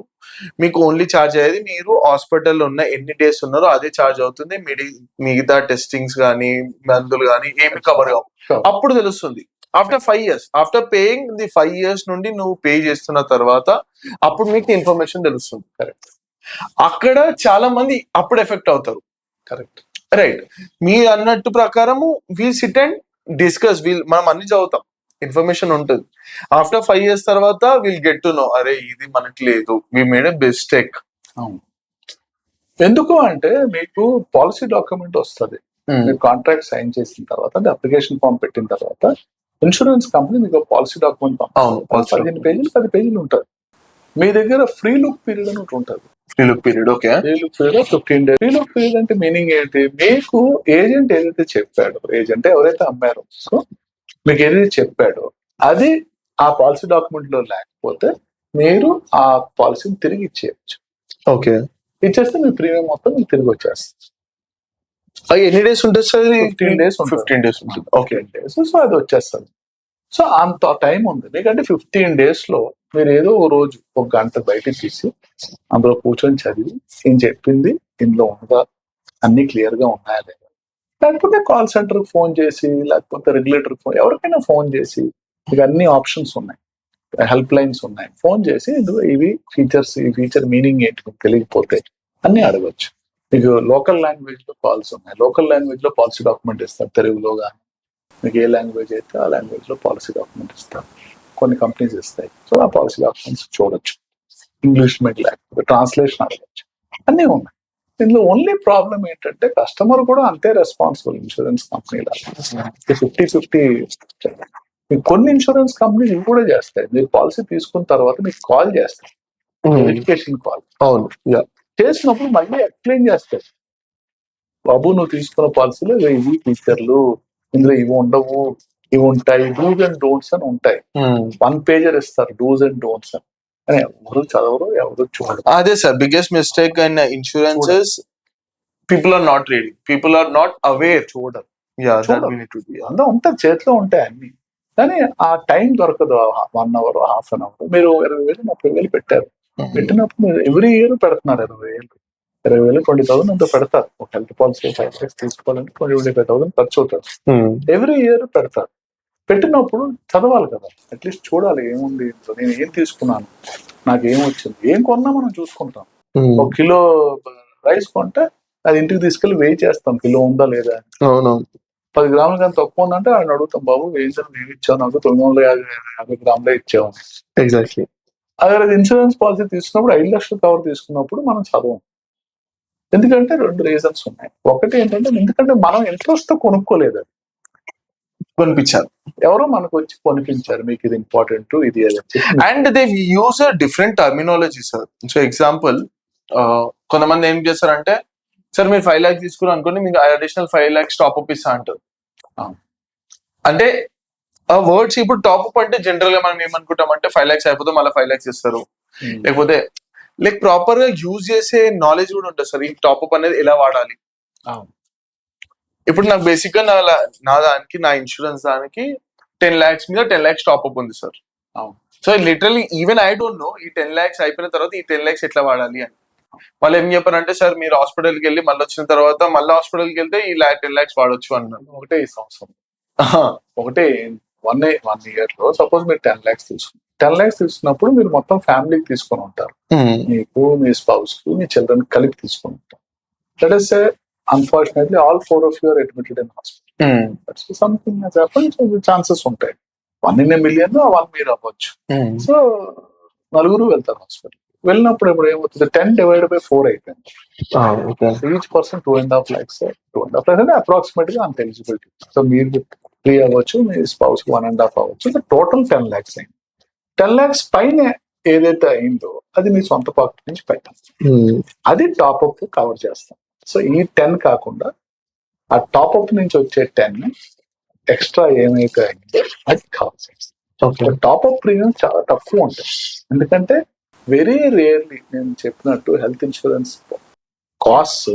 మీకు ఓన్లీ ఛార్జ్ అయ్యేది మీరు హాస్పిటల్లో ఉన్న ఎన్ని డేస్ ఉన్నారో అదే ఛార్జ్ అవుతుంది, మిగతా టెస్టింగ్స్ కానీ మందులు కానీ ఏమి కవర్ కావు. అప్పుడు తెలుస్తుంది after 5 years, after paying the 5 years నుండి నువ్వు పే చేస్తున్న తర్వాత అప్పుడు మీకు ఇన్ఫర్మేషన్ తెలుస్తుంది. కరెక్ట్. అక్కడ చాలా మంది అప్పుడు ఎఫెక్ట్ అవుతారు. Correct, right. మీరు అన్నట్టు ప్రకారము వీల్ సిట్ అండ్ డిస్కస్, మనం అన్ని చదువుతాం, ఇన్ఫర్మేషన్ ఉంటుంది. ఆఫ్టర్ 5 years తర్వాత విల్ గెట్ టు నో, అరే ఇది మనకి లేదు, వి మేడ్ ఎ మిస్టేక్. ఎందుకు అంటే, మీకు పాలసీ డాక్యుమెంట్ వస్తుంది, మీరు కాంట్రాక్ట్ సైన్ చేసిన తర్వాత, అంటే అప్లికేషన్ ఫామ్ పెట్టిన తర్వాత ఇన్సూరెన్స్ కంపెనీ మీకు పాలసీ డాక్యుమెంట్ 15 పేజీలు 10 పేజీలు ఉంటుంది. మీ దగ్గర ఫ్రీ లుక్ పీరియడ్ అని ఉంటుంది. Free look period, okay, free look period 15 days. Free look period అంటే మీనింగ్ ఏంటి, మీకు ఏజెంట్ ఏదైతే చెప్పాడో, ఏజెంట్ ఎవరైతే అమ్మారో సో మీకు ఏదైతే చెప్పాడో అది ఆ పాలసీ డాక్యుమెంట్ లో లేకపోతే మీరు ఆ పాలసీని తిరిగి ఇచ్చేయచ్చు. ఓకే, ఇచ్చేస్తే మీ ప్రీమియం మొత్తం మీకు తిరిగి వచ్చేస్తుంది. ఎన్ని డేస్ ఉంటుంది సార్? 15 days. 15 days ఉంటుంది. ఓకే, సో అది వచ్చేస్తుంది. సో అంత టైం ఉంది మీకంటే 15 days లో మీరు ఏదో ఓ రోజు 1 గంట బయటకు తీసి అందులో కూర్చొని చదివి, ఏం చెప్పింది ఇందులో ఉందా, అన్ని క్లియర్ గా ఉన్నాయా లేదా, లేకపోతే కాల్ సెంటర్ ఫోన్ చేసి, లేకపోతే రెగ్యులేటర్ ఫోన్, ఎవరికైనా ఫోన్ చేసి, మీకు అన్ని ఆప్షన్స్ ఉన్నాయి, హెల్ప్ లైన్స్ ఉన్నాయి, ఫోన్ చేసి ఇందులో ఇవి ఫీచర్స్, ఈ ఫీచర్ మీనింగ్ ఏంటి మీకు తెలియకపోతే అన్ని అడగచ్చు. మీకు లోకల్ లాంగ్వేజ్ లో కాల్స్ ఉన్నాయి, లోకల్ లాంగ్వేజ్ లో పాలసీ డాక్యుమెంట్ ఇస్తారు, తెలుగులో కానీ మీకు ఏ లాంగ్వేజ్ అయితే ఆ లాంగ్వేజ్ లో పాలసీ డాక్యుమెంట్ ఇస్తారు. కొన్ని కంపెనీస్ ఇస్తాయి, సో ఆ పాలసీ డాక్యుమెంట్స్ చూడొచ్చు. ఇంగ్లీష్ మీకు లేకపోతే ట్రాన్స్లేషన్ అడగచ్చు, అన్నీ ఉన్నాయి. ఇందులో ఓన్లీ ప్రాబ్లం ఏంటంటే, కస్టమర్ కూడా అంతే రెస్పాన్సిబుల్. ఇన్సూరెన్స్ కంపెనీ లాగా 50-50 మీకు కొన్ని ఇన్సూరెన్స్ కంపెనీలు ఇవి కూడా చేస్తాయి. మీరు పాలసీ తీసుకున్న తర్వాత మీకు కాల్ చేస్తారు, వెరిఫికేషన్ కాల్. అవును. యా. చేసినప్పుడు మళ్ళీ ఎక్స్ప్లెయిన్ చేస్తారు, బాబు నువ్వు తీసుకున్న పాలసీలో ఇవి ఫీచర్లు, ఇందులో ఇవి ఉండవు, ఇవి ఉంటాయి, డూస్ అండ్ డోంట్స్ అని ఉంటాయి. 1 పేజర్ ఇస్తారు డూస్ అండ్ డోంట్స్ అని, కానీ ఎవరు చదవరు, ఎవరు చూడరు. అదే sir biggest mistake in insurances, people are not reading, people are not aware. చూడరు. యా, చూడరు. that we need to do. అంతా ఉంటాయి, చేతిలో ఉంటాయి అన్ని, కానీ ఆ టైం దొరకదు. 1 అవర్, హాఫ్ అన్ అవర్. మీరు 20,000 30,000 పెట్టారు, పెట్టినప్పుడు మీరు ఎవ్రీ ఇయర్ పెడుతున్నారు 20,000 20,000 అంతా పెడతారు. ఒక హెల్త్ పాలసీ 5 lakhs తీసుకోవాలంటే 25,000 ఖర్చు అవుతారు. ఎవ్రీ ఇయర్ పెడతారు. పెట్టినప్పుడు చదవాలి కదా, అట్లీస్ట్ చూడాలి ఏముంది ఇందులో, నేను ఏం తీసుకున్నాను, నాకు ఏం వచ్చింది, ఏం కొన్నా మనం చూసుకుంటాం. 1 కిలో రైస్ కొంటే అది ఇంటికి తీసుకెళ్లి వెయి చేస్తాం, కిలో ఉందా లేదా అని. అవును. 10 గ్రాముల కన్నా తక్కువ ఉందంటే ఆయన అడుగుతాం, బాబు వేయించాను నేను ఇచ్చాను, నాకు 950 గ్రాములే ఇచ్చాము. ఎగ్జాక్ట్లీ. అదే ఇన్సూరెన్స్ పాలసీ తీసుకున్నప్పుడు 5 లక్షలు కవర్ తీసుకున్నప్పుడు మనం చదవం. ఎందుకంటే 2 రీజన్స్ ఉన్నాయి. ఒకటి ఏంటంటే, ఎందుకంటే మనం ఇంట్రెస్ట్ తో కొనుక్కోలేదు, అది కొనిపించారు, ఎవరో మనకు వచ్చి కొనిపించారు, మీకు ఇది ఇంపార్టెంట్, ఇది and they use different terminology sir. So example, కొంతమంది ఏం చేస్తారంటే, సార్ మీరు 5 lakhs తీసుకున్నారు అనుకోండి, మీకు అడిషనల్ 5 lakhs టాప్అప్ ఇస్తా అంటారు. అంటే ఆ వర్డ్స్ ఇప్పుడు టాప్అప్ అంటే జనరల్ గా మనం ఏమనుకుంటాం అంటే 5 lakhs అయిపోతే మళ్ళీ 5 lakhs ఇస్తారు, లేకపోతే లైక్ ప్రాపర్ గా యూజ్ చేసే నాలెడ్జ్ కూడా ఉంటుంది సార్. ఈ టాప్అప్ అనేది ఎలా వాడాలి. ఇప్పుడు నాకు బేసిక్ గా నా దానికి, నా ఇన్సూరెన్స్ దానికి 10 lakhs మీద 10 lakhs టాప్అప్ ఉంది sir. So literally even I don't no ఈ 10 lakhs అయిపోయిన తర్వాత ఈ 10 lakhs ఎట్లా వాడాలి అని. వాళ్ళు ఏం చెప్పారంటే, సార్ మీరు హాస్పిటల్కి వెళ్ళి మళ్ళీ వచ్చిన తర్వాత మళ్ళీ హాస్పిటల్కి వెళ్తే ఈ 10 lakhs వాడొచ్చు అన్నారు. ఒకటే ఈ సంవత్సరం, ఒకటే 1 year లో సపోజ్ మీరు 10 lakhs తీసుకున్నారు. 10 lakhs తీసుకున్నప్పుడు మీరు మొత్తం ఫ్యామిలీకి తీసుకొని ఉంటారు, మీకు, మీ స్పౌస్ కు, మీ చిల్డ్రన్ కలిపి తీసుకొని ఉంటారు. That is unfortunately all 4 of you are admitted in hospital. Something has happened, so chances ఉంటాయి. 1 in a million 1 మీరు అవ్వచ్చు. సో నలుగురు వెళ్తారు హాస్పిటల్. వెళ్ళినప్పుడు ఇప్పుడు ఏమవుతుంది, 10 divided by 4 అయిపోయింది. Each person 2.5 lakhs. 2.5 lakhs అంటే అప్రాక్సిమేట్ గా అంత ఎలిజిబిలిటీ. సో మీరు 3 అవ్వచ్చు, మీ స్పౌస్ 1.5 అవ్వచ్చు. టోటల్ 10 lakhs అయింది. 10 lakhs పైన ఏదైతే అయిందో అది మీ సొంత పాకెట్ నుంచి పెట్టాలి, అది టాప్అప్ కవర్ చేస్తాం. సో ఈ 10 కాకుండా ఆ టాప్అప్ నుంచి వచ్చే 10 ఎక్స్ట్రా ఏమైతే అయిందో అది కవర్ చేస్తాం. టాప్అప్ ప్రీమియం చాలా తక్కువ ఉంటాయి, ఎందుకంటే వెరీ రేర్లీ నేను చెప్పినట్టు health insurance cost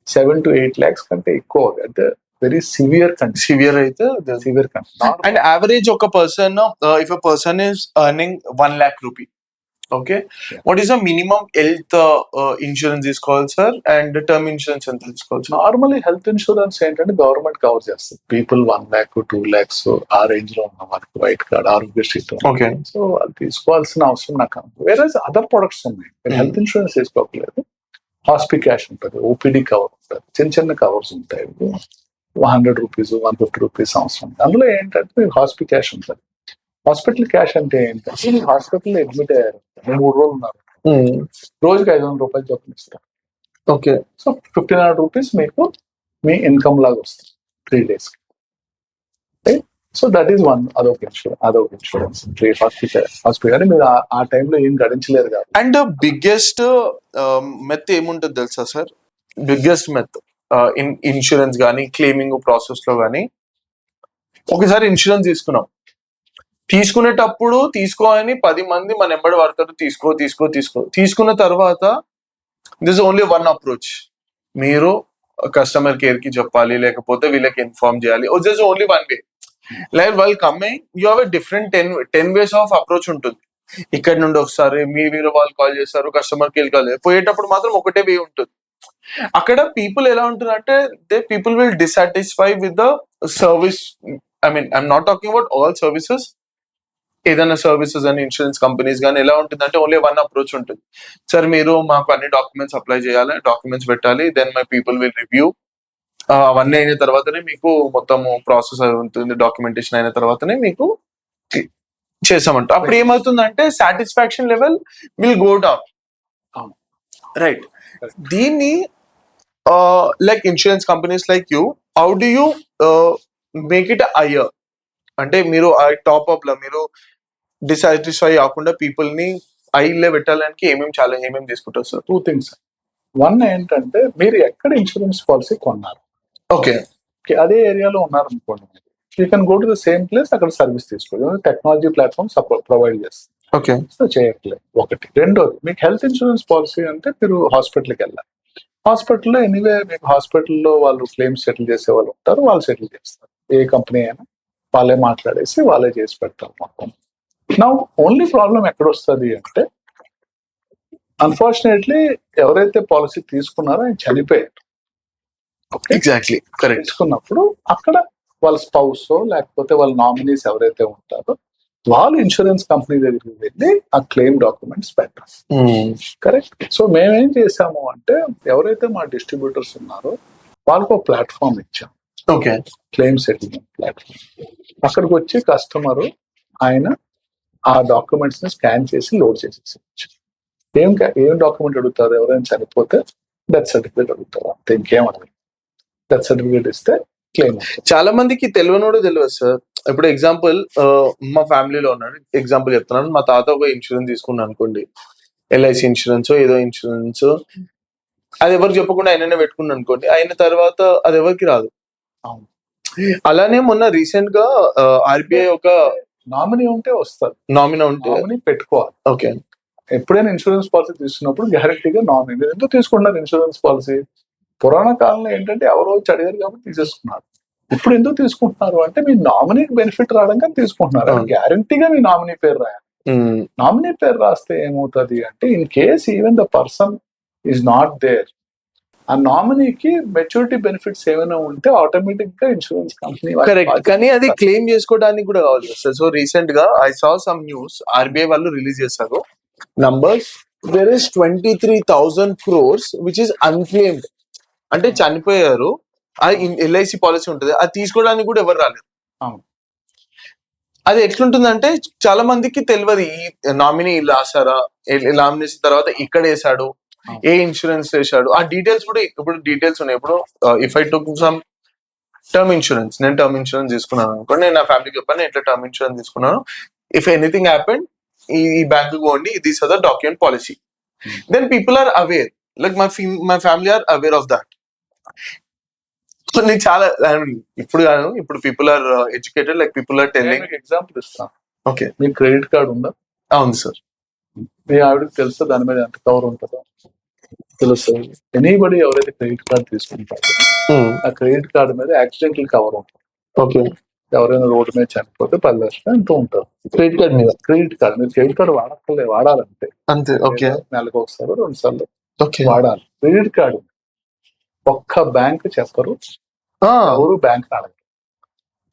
7 to 8 lakhs కంటే ఎక్కువ, అంటే వెరీ సివియర్ అయితే సివియర్ కండిషన్. అండ్ యావరేజ్ ఒక person, if a person is earning 1 lakh rupee, okay, what is the minimum health insurance తీసుకోవాలి సార్, అండ్ టర్మ్ ఇన్సూరెన్స్ ఎంత తీసుకోవాలి సార్? నార్మల్లీ హెల్త్ ఇన్సూరెన్స్ ఏంటంటే government cover చేస్తుంది. People 1 lakh 2 lakhs ఆ range లో ఉన్న మనకు వైట్ కార్డ్, ఆరోగ్యశ్రీ, సో అది తీసుకోవాల్సిన అవసరం నాకు. వేరే అదర్ ప్రొడక్ట్స్ ఉన్నాయి, హెల్త్ ఇన్సూరెన్స్ తీసుకోవట్లేదు. హాస్పిటల్ క్యాష్ ఉంటుంది, ఓపీడీ కవర్ ఉంటుంది, చిన్న చిన్న కవర్స్ ఉంటాయి, 100 rupees 150 rupees అవసరం. అందులో ఏంటంటే మీకు హాస్పిటల్ క్యాష్ ఉంటుంది. హాస్పిటల్ క్యాష్ అంటే ఏంటంటే, మీరు హాస్పిటల్లో అడ్మిట్ అయ్యారు, 3 రోజులు ఉన్నారు, రోజుకి 500 రూపాయలు చొప్పున ఇస్తారు. ఓకే, సో 1,500 rupees మీకు మీ ఇన్కమ్ లాగా వస్తుంది 3 days. So that is one అదొక ఇన్సూరెన్స్. హాస్పిటల్ అంటే మీరు ఆ టైంలో ఏం గడించలేరు కాదు. అండ్ బిగ్గెస్ట్ మెత్ ఏముంటుంది తెలుసా సార్? బిగ్గెస్ట్ మెత్ ఇన్ ఇన్సూరెన్స్ కానీ క్లెయిమింగ్ ప్రాసెస్ లో కానీ, ఒకసారి ఇన్సూరెన్స్ తీసుకునేటప్పుడు తీసుకో అని 10 మంది మన ఎంబడి పడతారు, తీసుకున్న తర్వాత దిస్ ఓన్లీ వన్ అప్రోచ్. మీరు కస్టమర్ కేర్ కి చెప్పాలి, లేకపోతే వీళ్ళకి ఇన్ఫార్మ్ చేయాలి. This only one way. Like వాళ్ళు coming you have a different 10 ways of approach ఉంటుంది. ఇక్కడ నుండి ఒకసారి మీరు వాళ్ళు కాల్ చేస్తారు, కస్టమర్ కేర్ కాల్ చేస్తారు, పోయేటప్పుడు మాత్రం ఒకటే వే ఉంటుంది. అక్కడ పీపుల్ ఎలా ఉంటుందంటే, people will dissatisfy with the service. I mean I'm not talking about all services. ఏదైనా సర్వీసెస్ అని ఇన్సూరెన్స్ కంపెనీస్ కానీ ఎలా ఉంటుందంటే, ఓన్లీ వన్ అప్రోచ్ ఉంటుంది. సార్ మీరు మాకు అన్ని డాక్యుమెంట్స్ అప్లై చేయాలి, డాక్యుమెంట్స్ పెట్టాలి, then my people will review. అవన్నీ అయిన తర్వాతనే మీకు మొత్తం ప్రాసెస్ ఉంటుంది, డాక్యుమెంటేషన్ అయిన తర్వాతనే మీకు చేసామంట. అప్పుడు ఏమవుతుందంటే satisfaction level will go down. Right. దీన్ని like insurance companies like you, how do you make it higher? అంటే మీరు ఆ టాప్ అప్ లో మీరు డిసాటిస్ఫై కాకుండా పీపుల్ ని ఐలే పెట్టాలని ఏమేమి తీసుకుంటారు సార్? 2 థింగ్స్. వన్ ఏంటంటే మీరు ఎక్కడ ఇన్సూరెన్స్ పాలసీ కొన్నారు, ఓకే అదే ఏరియాలో ఉన్నారనుకోండి, you can go to the same place, అక్కడ సర్వీస్ తీసుకోవాలి. టెక్నాలజీ ప్లాట్ఫామ్ ప్రొవైడ్ చేస్తుంది. ఓకే సో చేయట్లేదు ఒకటి. రెండోది, మీకు హెల్త్ ఇన్సూరెన్స్ పాలసీ అంటే మీరు హాస్పిటల్కి వెళ్ళాలి. హాస్పిటల్లో ఎనీవే మీకు హాస్పిటల్లో వాళ్ళు క్లెయిమ్స్ సెటిల్ చేసే వాళ్ళు ఉంటారు, వాళ్ళు సెటిల్ చేస్తారు. ఏ కంపెనీ అయినా వాళ్ళే మాట్లాడేసి వాళ్ళే చేసి పెడతారు మొత్తం. నా ఓన్లీ ప్రాబ్లం ఎక్కడ వస్తుంది అంటే, అన్ఫార్చునేట్లీ ఎవరైతే పాలసీ తీసుకున్నారో ఆయన చనిపోయారు. Exactly correct. తీసుకున్నప్పుడు అక్కడ వాళ్ళ స్పౌస్ లేకపోతే వాళ్ళ నామినీస్ ఎవరైతే ఉంటారో వాళ్ళు ఇన్సూరెన్స్ కంపెనీ దగ్గరికి వెళ్ళి ఆ క్లెయిమ్ డాక్యుమెంట్స్ పెట్టాలి. కరెక్ట్. సో మేమేం చేసాము అంటే, ఎవరైతే మా డిస్ట్రిబ్యూటర్స్ ఉన్నారో వాళ్ళకు ఒక ప్లాట్ఫామ్ ఇచ్చాం, ఓకే క్లెయిమ్ సెటిల్మెంట్ ప్లాట్ఫామ్. అక్కడికి వచ్చి కస్టమర్ ఆయన ఆ డాక్యుమెంట్స్ ని స్కాన్ చేసి లోడ్ చేసేసి ఏం డాక్యుమెంట్ అడుగుతారు, ఎవరైనా చనిపోతే డెత్ సర్టిఫికేట్ అడుగుతారు, అంతే, ఇంకేం అడగదు. డెత్ సర్టిఫికేట్ ఇస్తే క్లెయిమ్. చాలా మందికి తెలియనోడు తెలియదు సార్. ఇప్పుడు ఎగ్జాంపుల్ మా ఫ్యామిలీలో ఉన్నాడు, ఎగ్జాంపుల్ చెప్తున్నాను. మా తాత ఒక ఇన్సూరెన్స్ తీసుకున్నాను అనుకోండి, ఎల్ఐసి ఇన్సూరెన్స్ ఏదో ఇన్సూరెన్స్, అది ఎవరికి చెప్పకుండా ఆయననే పెట్టుకున్నాను అనుకోండి, అయిన తర్వాత అది ఎవరికి రాదు. అవును. అలానే మొన్న రీసెంట్ గా ఆర్బీఐ ఒక నామినీ ఉంటే వస్తారు, నామినీ ఉంటే నామినీ పెట్టుకోవాలి. ఓకే. ఎప్పుడైనా ఇన్సూరెన్స్ పాలసీ తీసుకున్నప్పుడు గ్యారంటీగా నామినీ. మీరు ఎందుకు తీసుకుంటున్నారు ఇన్సూరెన్స్ పాలసీ? పురాణ కాలంలో ఏంటంటే ఎవరో వచ్చి అడిగారు కాబట్టి తీసేసుకున్నారు. ఇప్పుడు ఎందుకు తీసుకుంటున్నారు అంటే, మీ నామినీకి బెనిఫిట్ రావడానికి తీసుకుంటున్నారు. గ్యారంటీగా మీ నామినీ పేరు రాయాలి. నామినీ పేరు రాస్తే ఏమవుతుంది అంటే, in case even the person is not there, ఆ నామినీకి మెచ్యూరిటీ బెనిఫిట్స్ ఏమైనా ఉంటే ఆటోమేటిక్ గా ఇన్సూరెన్స్ కంపెనీ. కరెక్ట్, కానీ అది క్లెయిమ్ చేసుకోవడానికి కూడా కావాలి సార్. సో రీసెంట్ గా I saw some news, RBI వాళ్ళు రిలీజ్ చేశారు numbers. There is 23,000 crores which is unclaimed. అంటే చనిపోయారు, ఎల్ఐసి పాలసీ ఉంటుంది, అది తీసుకోవడానికి కూడా ఎవరు రాలేదు. అది ఎట్లుంటుందంటే, చాలా మందికి తెలియదు ఈ నామినీ రాశారా, నామినేషన్ తర్వాత ఇక్కడ వేసాడు, ఏ ఇన్సూరెన్స్ వేసాడు, ఆ డీటెయిల్స్ కూడా ఇప్పుడు డీటెయిల్స్ ఉన్నాయి. ఇప్పుడు if I took some term insurance, నేను టర్మ్ ఇన్సూరెన్స్ తీసుకున్నాను అనుకోండి, నేను నా ఫ్యామిలీకి చెప్పాను ఎట్లా టర్మ్ ఇన్సూరెన్స్ తీసుకున్నాను, ఇఫ్ ఎనీథింగ్ హ్యాపెండ్ ఈ బ్యాంక్ పోండి, these are the document policy. Then people are aware, like my family are aware of that. నేను చాలా ఇప్పుడు కాదు, ఇప్పుడు people are educated, like people are telling. Example ఇస్తాను. ఓకే, మీ క్రెడిట్ కార్డ్ ఉందా? అవును సార్. మీ ఆవిడకి తెలుసా దాని మీద ఎంత కవర్ ఉంటుందో? తెలుసు. ఎనీబడి ఎవరైతే క్రెడిట్ కార్డ్ తీసుకుంటారో ఆ క్రెడిట్ కార్డు మీద యాక్సిడెంటల్ కవర్ ఉంటుంది. ఓకే, ఎవరైనా రోడ్డు మీద చనిపోతే 10 లక్షలు ఎంతో ఉంటారు క్రెడిట్ కార్డ్ మీద. క్రెడిట్ కార్డ్ మీరు క్రెడిట్ కార్డు వాడాలంటే అంతే. ఓకే, నెలకు ఒకసారి 2 సార్లు ఓకే వాడాలి. క్రెడిట్ కార్డు ఒక్క బ్యాంక్ చెప్పరు, ఎవరు బ్యాంక్ అడగరు.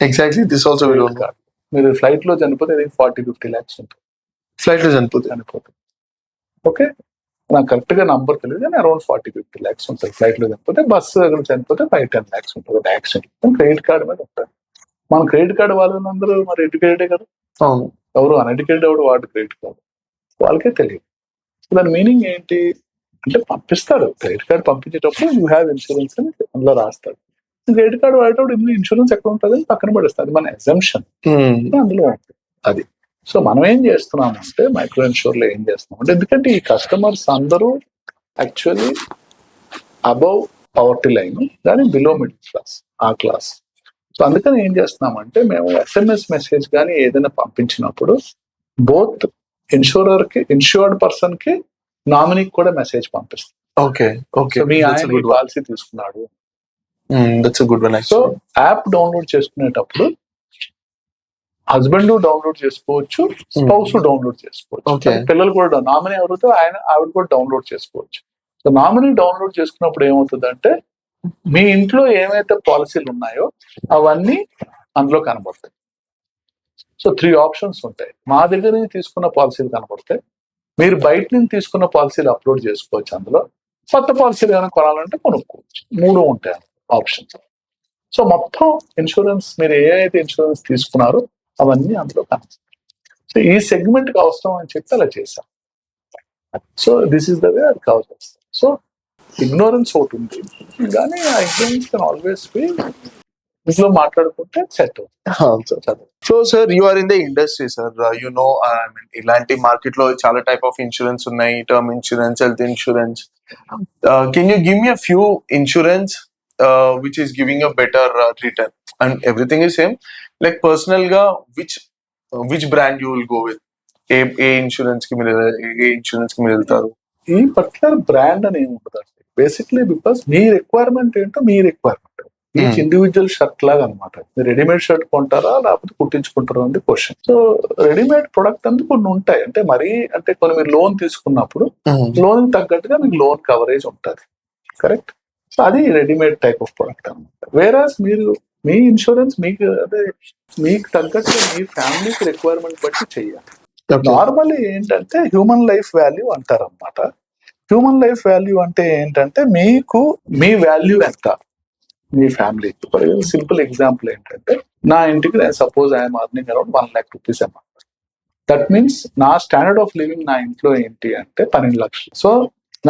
Exactly this also credit card. మీరు ఫ్లైట్ లో చనిపోతే 40-50 lakhs ఉంటుంది. ఫ్లైట్ లో చనిపోతే ఓకే, నాకు కరెక్ట్ గా నంబర్ తెలియదు కానీ అరౌండ్ 40-50 lakhs ఉంటుంది ఫ్లైట్ లో చనిపోతే. బస్సు దగ్గర చనిపోతే 5-10 lakhs ఉంటుంది యాక్సిడెంట్. క్రెడిట్ కార్డు మీద ఉంటుంది. మన క్రెడిట్ కార్డు వాళ్ళందరూ మరి ఎడ్యుకేటెడే కదా. అవును. ఎవరు అన్ఎడ్యుకేటెడ్ ఎవడు వాడు క్రెడిట్ కార్డు, వాళ్ళకే తెలియదు. దాని మీనింగ్ ఏంటి అంటే, పంపిస్తాడు క్రెడిట్ కార్డు, పంపించేటప్పుడు యూ హ్యావ్ ఇన్సూరెన్స్ అని అందులో రాస్తాడు. క్రెడిట్ కార్డు వాడేటప్పుడు ఇందులో ఇన్సూరెన్స్ ఎక్కడ ఉంటుంది అని పక్కన పడేస్తుంది. మన ఎగ్జంప్షన్ అందులో ఉంటుంది అది. సో మనం ఏం చేస్తున్నాం అంటే, మైక్రో ఇన్షూర్ లో ఏం చేస్తున్నాం అంటే, ఎందుకంటే ఈ కస్టమర్స్ అందరూ యాక్చువల్లీ అబౌవ్ పవర్టీ లైన్ కానీ బిలో మిడిల్ క్లాస్, ఆ క్లాస్. సో అందుకని ఏం చేస్తున్నామంటే, మేము SMS మెసేజ్ కానీ ఏదైనా పంపించినప్పుడు బోత్ ఇన్షూర్డ్ పర్సన్ కి నామినీకి కూడా మెసేజ్ పంపిస్తాం. ఓకే ఓకే, మీ ఆయన పాలసీ తీసుకున్నాడు. That's good one. So app download చేసుకునేటప్పుడు హస్బెండ్ డౌన్లోడ్ చేసుకోవచ్చు, స్పౌస్ డౌన్లోడ్ చేసుకోవచ్చు, పిల్లలు కూడా నామినీ ఎవరితో ఆవిడ కూడా డౌన్లోడ్ చేసుకోవచ్చు. సో నామినీ డౌన్లోడ్ చేసుకున్నప్పుడు ఏమవుతుందంటే, మీ ఇంట్లో ఏమైతే పాలసీలు ఉన్నాయో అవన్నీ అందులో కనబడతాయి. సో 3 ఆప్షన్స్ ఉంటాయి. మా దగ్గర నుంచి తీసుకున్న పాలసీలు కనబడతాయి, మీరు బయట నుంచి తీసుకున్న పాలసీలు అప్లోడ్ చేసుకోవచ్చు, అందులో కొత్త పాలసీలు ఏమైనా కొనాలంటే కొనుక్కోవచ్చు. 3 ఉంటాయి ఆప్షన్స్. సో మొత్తం ఇన్సూరెన్స్ మీరు ఏ అయితే ఇన్సూరెన్స్ తీసుకున్నారో అవన్నీ అందులో కనబడతాయి. సో ఈ సెగ్మెంట్ కి అవసరం అని చెప్పి అలా చేశాం. So this is the way అది కవర్ చేస్తాం. సో ఇగ్నోరెన్స్ ఒకటి ఉంది, కానీ ఆ ఇగ్నోరెన్స్ కెన్ ఆల్వేస్ బి ఇంట్లో మాట్లాడుకుంటే set. So sir you are in the industry sir, you know ఇలాంటి మార్కెట్ లో చాలా టైప్ ఆఫ్ ఇన్సూరెన్స్ ఉన్నాయి, term insurance, health insurance. Can you give me a few insurance which is giving a better return and everything is same, like personal గా which brand you will go with? ఏ insurance కి మీరు వెళ్తారు? ఈ particular brand అని ఏమి ఉంటుందండి, basically because me requirement ఏంటో మీ రిక్వైర్మెంట్ ఈచ్ ఇండివిజువల్ షర్ట్ లాగా అనమాట. మీరు రెడీమేడ్ షర్ట్ కొంటారా లేకపోతే కుట్టించుకుంటారా అనేది క్వశ్చన్. సో రెడీమేడ్ ప్రొడక్ట్ అంటే కొన్ని ఉంటాయి, అంటే మరీ అంటే కొన్ని మీరు లోన్ తీసుకున్నప్పుడు లోన్ తగ్గట్టుగా మీకు లోన్ కవరేజ్ ఉంటుంది, కరెక్ట్. సో అది రెడీమేడ్ టైప్ ఆఫ్ ప్రొడక్ట్ అనమాట. వేరాస్ మీరు మీ ఇన్సూరెన్స్ మీకు అదే మీకు తగ్గట్టు మీ ఫ్యామిలీకి రిక్వైర్మెంట్ బట్టి చెయ్యాలి. నార్మల్లీ ఏంటంటే హ్యూమన్ లైఫ్ వాల్యూ అంటారు అనమాట. హ్యూమన్ లైఫ్ వాల్యూ అంటే ఏంటంటే మీకు మీ వాల్యూ ఎంత మీ ఫ్యామిలీకి. ఫర్ సింపుల్ ఎగ్జాంపుల్ ఏంటంటే నా ఇంటికి నేను suppose I'm earning around 1 lakh rupees అన్నమాట. దట్ మీన్స్ నా స్టాండర్డ్ ఆఫ్ లివింగ్ నా ఇంట్లో ఏంటి అంటే 12 లక్షలు. సో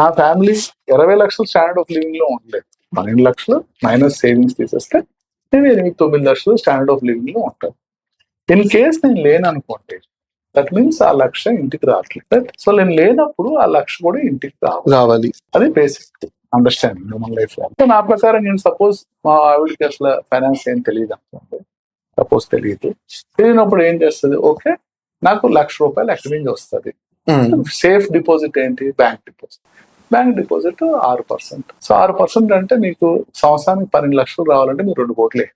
నా ఫ్యామిలీ 20 లక్షలు స్టాండర్డ్ ఆఫ్ లివింగ్ లో ఉండలేదు. 12 లక్షలు మైనస్ సేవింగ్స్ తీసేస్తే నేను 8-9 లక్షలు స్టాండర్డ్ ఆఫ్ లివింగ్ లో ఉంటాను. ఇన్ కేస్ నేను లేననుకోండి, దట్ మీన్స్ ఆ లక్ష ఇంటికి రావట్లేదు. సో నేను లేనప్పుడు ఆ లక్ష కూడా ఇంటికి రావాలి. అది basic understanding human life. So నా ప్రకారం నేను సపోజ్ మా ఆవిడకి అసలు ఫైనాన్స్ ఏం తెలియదు అనుకోండి, సపోజ్ తెలియనప్పుడు ఏం చేస్తుంది, ఓకే నాకు ₹1,00,000 ఎక్కడి నుంచి వస్తుంది. సేఫ్ డిపాజిట్ ఏంటి? Bank deposit. Bank deposit 6%. So 6% అంటే మీకు సంవత్సరానికి 12 లక్షలు రావాలంటే మీరు 2 కోట్లు.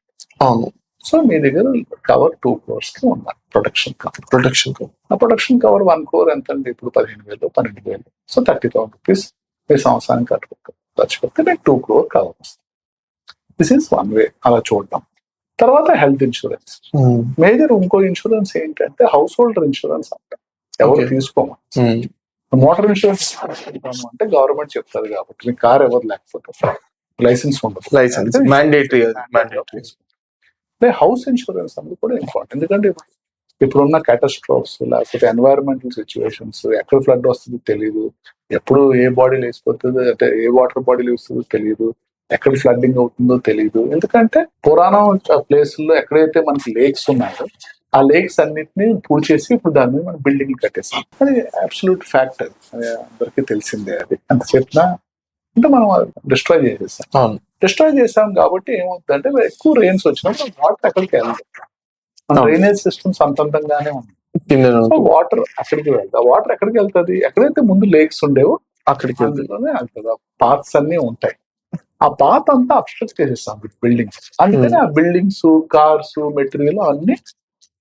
అవును. సో మీ దగ్గర కవర్ 2 crores కి ఉండాలి, ప్రొటెక్షన్ కవర్. ఆ ప్రొటెక్షన్ కవర్ 1 crore ఎంత అండి ఇప్పుడు? 15,000, 12,000. సో 30,000 రూపీస్ మీ సంవత్సరానికి ఖర్చు పెడితే మీకు 2 crore కవర్ వస్తుంది. దిస్ ఈస్ వన్ వే అలా చూడడం. తర్వాత హెల్త్ ఇన్సూరెన్స్. మేజర్ ఇంకో ఇన్సూరెన్స్ ఏంటంటే హౌస్ హోల్డర్ ఇన్సూరెన్స్ అంటారు. ఎవరు తీసుకోమని. మోటార్ ఇన్సూరెన్స్ అంటే గవర్నమెంట్ చెప్తారు కాబట్టి, మీ కార్ ఎవరు లేకపోతే లైసెన్స్ ఉండదు. Licence mandatory. హౌస్ ఇన్సూరెన్స్ అనేది కూడా ఇంపార్టెంట్. ఎందుకంటే ఇప్పుడున్న క్యాటాస్ట్రోఫ్స్ లేకపోతే ఎన్వైరన్మెంటల్ సిచ్యువేషన్స్, ఎక్కడ ఫ్లడ్ వస్తుందో తెలియదు, ఎప్పుడు ఏ బాడీ లేచిపోతుందో అంటే ఏ వాటర్ బాడీ లేస్తుందో తెలియదు, ఎక్కడ ఫ్లడ్డింగ్ అవుతుందో తెలియదు. ఎందుకంటే పురాణం ప్లేసుల్లో ఎక్కడైతే మనకి లేక్స్ ఉన్నాయో ఆ లేక్స్ అన్నిటిని పూడ్చేసి ఇప్పుడు దాని మీద మనం బిల్డింగ్ కట్టేసాం. అది అబ్సల్యూట్ ఫ్యాక్ట్. అది అందరికీ తెలిసిందే. అది అంత చెప్పినా అంటే మనం డిస్ట్రాయ్ చేసేసాం. డిస్ట్రాయ్ చేసాం కాబట్టి ఏమవుతుందంటే ఎక్కువ రెయిన్స్ వచ్చినప్పుడు వాటర్ ఎక్కడికి వెళ్ళదు. మన డ్రైనేజ్ సిస్టమ్స్ అంతంతంగానే ఉంది. సో వాటర్ అక్కడికి వెళ్తుంది. ఆ వాటర్ ఎక్కడికి వెళ్తుంది? ఎక్కడైతే ముందు లేక్స్ ఉండేవో అక్కడికి వెళ్తుంది. ఆ పాత్స్ అన్ని ఉంటాయి. ఆ పాత్ అంతా అబ్స్ట్రక్ట్ చేసేస్తాం బిల్డింగ్స్. అందుకని ఆ బిల్డింగ్స్, కార్స్, మెటీరియల్ అన్ని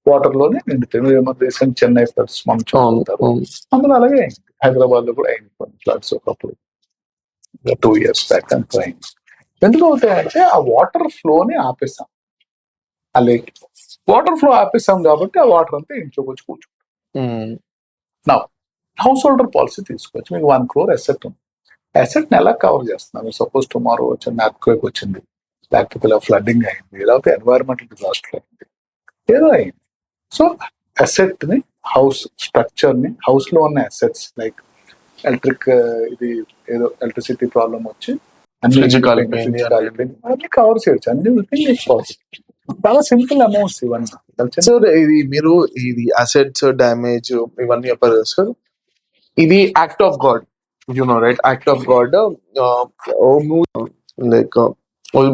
వాటర్ లోనే నిండుతాయి. మీరు ఏమో రీసెంట్ చెన్నై ఫ్లడ్స్ మనం చూస్తుంటారు. అందులో అలాగే అయింది. హైదరాబాద్ లో కూడా అయింది ఫ్లడ్స్ ఒకప్పుడు 2 years బ్యాక్ అంతా అయింది. ఎందుకు అవుతాయంటే ఆ వాటర్ ఫ్లోని ఆపేసాం. ఆ లేక్ వాటర్ ఫ్లో ఆపేసాం కాబట్టి ఆ వాటర్ అంతా ఇంట్లోకి వచ్చి కూర్చుంటాం. నా హౌస్ హోల్డర్ పాలసీ తీసుకోవచ్చు. మీకు 1 crore అసెట్ ఉంది. అసెట్ ని ఎలా కవర్ చేస్తున్నాం? సపోజ్ టుమారో వచ్చింది, ఎర్త్క్వేక్ వచ్చింది, లేకపోతే ఇలా ఫ్లడ్డింగ్ అయింది, లేకపోతే ఎన్వైరన్మెంటల్ డిజాస్టర్ అయింది, ఏదో అయింది. సో అసెట్ ని, హౌస్ స్ట్రక్చర్ ని, హౌస్ లో ఉన్న అసెట్స్ లైక్ ఎలక్ట్రిక్ ఇది ఏదో ఎలక్ట్రిసిటీ ప్రాబ్లం వచ్చి అన్ని కవర్ చేయొచ్చు. అన్ని చాలా సింపుల్ అమౌంట్స్ ఇవన్నీ. సార్ ఇది మీరు ఇది అసెట్స్ డ్యామేజ్ ఇవన్నీ చెప్పారు కదా సార్, ఇది act of God, you know right? Act of God. Like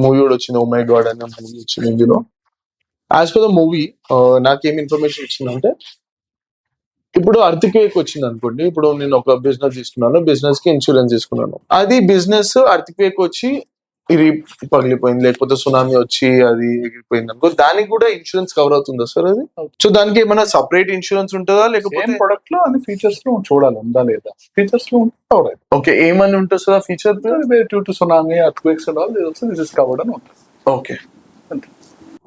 movie కూడా వచ్చింది, ఓ మై గాడ్ అనే మూవీ వచ్చింది. ఇందులో యాజ్ పర్ ద మూవీ నాకేం ఇన్ఫర్మేషన్ వచ్చిందంటే, ఇప్పుడు అర్త్క్వేక్ వచ్చింది అనుకోండి, ఇప్పుడు నేను ఒక బిజినెస్ తీసుకున్నాను, బిజినెస్ కి ఇన్సూరెన్స్ తీసుకున్నాను, అది బిజినెస్ అర్త్క్వేక్ వచ్చి ఇది పగిలిపోయింది, లేకపోతే సునామీ వచ్చి అది ఎగిరిపోయింది అనుకో, దానికి కూడా ఇన్సూరెన్స్ కవర్ అవుతుందా సార్ అది? సో దానికి ఏమైనా సపరేట్ ఇన్సూరెన్స్ ఉంటుందా, లేకపోతే ప్రొడక్ట్ లో అన్ని ఫీచర్స్ లో చూడాలి ఉందా లేదా? ఫీచర్స్ లో కవర్ అవుతుంది. ఓకే, ఏమని ఉంటుంది సార్ ఆ feature? Due to tsunami, earthquakes and all this is covered అని ఉంటుంది. Okay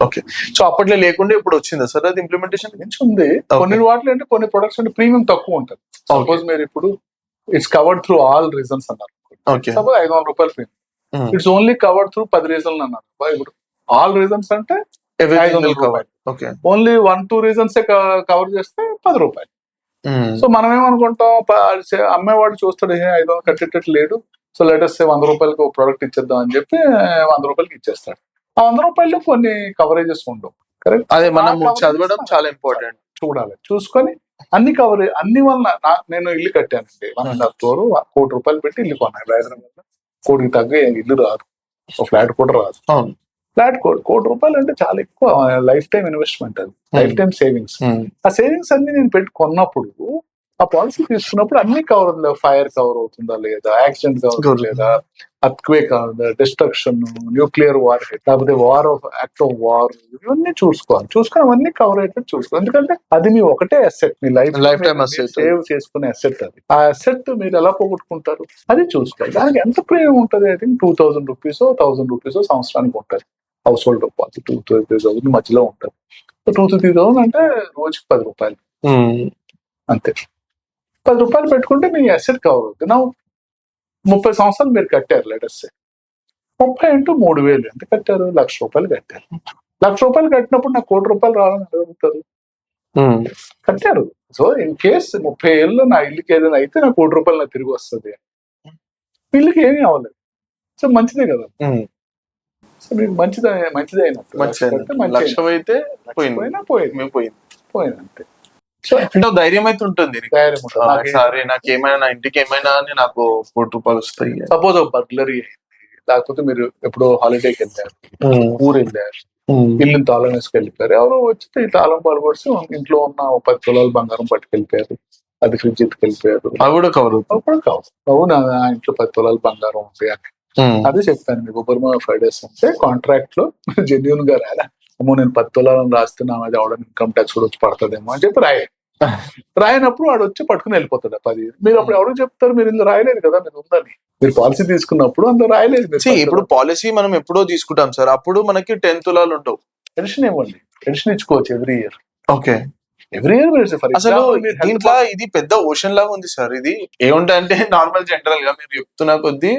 okay. సో అప్పట్లో లేకుండా ఇప్పుడు వచ్చిందా సార్ అది ఇంప్లిమెంటేషన్? ఉంది. కొన్ని వాటిలో అంటే కొన్ని ప్రొడక్ట్స్ అంటే ప్రీమియం తక్కువ ఉంటుంది. సపోజ్ మీరు ఇప్పుడు it's covered through all reasons అన్నారు, suppose ₹500 premium, it's only covered through 10 రీజన్లు అన్నారు. ఇప్పుడు ఆల్ రీజన్స్ అంటే ₹500. ఓన్లీ 1-2 రీజన్స్ కవర్ చేస్తే ₹10. సో మనం ఏమనుకుంటాం, అమ్మేవాడు చూస్తాడు, 500 కట్టేటట్టు లేడు, సో లెట్ us say ₹100 ఒక ప్రోడక్ట్ ఇచ్చేద్దాం అని చెప్పి ₹100 ఇచ్చేస్తాడు. ఆ 100 రూపాయల్లో కొన్ని కవరేజెస్ ఉండవు. కరెక్ట్. అదే మనం ఆ coverages చదవడం చాలా ఇంపార్టెంట్. చూడాలి. చూసుకొని అన్ని కవరేజ్ అన్ని వల్ల నేను ఇల్లు కట్టానండి. 1.5 crore ₹1 కోటి పెట్టి ఇల్లు కొన్నాను హైదరాబాద్. కోటికి తగ్గ ఇల్లు రాదు. ఒక ఫ్లాట్ కూడా రాదు. అవును. ఫ్లాట్ ₹1 కోటి అంటే చాలా ఎక్కువ. లైఫ్ టైం ఇన్వెస్ట్మెంట్ అది. Life time savings. ఆ సేవింగ్స్ అన్ని నేను పెట్టి కొన్నప్పుడు ఆ పాలసీ తీసుకున్నప్పుడు అన్ని కవర్ ఫైర్ కవర్ అవుతుందా లేదా, యాక్సిడెంట్ కవర్ లేదా, అర్త్క్వేక్ డిస్ట్రక్షన్, న్యూక్లియర్ వార్, లేకపోతే war of act of war, ఇవన్నీ చూసుకోవాలి. చూసుకొని అవన్నీ కవర్ అయ్యేటట్టు చూసుకోవాలి. ఎందుకంటే అది మీ ఒకటే అసెట్, మీ లైఫ్ టైం అసెట్, సేవ్ చేసుకునే అసెట్. అది ఆ అసెట్ మీరు ఎలా పోగొట్టుకుంటారు అది చూసుకోవాలి. దానికి ఎంత ప్రీమియం ఉంటుంది? ఐ థింక్ ₹2,000 ₹1,000 సంవత్సరానికి ఉంటుంది. హౌస్ హోల్డ్ డిపాజిట్ 2,000 మధ్యలో ఉంటుంది. 2,000-3,000 అంటే రోజుకి ₹10 అంతే. ₹10 పెట్టుకుంటే మీ అసెట్ కవర్ అవుతుంది. నా 30 సంవత్సరాలు మీరు కట్టారు, లెటర్స్ 30 into 3,000 ఎంత కట్టారు? ₹1,00,000 కట్టారు. ₹1,00,000 కట్టినప్పుడు నాకు ₹1,00,000 రావాలని అడుగుతారు. కట్టారు. సో ఇన్ కేస్ 30 ఏళ్ళు నా ఇల్లుకి ఏదైనా అయితే నాకు ₹1,00,000 నాకు తిరిగి వస్తుంది. ఇల్లుకి ఏమీ అవ్వలేదు. సో మంచిదే కదా. సో మీకు మంచిదే అయినట్టు. లక్ష అయితే పోయింది అంతే. అంటే ధైర్యం అయితే ఉంటుంది. సరే నాకేమైనా, నా ఇంటికి ఏమైనా అని నాకు ₹1,00,000 వస్తాయి. సపోజ్ ఒక బర్గ్లరీ లేకపోతే మీరు ఎప్పుడో హాలిడేకి వెళ్ళారు, ఊరు వెళ్ళారు, ఇల్లు తాళం వేసుకెళ్ళిపోయారు. ఎవరో వచ్చి ఈ తాళం పడగొడిచి ఇంట్లో ఉన్న 10 తులాల బంగారం పట్టుకెళ్ళిపోయారు, అది ఫ్రిడ్జ్ ఎత్తుకెళ్ళిపోయారు. అవి కూడా కవర్ అవునా, ఆ ఇంట్లో 10 తులాల బంగారం ఉంది అని. అదే చెప్పాను మీకు. బర్మా 5 days అంటే కాంట్రాక్ట్ లో జెన్యున్ గా రాయలా, అమ్మో నేను 10 తులాలను రాస్తున్నాను, అది అవడం ఇన్కమ్ ట్యాక్స్ కూడా వచ్చి పడుతుందేమో అని చెప్పి రాయనప్పుడు వాడు వచ్చి పట్టుకుని వెళ్ళిపోతాడు 10. మీరు అప్పుడు ఎవరు చెప్తారు మీరు ఇందులో రాయలేదు కదా, మీరు ఉందని. మీరు పాలసీ తీసుకున్నప్పుడు అందులో రాయలేదు. ఇప్పుడు పాలసీ మనం ఎప్పుడో తీసుకుంటాం సార్, అప్పుడు మనకి 10 తులాలు ఉండవు. పెన్షన్ ఇవ్వండి, పెన్షన్ ఇచ్చుకోవచ్చు every year. Okay, every year. అసలు దీంట్లో ఇది పెద్ద ఓషన్ లాగా ఉంది సార్. ఇది ఏముంటంటే నార్మల్ జనరల్ గా మీరు చెప్తున్న కొద్దీ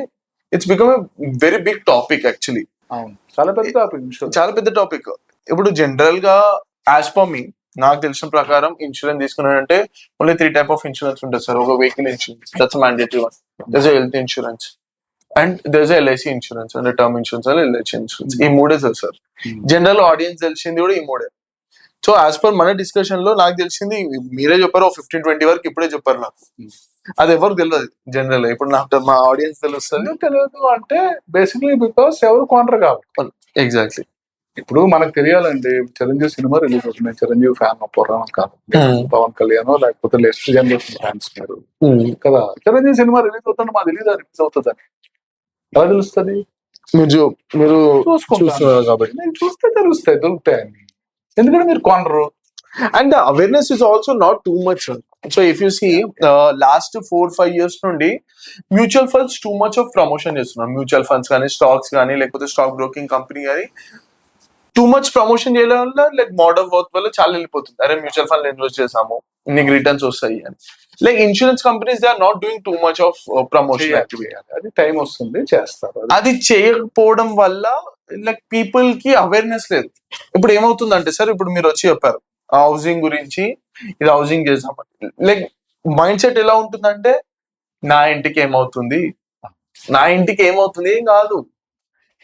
it's become a very big topic actually. అవును, చాలా పెద్ద టాపిక్, చాలా పెద్ద టాపిక్. ఇప్పుడు జనరల్ గా యాజ్ పర్ మీ, నాకు తెలిసిన ప్రకారం ఇన్సూరెన్స్ తీసుకున్నాడంటే ఓన్లీ 3 types ఆఫ్ ఇన్సూరెన్స్ ఉంటుంది సార్. ఒక vehicle insurance, that's mandatory one. There's health insurance and there's LIC insurance and term insurance and LIC insurance. ఈ మూడే సార్. జనరల్ ఆడియన్స్ తెలిసింది కూడా ఈ మూడే. సో యాజ్ పర్ మన డిస్కషన్ లో నాకు తెలిసింది మీరే చెప్పారు, 15-20 వరకు ఇప్పుడే చెప్పారు నాకు. అది ఎవరికి తెలియదు జనరల్. ఇప్పుడు నాకు మా ఆడియన్స్ తెలుస్తుంది. తెలియదు అంటే బేసిక్లీ బికాస్ ఎవరు కొనరు కాబట్టి. ఎగ్జాక్ట్లీ. ఇప్పుడు మనకు తెలియాలండి, చిరంజీవి సినిమా రిలీజ్ అవుతుంది, చిరంజీవి ఫ్యాన్ పొర్రాం కాదు, పవన్ కళ్యాణ్ లేకపోతే నెక్స్ట్ జనరేషన్ ఫ్యాన్స్ మీరు కదా. చిరంజీవి సినిమా రిలీజ్ అవుతుంది, మా తెలీదా రిలీజ్ అవుతుందని ఎలా తెలుస్తుంది? మీరు చూసుకుంటారు కాబట్టి. నేను చూస్తే దొరుకుతాయని. ఎందుకంటే మీరు కొనరు. And awareness is also not too much. So if you see last 4-5 years నుండి mutual funds too much of promotion చేస్తున్నారు. మ్యూచువల్ ఫండ్స్ కానీ, స్టాక్స్ కానీ, లేకపోతే స్టాక్ బ్రోకింగ్ కంపెనీ కానీ టూ మచ్ ప్రమోషన్ చేయడం వల్ల లైక్ మోడల్ వర్త్ వల్ల చాలా వెళ్ళిపోతుంది. అరే మ్యూచువల్ ఫండ్ ఇన్వెస్ట్ చేసాము, నీకు రిటర్న్స్ వస్తాయి అని. Like insurance companies they are not doing too much of promotion activity. అది టైం వస్తుంది చేస్తారు. అది చేయకపోవడం వల్ల లైక్ పీపుల్ కి అవేర్నెస్ లేదు. ఇప్పుడు ఏమవుతుందంటే సార్, ఇప్పుడు మీరు వచ్చి చెప్పారు హౌసింగ్ గురించి, ఇది హౌసింగ్ చేసామని. లైక్ మైండ్ సెట్ ఎలా ఉంటుందంటే, నా ఇంటికి ఏమవుతుంది ఏం కాదు.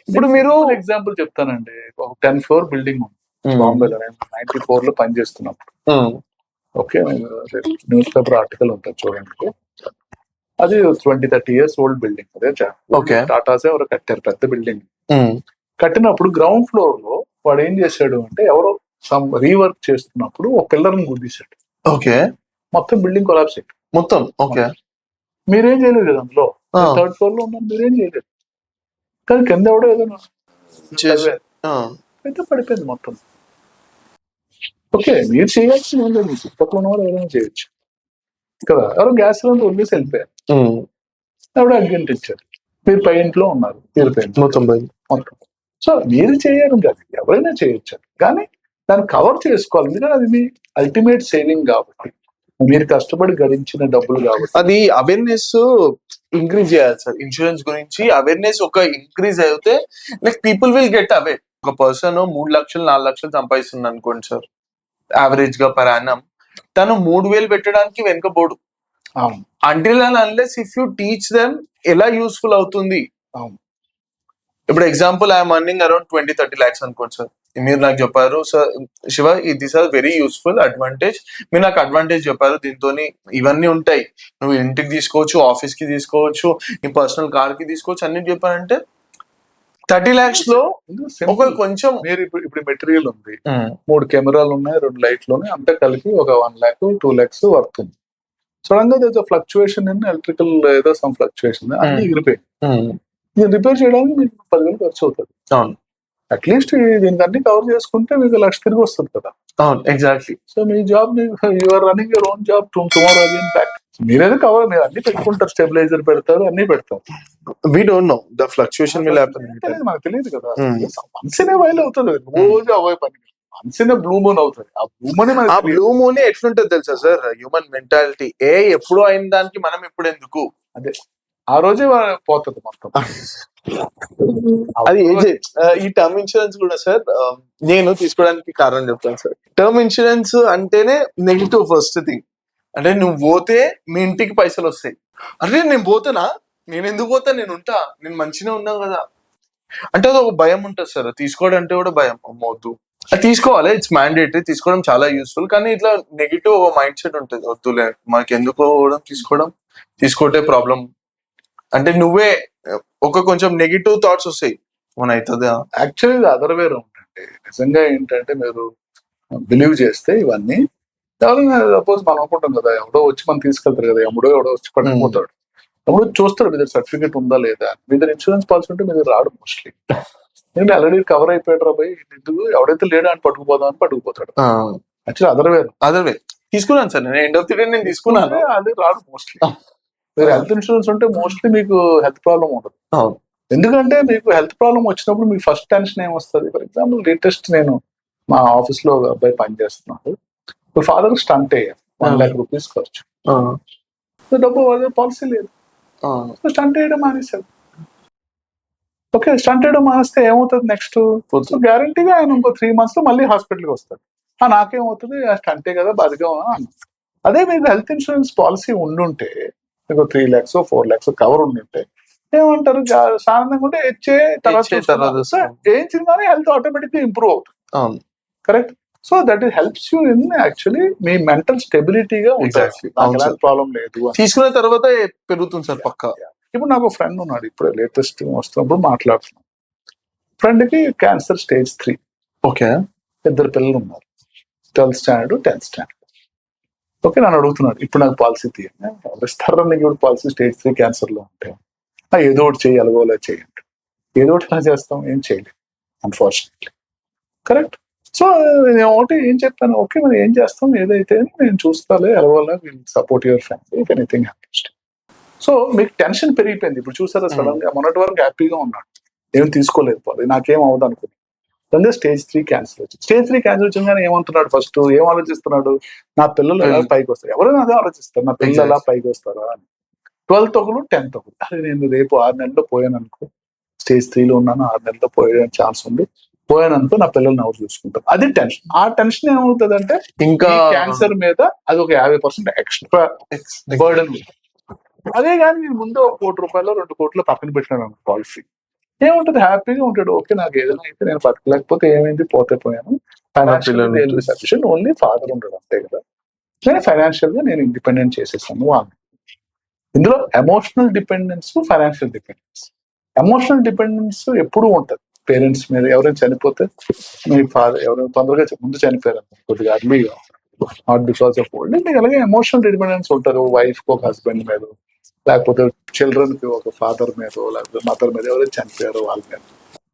ఇప్పుడు మీరు ఎగ్జాంపుల్ చెప్తానండి. ఒక 10 floor బిల్డింగ్ ఉంది బాంబేలో. నేను 94 లో పనిచేస్తున్నప్పుడు, ఓకే, న్యూస్ పేపర్ ఆర్టికల్ ఉంటుంది చూడండి. అది 20-30 years ఓల్డ్ బిల్డింగ్. అదే టాటాసే ఎవరు కట్టారు, పెద్ద బిల్డింగ్. కట్టినప్పుడు గ్రౌండ్ ఫ్లోర్ లో వాడు ఏం చేశాడు అంటే, ఎవరో రీవర్క్ చేస్తున్నప్పుడు ఒక పిల్లర్ని గుద్దేశాడు. ఓకే, మొత్తం బిల్డింగ్ కొలాప్స్ అయ్యింది మొత్తం. ఓకే, మీరేం చేయలేదు కదా అందులో, 3rd floor లో ఉన్నారు, మీరేం చేయలేదు. కానీ కింద ఎవడో ఏదైనా అయితే పడిపోయింది మొత్తం. ఓకే, మీరు చేయాల్సింది ఏం లేదు, చుట్టుపక్కల ఉన్న వాళ్ళు ఎవరైనా చేయొచ్చు కదా. ఎవరో గ్యాస్ సిలిండర్ వదిలేసి వెళ్ళిపోయారు, ఎవడో అగ్గిపెట్టి ఇచ్చారు, మీరు పై ఇంట్లో ఉన్నారు, తీరిపోయింది మొత్తం. సో మీరు చేయరు కాదు, ఎవరైనా చేయొచ్చు. కానీ దాన్ని కవర్ చేసుకోవాలి, ఎందుకంటే అది మీ అల్టిమేట్ సేవింగ్ కాబట్టి, మీరు కష్టపడి గడించిన డబ్బులు కాబట్టి. అది అవేర్నెస్ ఇంక్రీజ్ చేయాలి సార్. ఇన్సూరెన్స్ గురించి అవేర్నెస్ ఒక ఇంక్రీజ్ అయితే like people will get away. ఒక పర్సన్ 3 లక్షలు 4 లక్షలు సంపాదిస్తుంది అనుకోండి సార్, యావరేజ్ గా పర్ యానం. తను 3,000 పెట్టడానికి వెనుకపోడు. Until and unless if you teach them ఎలా యూస్ఫుల్ అవుతుంది. ఇప్పుడు example I'm earning around 20-30 lakhs అనుకోండి సార్. మీరు నాకు చెప్పారు సార్ శివ ఇది సార్ వెరీ యూస్ఫుల్ అడ్వాంటేజ్, మీరు నాకు అడ్వాంటేజ్ చెప్పారు, దీంతో ఇవన్నీ ఉంటాయి, నువ్వు ఇంటికి తీసుకోవచ్చు, ఆఫీస్ కి తీసుకోవచ్చు, నీ పర్సనల్ కార్ కి తీసుకోవచ్చు, అన్ని చెప్పారంటే 30 lakhs లో ఒక కొంచెం మీరు ఇప్పుడు మెటీరియల్ ఉంది, 3 కెమెరాలు ఉన్నాయి, 2 లైట్లు ఉన్నాయి, అంతా కలిపి ఒక 1 lakh 2 lakhs వర్త్ ఉంది. సడన్ గా దేర్ ఫ్లక్చుయేషన్ ఇన్ ఎలక్ట్రికల్ ఏదో సమ్ ఫ్లక్చుయేషన్ అన్ని ఎగిరిపోయి ఇది రిపేర్ చేయడానికి మీకు 10,000 ఖర్చు అవుతుంది. అవును అట్లీస్ట్ దీనికి అన్ని కవర్ చేసుకుంటే మీకు 1 lakh తిరిగి వస్తుంది కదా. అవును ఎగ్జాక్ట్లీ. సో మీ job you're running your own job tomorrow again back. మీరేదో కవర్, మీరు అన్ని పెట్టుకుంటారు, స్టెబిలైజర్ పెడతారు, అన్ని పెడతారు. We don't know the fluctuation will happen. తెలియదు, మనకు తెలియదు కదా. మనసునే వైల్ అవుతుంది రోజు అవే పని, మనసునే బ్లూ మూన్ అవుతుంది. ఆ బ్లూ మూన్ ఆ బ్లూ మూన్ ఎట్లుంటది తెలుసా సార్, హ్యూమన్ మెంటాలిటీ ఎప్పుడు అయిన దానికి మనం ఇప్పుడు ఎందుకు, అదే ఆ రోజే పోతుంది మొత్తం. అది ఈ టర్మ్ ఇన్సూరెన్స్ కూడా సార్ నేను తీసుకోవడానికి కారణం చెప్తాను సార్. టర్మ్ ఇన్సూరెన్స్ అంటేనే నెగిటివ్ ఫస్ట్ థింగ్, అంటే నువ్వు పోతే మీ ఇంటికి పైసలు వస్తాయి. అంటే నేను పోతానా, నేను ఎందుకు పోతా, నేను ఉంటా, నేను మంచిగా ఉన్నా కదా అంటే అది ఒక భయం ఉంటుంది సార్. తీసుకోవడం అంటే కూడా భయం, అమ్మవద్దు అది తీసుకోవాలి, ఇట్స్ మ్యాండేటరీ, తీసుకోవడం చాలా యూస్ఫుల్. కానీ ఇట్లా నెగిటివ్ ఒక మైండ్ సెట్ ఉంటుంది, వద్దులే మనకి ఎందుకు తీసుకోవటే ప్రాబ్లం అంటే నువ్వే ఒక కొంచెం నెగిటివ్ థాట్స్ వస్తాయి మన అవుతుందా. యాక్చువల్లీ అదర్ వేర్ ఉంటుంది. నిజంగా ఏంటంటే మీరు బిలీవ్ చేస్తే ఇవన్నీ ఎవరైనా సపోజ్ మనం అనుకుంటాం కదా, ఎవడో వచ్చి మనం తీసుకెళ్తారు కదా, ఎవడో వచ్చి పట్టుకుపోతాడు, ఎవడో చూస్తాడు మీ దగ్గర సర్టిఫికేట్ ఉందా లేదా, మీ దగ్గర ఇన్సూరెన్స్ పాలసీ ఉంటే మీరు రాడు మోస్ట్లీ. ఎందుకంటే ఆల్రెడీ కవర్ అయిపోయాడు రా భయ్, ఎందుకు ఎవడైతే లేడా అని పట్టుకుపోదాం అని పట్టుకుపోతాడు. యాక్చువల్లీ అదర్ వే తీసుకున్నాను సార్ నేను, ఎండ్ ఆఫ్ ది డే నేను తీసుకున్నాను, అది రాడు మోస్ట్లీ. మీరు హెల్త్ ఇన్సూరెన్స్ ఉంటే మోస్ట్లీ మీకు హెల్త్ ప్రాబ్లం ఉండదు. ఎందుకంటే మీకు హెల్త్ ప్రాబ్లం వచ్చినప్పుడు మీకు ఫస్ట్ టెన్షన్ ఏమొస్తుంది. ఫర్ ఎగ్జాంపుల్ లేటెస్ట్ నేను మా ఆఫీస్ లో ఒక అబ్బాయి పనిచేస్తున్నాడు, ఫాదర్ స్టంట్ అయ్యారు, 1 lakh rupees ఖర్చు, డబ్బు పాలసీ లేదు, స్టంట్ వేయడం మానేశారు. ఓకే, స్టంట్ వేయడం మానేస్తే ఏమవుతుంది నెక్స్ట్, గ్యారంటీగా ఆయన ఇంకో 3 months లో మళ్ళీ హాస్పిటల్కి వస్తాడు. నాకేమవుతుంది, ఆ స్టంటే కదా బతిగా. అదే మీకు హెల్త్ ఇన్సూరెన్స్ పాలసీ ఉండుంటే, మీకు 3 lakhs 4 lakhs కవర్ ఉండుంటే ఏమంటారు, ఆనందంగా ఉంటే తర్వాత ఏం సినిమానే హెల్త్ ఆటోమేటిక్గా ఇంప్రూవ్ అవుతుంది. Correct. So that it helps you in actually మీ మెంటల్ స్టెబిలిటీగా ఉంటుంది. ప్రాబ్లం లేదు, తీసుకున్న తర్వాత పెరుగుతుంది సార్ పక్కా. ఇప్పుడు నాకు ఫ్రెండ్ ఉన్నాడు, ఇప్పుడు లేటెస్ట్ వస్తున్నప్పుడు మాట్లాడుతున్నాను. ఫ్రెండ్ కి క్యాన్సర్ స్టేజ్ 3. ఓకే, 2 పిల్లలు ఉన్నారు, 12th standard 10th standard. Okay, నన్ను అడుగుతున్నాడు ఇప్పుడు నాకు పాలసీ తీయండి. ఇస్తారా నీకు ఇప్పుడు పాలసీ స్టేజ్ 3 క్యాన్సర్ లో ఉంటే, ఏదో ఒకటి చేయి, అలగోలా చేయండి. ఏదో ఒకటి ఎలా చేస్తాం, ఏం చేయలేదు అన్ఫార్చునేట్లీ. కరెక్ట్. సో నేను ఒకటి ఏం చెప్పాను, ఓకే మరి ఏం చేస్తాం, ఏదైతే నేను చూస్తాలే, అలగోలా will support your family if anything happens. So మీకు టెన్షన్ పెరిగిపోయింది. ఇప్పుడు చూసారా, సడన్ గా మొన్నటి వరకు హ్యాపీగా ఉన్నాడు, ఏం తీసుకోలేదు, నాకేం అవ్వదు అనుకున్నాను. అంటే స్టేజ్ 3 క్యాన్సర్ వచ్చింది. స్టేజ్ 3 క్యాన్సర్ వచ్చిందని ఏమంటున్నాడు, ఫస్ట్ ఏం ఆలోచిస్తున్నాడు, నా పిల్లలు ఎలా పైకి వస్తారు, ఎవరైనా అదే ఆలోచిస్తారు, నా పిల్లలు ఎలా పైకి వస్తారా అని. 12th ఒకరు 10th ఒకరు. అదే నేను రేపు 6 నెలల్లో పోయాను అనుకో, స్టేజ్ 3 లో ఉన్నాను, 6 నెలల్లో పోయే ఛాన్స్ ఉంది, పోయాననుకో నా పిల్లల్ని ఎవరు చూసుకుంటారు, అది టెన్షన్. ఆ టెన్షన్ ఏమవుతుంది అంటే ఇంకా క్యాన్సర్ మీద అది ఒక 50% ఎక్స్ట్రా బర్డన్ ఉంది. అదే కానీ నేను ముందు 1 కోటి రూపాయలు 2 కోట్లు పక్కన పెట్టినాను పాలసీ, ఏముంటది, హ్యాపీగా ఉంటాడు. ఓకే, నాకు ఏదైనా అయితే నేను బతకలేకపోతే ఏమైంది, పోతే పోయాను, ఫైనాన్షియల్ సఫిషియెంట్, ఓన్లీ ఫాదర్ ఉండడు అంతే కదా, నేను ఫైనాన్షియల్ గా నేను ఇండిపెండెంట్ చేసేసాను వాళ్ళు. ఇందులో emotional dependence, financial dependence. Emotional dependence ఎప్పుడూ ఉంటుంది పేరెంట్స్ మీద. ఎవరైనా చనిపోతే మీ ఫాదర్ ఎవరైనా తొందరగా ముందు చనిపోయారు కొద్దిగా అర్లీగా, నాట్ బికాస్ ఆఫ్ ఓల్డ్, మీకు అలాగే ఎమోషనల్ డిపెండెన్స్ ఉంటారు. వైఫ్ కి ఒక హస్బెండ్ మీద, లేకపోతే చిల్డ్రన్ కి ఒక ఫాదర్ మీద, లేకపోతే మదర్ మీద, ఎవరైనా చనిపోయారో వాళ్ళ మీద.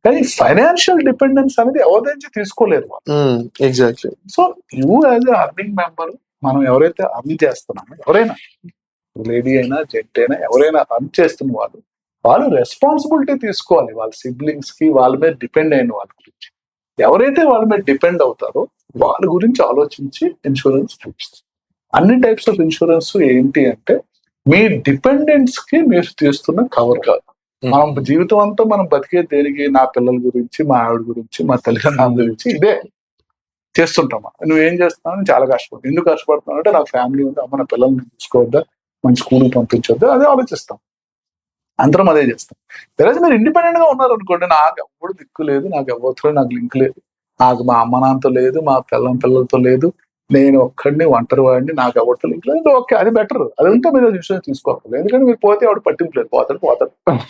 కానీ ఫైనాన్షియల్ డిపెండెన్స్ అనేది ఎవరి నుంచి తీసుకోలేరు వాళ్ళు. Exactly. So you as earning member, మనం ఎవరైతే అర్న్ చేస్తున్నామో, ఎవరైనా లేడీ అయినా జెంట్ అయినా ఎవరైనా అర్న్ చేస్తున్న వాళ్ళు రెస్పాన్సిబిలిటీ తీసుకోవాలి వాళ్ళ సిబ్లింగ్స్ కి, వాళ్ళ మీద డిపెండ్ అయిన వాళ్ళ గురించి. ఎవరైతే వాళ్ళ మీద డిపెండ్ అవుతారో వాళ్ళ గురించి ఆలోచించి ఇన్సూరెన్స్ చూపిస్తారు. అన్ని టైప్స్ ఆఫ్ ఇన్సూరెన్స్ ఏంటి అంటే మీ డిపెండెంట్స్ కి మీరు తీస్తున్న కవర్ కాదు. మనం జీవితం అంతా మనం బతికే దేనికి, నా పిల్లల గురించి, మా ఆవిడ గురించి, మా తల్లిదండ్రుల గురించి ఇదే చేస్తుంటామా. నువ్వేం చేస్తున్నావు, చాలా కష్టపడు. ఎందుకు కష్టపడుతున్నావు అంటే నాకు ఫ్యామిలీ ఉంది, అమ్మ నా పిల్లల్ని చూసుకోవద్దా, మంచి స్కూల్కి పంపించొద్దా, అదే ఆలోచిస్తాం. అందరం అదే చేస్తాం. ఈరోజు మీరు ఇండిపెండెంట్ గా ఉన్నారు అనుకోండి, నాకు ఎప్పుడు దిక్కు లేదు, నాకు ఎవరితో నాకు లింక్ లేదు, నాకు మా అమ్మ నాన్నతో లేదు, మా పిల్లలతో లేదు, నేను ఒక్కడిని ఒంటరి వాడిని, నాకు ఎవరితో లింక్ లేదు. ఓకే, అది బెటర్. అది ఉంటే మీరు ఇన్సూరెన్స్ తీసుకోవాలి. ఎందుకంటే మీరు పోతే ఎవడు పట్టింపు లేదు, పోతాడు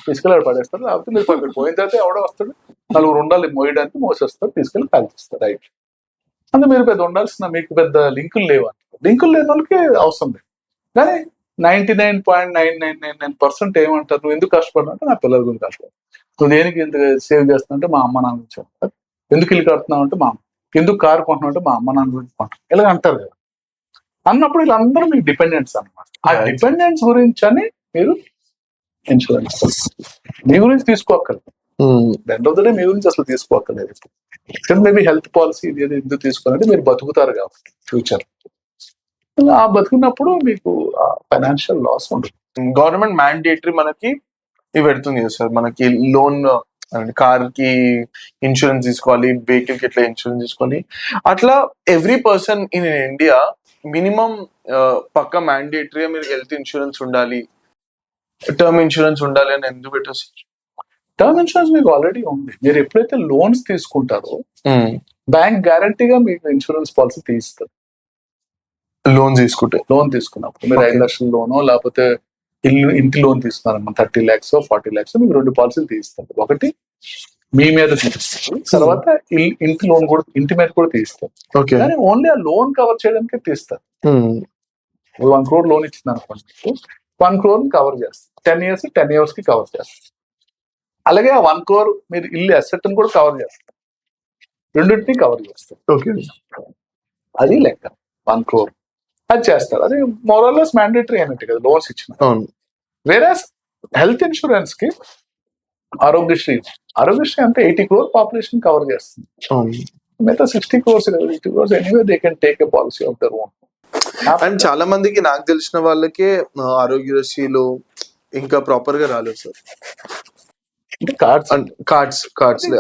తీసుకెళ్ళి పడేస్తారు. లేకపోతే మీరు పోయిన తర్వాత ఎవడో వస్తాడు, నలుగురు ఉండాలి మోయడానికి, మోసేస్తారు, తీసుకెళ్ళి కాల్చేస్తారు. రైట్. అంటే మీరు పెద్ద ఉండాల్సిన, మీకు పెద్ద లింకులు లేవు. లింకులు లేని వాళ్ళకి అవసరం లేదు. కానీ 99.9999% ఏమంటారు, నువ్వు ఎందుకు కష్టపడ్డా అంటే నా పిల్లల గురించి కష్టపడు. నువ్వు దేనికి ఎంత సేవ్ చేస్తున్నా అంటే మా అమ్మ నాన్న గురించి అంటారు. ఎందుకు ఇల్లు కడుతున్నావు అంటే మా అమ్మ, ఎందుకు కారు కొంటున్నావు అంటే మా అమ్మ నాన్న గురించి కొంటారు. ఇలా అంటారు కదా. అన్నప్పుడు వీళ్ళందరూ మీకు డిపెండెంట్స్ అన్నమాట. ఆ డిపెండెన్స్ గురించి అని మీరు ఇన్సూరెన్స్ మీ గురించి తీసుకోక్కర్లేదు. ఎండ్ ఆఫ్ ద డే మీ గురించి అసలు తీసుకోక్కర్లేదు. మేబీ హెల్త్ పాలసీ ఇది ఎందుకు తీసుకోవాలంటే మీరు బతుకుతారు కాబట్టి ఫ్యూచర్. ఆ బతుకున్నప్పుడు మీకు ఫైనాన్షియల్ లాస్ ఉండదు. గవర్నమెంట్ మ్యాండేటరీ మనకి ఇవి పెడుతుంది కదా సార్, మనకి లోన్, కార్ కి ఇన్సూరెన్స్ తీసుకోవాలి, వెహికల్ కి ఎట్లా ఇన్సూరెన్స్ తీసుకోవాలి, అట్లా every person in India minimum పక్క మ్యాండేటరీ మీరు హెల్త్ ఇన్సూరెన్స్ ఉండాలి, టర్మ్ ఇన్సూరెన్స్ ఉండాలి అని ఎందుకు పెట్టారు సార్? టర్మ్ ఇన్సూరెన్స్ మీకు ఆల్రెడీ ఉంది. మీరు ఎప్పుడైతే లోన్స్ తీసుకుంటారో బ్యాంక్ గ్యారంటీగా మీకు ఇన్సూరెన్స్ పాలసీ తీస్తారు. లోన్ తీసుకున్నప్పుడు మీరు 5 లక్షల లోనో లేకపోతే ఇంటి లోన్ తీసుకున్నారమ్మా 30 lakhs 40 lakhs, మీకు 2 పాలసీలు తీస్తారు. ఒకటి మీ మీద తీస్తారు, తర్వాత ఇంటి లోన్ కూడా, ఇంటి మీద కూడా తీస్తారు. కానీ ఓన్లీ ఆ లోన్ కవర్ చేయడానికి తీస్తారు. 1 crore లోన్ ఇచ్చింది అనుకోండి, 1 crore కవర్ చేస్తారు. 10 years కి కవర్ చేస్తారు. అలాగే ఆ 1 crore మీరు ఇల్లు అసెట్ కూడా కవర్ చేస్తారు. రెండింటిని కవర్ చేస్తారు. అది లెక్క. 1 crore అది చేస్తారు. అది మోరల్లెస్ మ్యాండేటరీ అన్నట్టు కదా లోన్స్ ఇచ్చిన. వేరే హెల్త్ ఇన్సూరెన్స్ కి ఆరోగ్యశ్రీ అంటే 80 crore పాపులేషన్ కవర్ చేస్తుంది. మిగతా 60 crores 80 crores anyway they can take a policy of their own. And చాలా మందికి నాకు తెలిసిన వాళ్ళకే ఆరోగ్యశ్రీలో ఇంకా ప్రాపర్ గా రాలేదు సార్. కార్డ్స్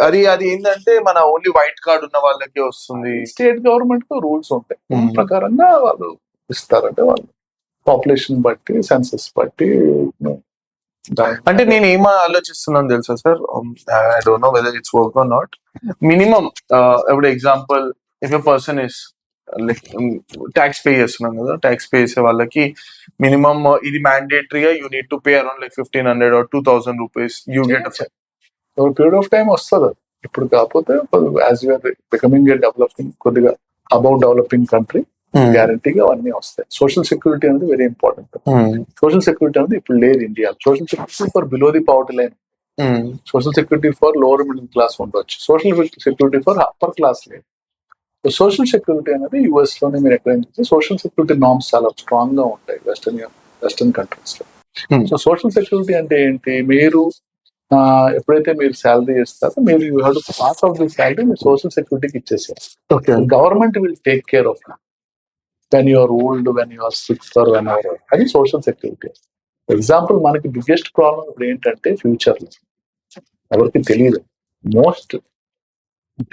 అది ఏంటంటే మన ఓన్లీ వైట్ కార్డ్ ఉన్న వాళ్ళకే వస్తుంది. స్టేట్ గవర్నమెంట్ తో రూల్స్ ఉంటాయి, ప్రకారంగా వాళ్ళు ఇస్తారంటే వాళ్ళు పాపులేషన్ బట్టి, సెన్సస్ బట్టి. అంటే నేను ఏం ఆలోచిస్తున్నాను తెలుసా sir, I don't know whether it's work or not. Minimum ఇప్పుడు example if a person is like tax pay చేస్తున్నాం కదా, ట్యాక్స్ పే చేసే వాళ్ళకి మినిమం ఇది మ్యాండేటరీగా you need to pay around like 1500 or 2000 rupees you get period of time వస్తుంది. ఇప్పుడు కాకపోతే as you're becoming a developing, కొద్దిగా అబౌవ్ డెవలపింగ్ కంట్రీ, గ్యారంటీగా అవన్నీ వస్తాయి. సోషల్ సెక్యూరిటీ అనేది వెరీ ఇంపార్టెంట్. సోషల్ సెక్యూరిటీ అనేది ఇప్పుడు లేదు India. Social security for below the poverty line, social security for lower middle class ఉండొచ్చు, social security for upper class లేదు. సోషల్ సెక్యూరిటీ అనేది యుఎస్ లోనే మీరు ఎక్కడైనా చూస్తే సోషల్ సెక్యూరిటీ నార్మ్స్ చాలా స్ట్రాంగ్ గా ఉంటాయి వెస్టర్న్ కంట్రీస్ లో. సో సోషల్ సెక్యూరిటీ అంటే ఏంటి, మీరు ఎప్పుడైతే మీరు శాలరీ ఇస్తారో మీరు you have to pass of the salary మీరు సోషల్ సెక్యూరిటీకి ఇచ్చేసారు. Government will take care of when you are old, when you are sick or whenever. అది సోషల్ సెక్యూరిటీ. ఎగ్జాంపుల్ మనకి బిగ్గెస్ట్ ప్రాబ్లం ఇప్పుడు ఏంటంటే ఫ్యూచర్ లో ఎవరికి తెలియదు, మోస్ట్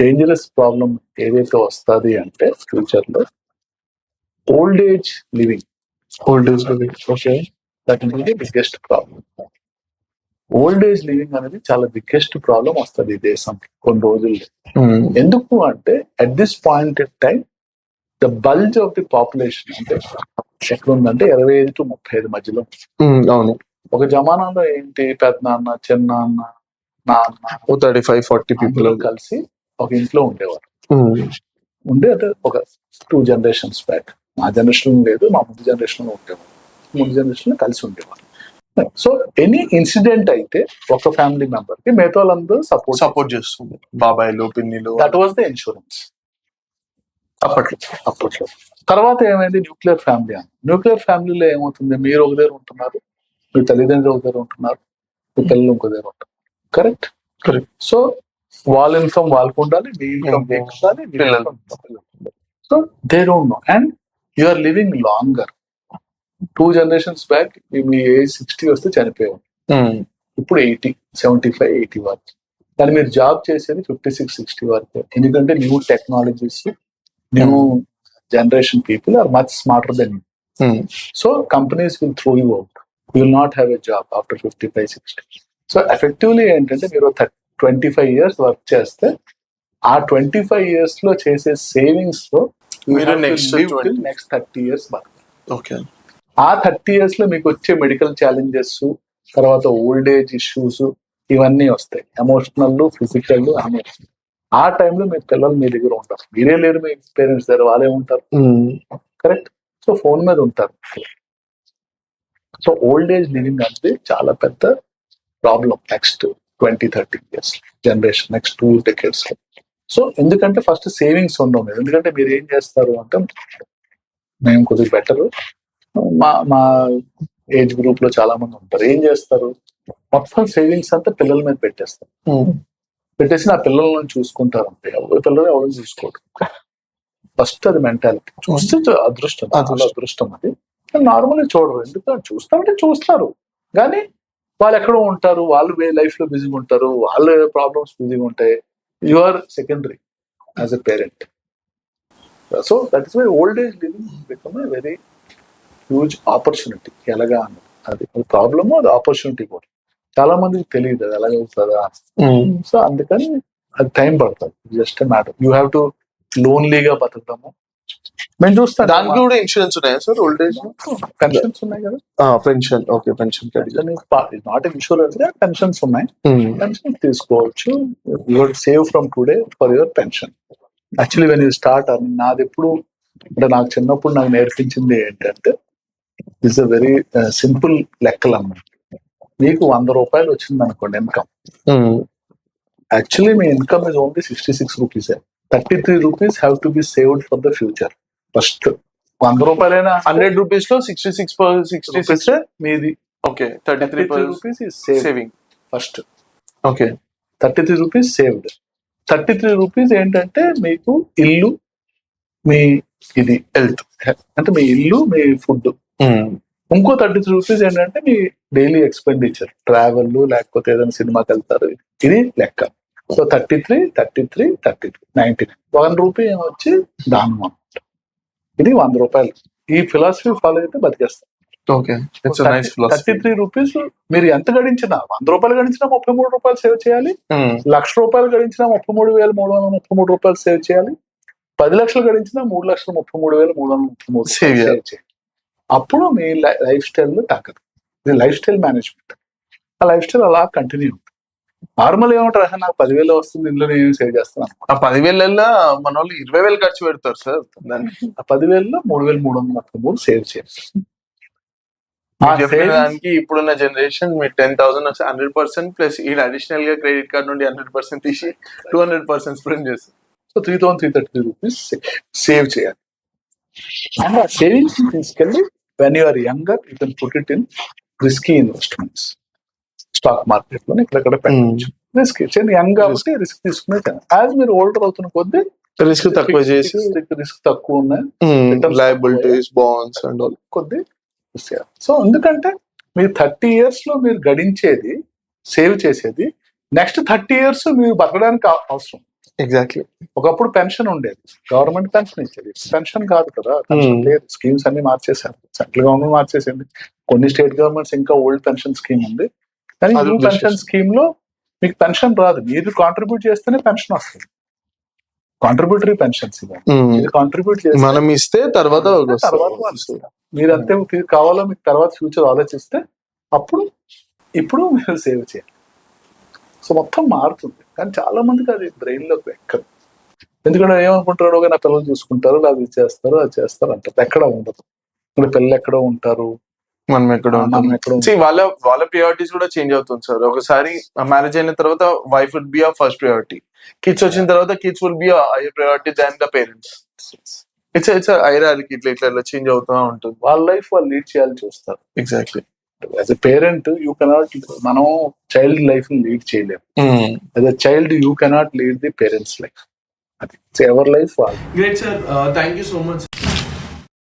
డేంజరస్ ప్రాబ్లం ఏదైతే వస్తుంది అంటే ఫ్యూచర్ లో old age living. Okay, that is the biggest problem. Old age living అనేది చాలా బిగ్గెస్ట్ ప్రాబ్లం వస్తుంది ఈ దేశం కొన్ని రోజుల్లో. ఎందుకు అంటే at this point in time the bulge of the population అంటే ఎక్కడ ఉందంటే 25 to 35 మధ్యలో. అవును, ఒక జమానాలో ఏంటి, పెద్దనాన్న, చిన్నాన్న, నాన్న 35-40 people కలిసి ఒక ఇంట్లో ఉండేవారు. అంటే ఒక 2 generations బ్యాక్. మా జనరేషన్ లేదు, మా ముందు జనరేషన్ లో ఉండేవారు. ముందు జనరేషన్ లో కలిసి ఉండేవారు. సో ఎనీ ఇన్సిడెంట్ అయితే ఒక ఫ్యామిలీ మెంబర్ కి మిగతా వాళ్ళందరూ సపోర్ట్ చేస్తుంది, బాబాయ్లు, పిన్నిలు. దట్ వాజ్ ద ఇన్సూరెన్స్ అప్పట్లో. తర్వాత ఏమైంది, న్యూక్లియర్ ఫ్యామిలీ అని. న్యూక్లియర్ ఫ్యామిలీలో ఏమవుతుంది, మీరు ఒక దగ్గర ఉంటున్నారు, మీ తల్లిదండ్రులు ఒక దగ్గర ఉంటున్నారు, మీ పిల్లలు ఇంకో దగ్గర ఉంటున్నారు. కరెక్ట్. సో వాళ్ళ ఇన్కమ్ వాళ్ళకు ఉండాలి, మీ ఇన్కమ్ ఉండాలి, పిల్లలు. So they don't know and you are living longer. 2 generations back మీ ఏజ్ 60 వస్తే చనిపోయేవారు. ఇప్పుడు 80, 75, 80 వరకు. కానీ మీరు జాబ్ చేసేది 56-60 వరకు. ఎందుకంటే new technologies, new generation people are much smarter than you. So companies will throw you out. You will not have a job after 55-60. సో ఎఫెక్టివ్లీ ఏంటంటే మీరు 25 years వర్క్ చేస్తే ఆ 25 years లో చేసే సేవింగ్స్ లో మీరు నెక్స్ట్ నెక్స్ట్ 30 years ఓకే. ఆ 30 years లో మీకు వచ్చే మెడికల్ ఛాలెంజెస్, తర్వాత ఓల్డ్ ఏజ్ ఇష్యూస్ ఇవన్నీ వస్తాయి, ఎమోషనల్, ఫిజికల్ అన్ని వస్తాయి. ఆ టైంలో మీ పిల్లలు మీ దగ్గర ఉంటారు, మీరే లేరు మీ పేరెంట్స్ దగ్గర, వాళ్ళే ఉంటారు. కరెక్ట్. సో ఫోన్ మీద ఉంటారు. సో ఓల్డ్ ఏజ్ లివింగ్ అంటే చాలా పెద్ద problem next 20-30 years generation, next 2 decades. So ఎందుకంటే ఫస్ట్ సేవింగ్స్ ఉండవు మీరు. ఎందుకంటే మీరు ఏం చేస్తారు అంటే, మేము కొద్దిగా బెటర్, మా ఏజ్ గ్రూప్ లో చాలా మంది ఉంటారు, ఏం చేస్తారు, మొత్తం సేవింగ్స్ అంతా పిల్లల మీద పెట్టేస్తారు. పెట్టేసి నా పిల్లలను చూసుకుంటారు అంటే, ఎవరి పిల్లలు ఎవరిని చూసుకోరు. ఫస్ట్ అది మెంటాలిటీ. చూస్తే అదృష్టం, చాలా అదృష్టం అది. నార్మల్గా చూడరు, ఎందుకంటే చూస్తారంటే చూస్తారు, కానీ వాళ్ళు ఎక్కడో ఉంటారు, వాళ్ళు లైఫ్ లో బిజీగా ఉంటారు, వాళ్ళ ప్రాబ్లమ్స్ బిజీగా ఉంటాయి. You are secondary as a parent. So that is why old age living become a very huge opportunity. ఎలాగా అన్నది అది ప్రాబ్లమ్, అది ఆపర్చునిటీ కూడా. చాలా మందికి తెలియదు అది ఎలాగవుతుందా. సో అందుకని అది టైం పడుతుంది. Just matter, you have to లోన్లీగా బతకడము. మేము చూస్తాం దానికి కూడా ఇన్సూరెన్స్ ఉన్నాయా సార్? ఓల్డ్ ఏజ్ పెన్షన్స్ ఉన్నాయి కదా. Pension, okay. Pension not insurance, pensions ఉన్నాయి. పెన్షన్ తీసుకోవచ్చు. Your save from today for your pension. Actually when you start earning, నాది ఎప్పుడు అంటే నాకు చిన్నప్పుడు నాకు నేర్పించింది ఏంటంటే, ఇట్స్ అ వెరీ సింపుల్ లెక్కలు అన్నమాట. మీకు 100 రూపాయలు వచ్చింది అనుకోండి income, actually me income is only 66 rupees. 33 rupees have to be saved for the future. First 100 రూపాయలైనా 100 rupees లో 66 మీది. Okay. 33 rupees is saving first. Okay. 33 rupees saved. 33 rupees ఏంటంటే మీకు ఇల్లు, మీ ఇది హెల్త్, అంటే మీ ఇల్లు, మీ ఫుడ్. ఇంకో 33 rupees ఏంటంటే మీ డైలీ ఎక్స్పెండిచర్, ట్రావెల్, లేకపోతే ఏదైనా సినిమాకి వెళ్తారు, ఇది లెక్క. సో 33, 99. 1 రూపీ వచ్చి దానం అన్నమాట. ఇది 100 రూపాయలు. ఈ ఫిలాసఫీ ఫాలో అయితే బతికేస్తాం. ఓకే. 33 rupees మీరు ఎంత గడించినా, 100 రూపాయలు గడించినా 33 రూపాయలు సేవ్ చేయాలి. 1,00,000 రూపాయలు గడించినా 33,333 రూపాయలు సేవ్ చేయాలి. 10 లక్షలు గడించినా 3,33,333 సేవ్ చేయాలి. అప్పుడు మీ లైఫ్ స్టైల్ తగ్గదు. ఇది లైఫ్ స్టైల్ మేనేజ్మెంట్. ఆ లైఫ్ స్టైల్ అలా కంటిన్యూ ఉంటుంది. నార్మల్ ఏమంటారు, నాకు 10,000 వస్తుంది, ఇందులో నేను సేవ్ చేస్తాను. ఆ 10,000 మన వాళ్ళు 20,000 ఖర్చు పెడతారు సార్. ఆ 10,000లో 3,333 సేవ్ చేయాలి. దానికి ఇప్పుడున్న జనరేషన్ మీరు 10,000 వచ్చి 100% ప్లస్ ఈ అడిషనల్ గా క్రెడిట్ కార్డ్ నుండి 100% తీసి 200% స్పెండ్ చేస్తారు. సో 3,333 rupees సేవ్ చేయాలి. అండ్ ఆ సేవింగ్స్ తీసుకెళ్ళి when you are younger you can put it in risky investments. Stock market లో ఇక్కడ పెట్టచ్చు. రిస్క్ యంగ్ కాబట్టి రిస్క్ తీసుకునే. యాజ్ మీరు ఓల్డర్ అవుతున్న కొద్దీ రిస్క్ తక్కువ చేసి, రిస్క్ తక్కువ ఉన్నాయి, లయబిలిటీస్, బాండ్స్ అండ్ ఆల్ కొద్ది. సో ఎందుకంటే మీరు 30 years లో మీరు గడించేది, సేవ్ చేసేది నెక్స్ట్ 30 years మీరు బతకడానికి అవసరం. ఎగ్జాక్ట్లీ. ఒకప్పుడు పెన్షన్ ఉండేది, గవర్నమెంట్ పెన్షన్ ఇచ్చేది. పెన్షన్ కాదు కదా, పెన్షన్ లేదు. స్కీమ్స్ అన్ని మార్చేశారు, సెంట్రల్ గవర్నమెంట్ మార్చేసింది. కొన్ని స్టేట్ గవర్నమెంట్స్ ఇంకా ఓల్డ్ పెన్షన్ స్కీమ్ ఉంది, కానీ న్యూ పెన్షన్ స్కీమ్ లో మీకు పెన్షన్ రాదు. మీరు కాంట్రిబ్యూట్ చేస్తేనే పెన్షన్ వస్తుంది. కాంట్రిబ్యూటరీ పెన్షన్స్ కాంట్రిబ్యూట్ చేస్తే మనం ఇస్తే తర్వాత మీరు అంతే కావాలో మీకు తర్వాత ఫ్యూచర్ ఆలోచిస్తే అప్పుడు ఇప్పుడు మీరు సేవ్ చేయాలి. సో మొత్తం మారుతుంది. కానీ చాలా మందికి అది బ్రెయిన్ లోకి ఎక్కదు. ఎందుకంటే ఏమనుకుంటారు, నా పిల్లలు చూసుకుంటారు, అది చేస్తారు, అది చేస్తారు అంటారు. ఎక్కడ ఉండదు. ఇప్పుడు పిల్లలు ఎక్కడో ఉంటారు, మనం ఎక్కడ వాళ్ళ ప్రియారిటీస్ కూడా చేంజ్ అవుతుంది సార్. ఒకసారి మ్యారేజ్ అయిన తర్వాత వైఫ్ వుడ్ బి ఆ ఫస్ట్ ప్రియారిటీ, కిడ్స్ వచ్చిన తర్వాత కిడ్స్ వుడ్ బి ఆ priority than the parents. It's hierarchy. ఇట్లా చేంజ్ అవుతూ ఉంటుంది. వాళ్ళ లైఫ్ వాళ్ళు లీడ్ చేయాలని చూస్తారు. Exactly. As a parent you cannot, మనం చైల్డ్ లైఫ్ లీడ్ చేయలేము. As a child you cannot lead the parents life. అది ఎవర్ లైఫ్ వాళ్ళు. Great sir, thank you so much.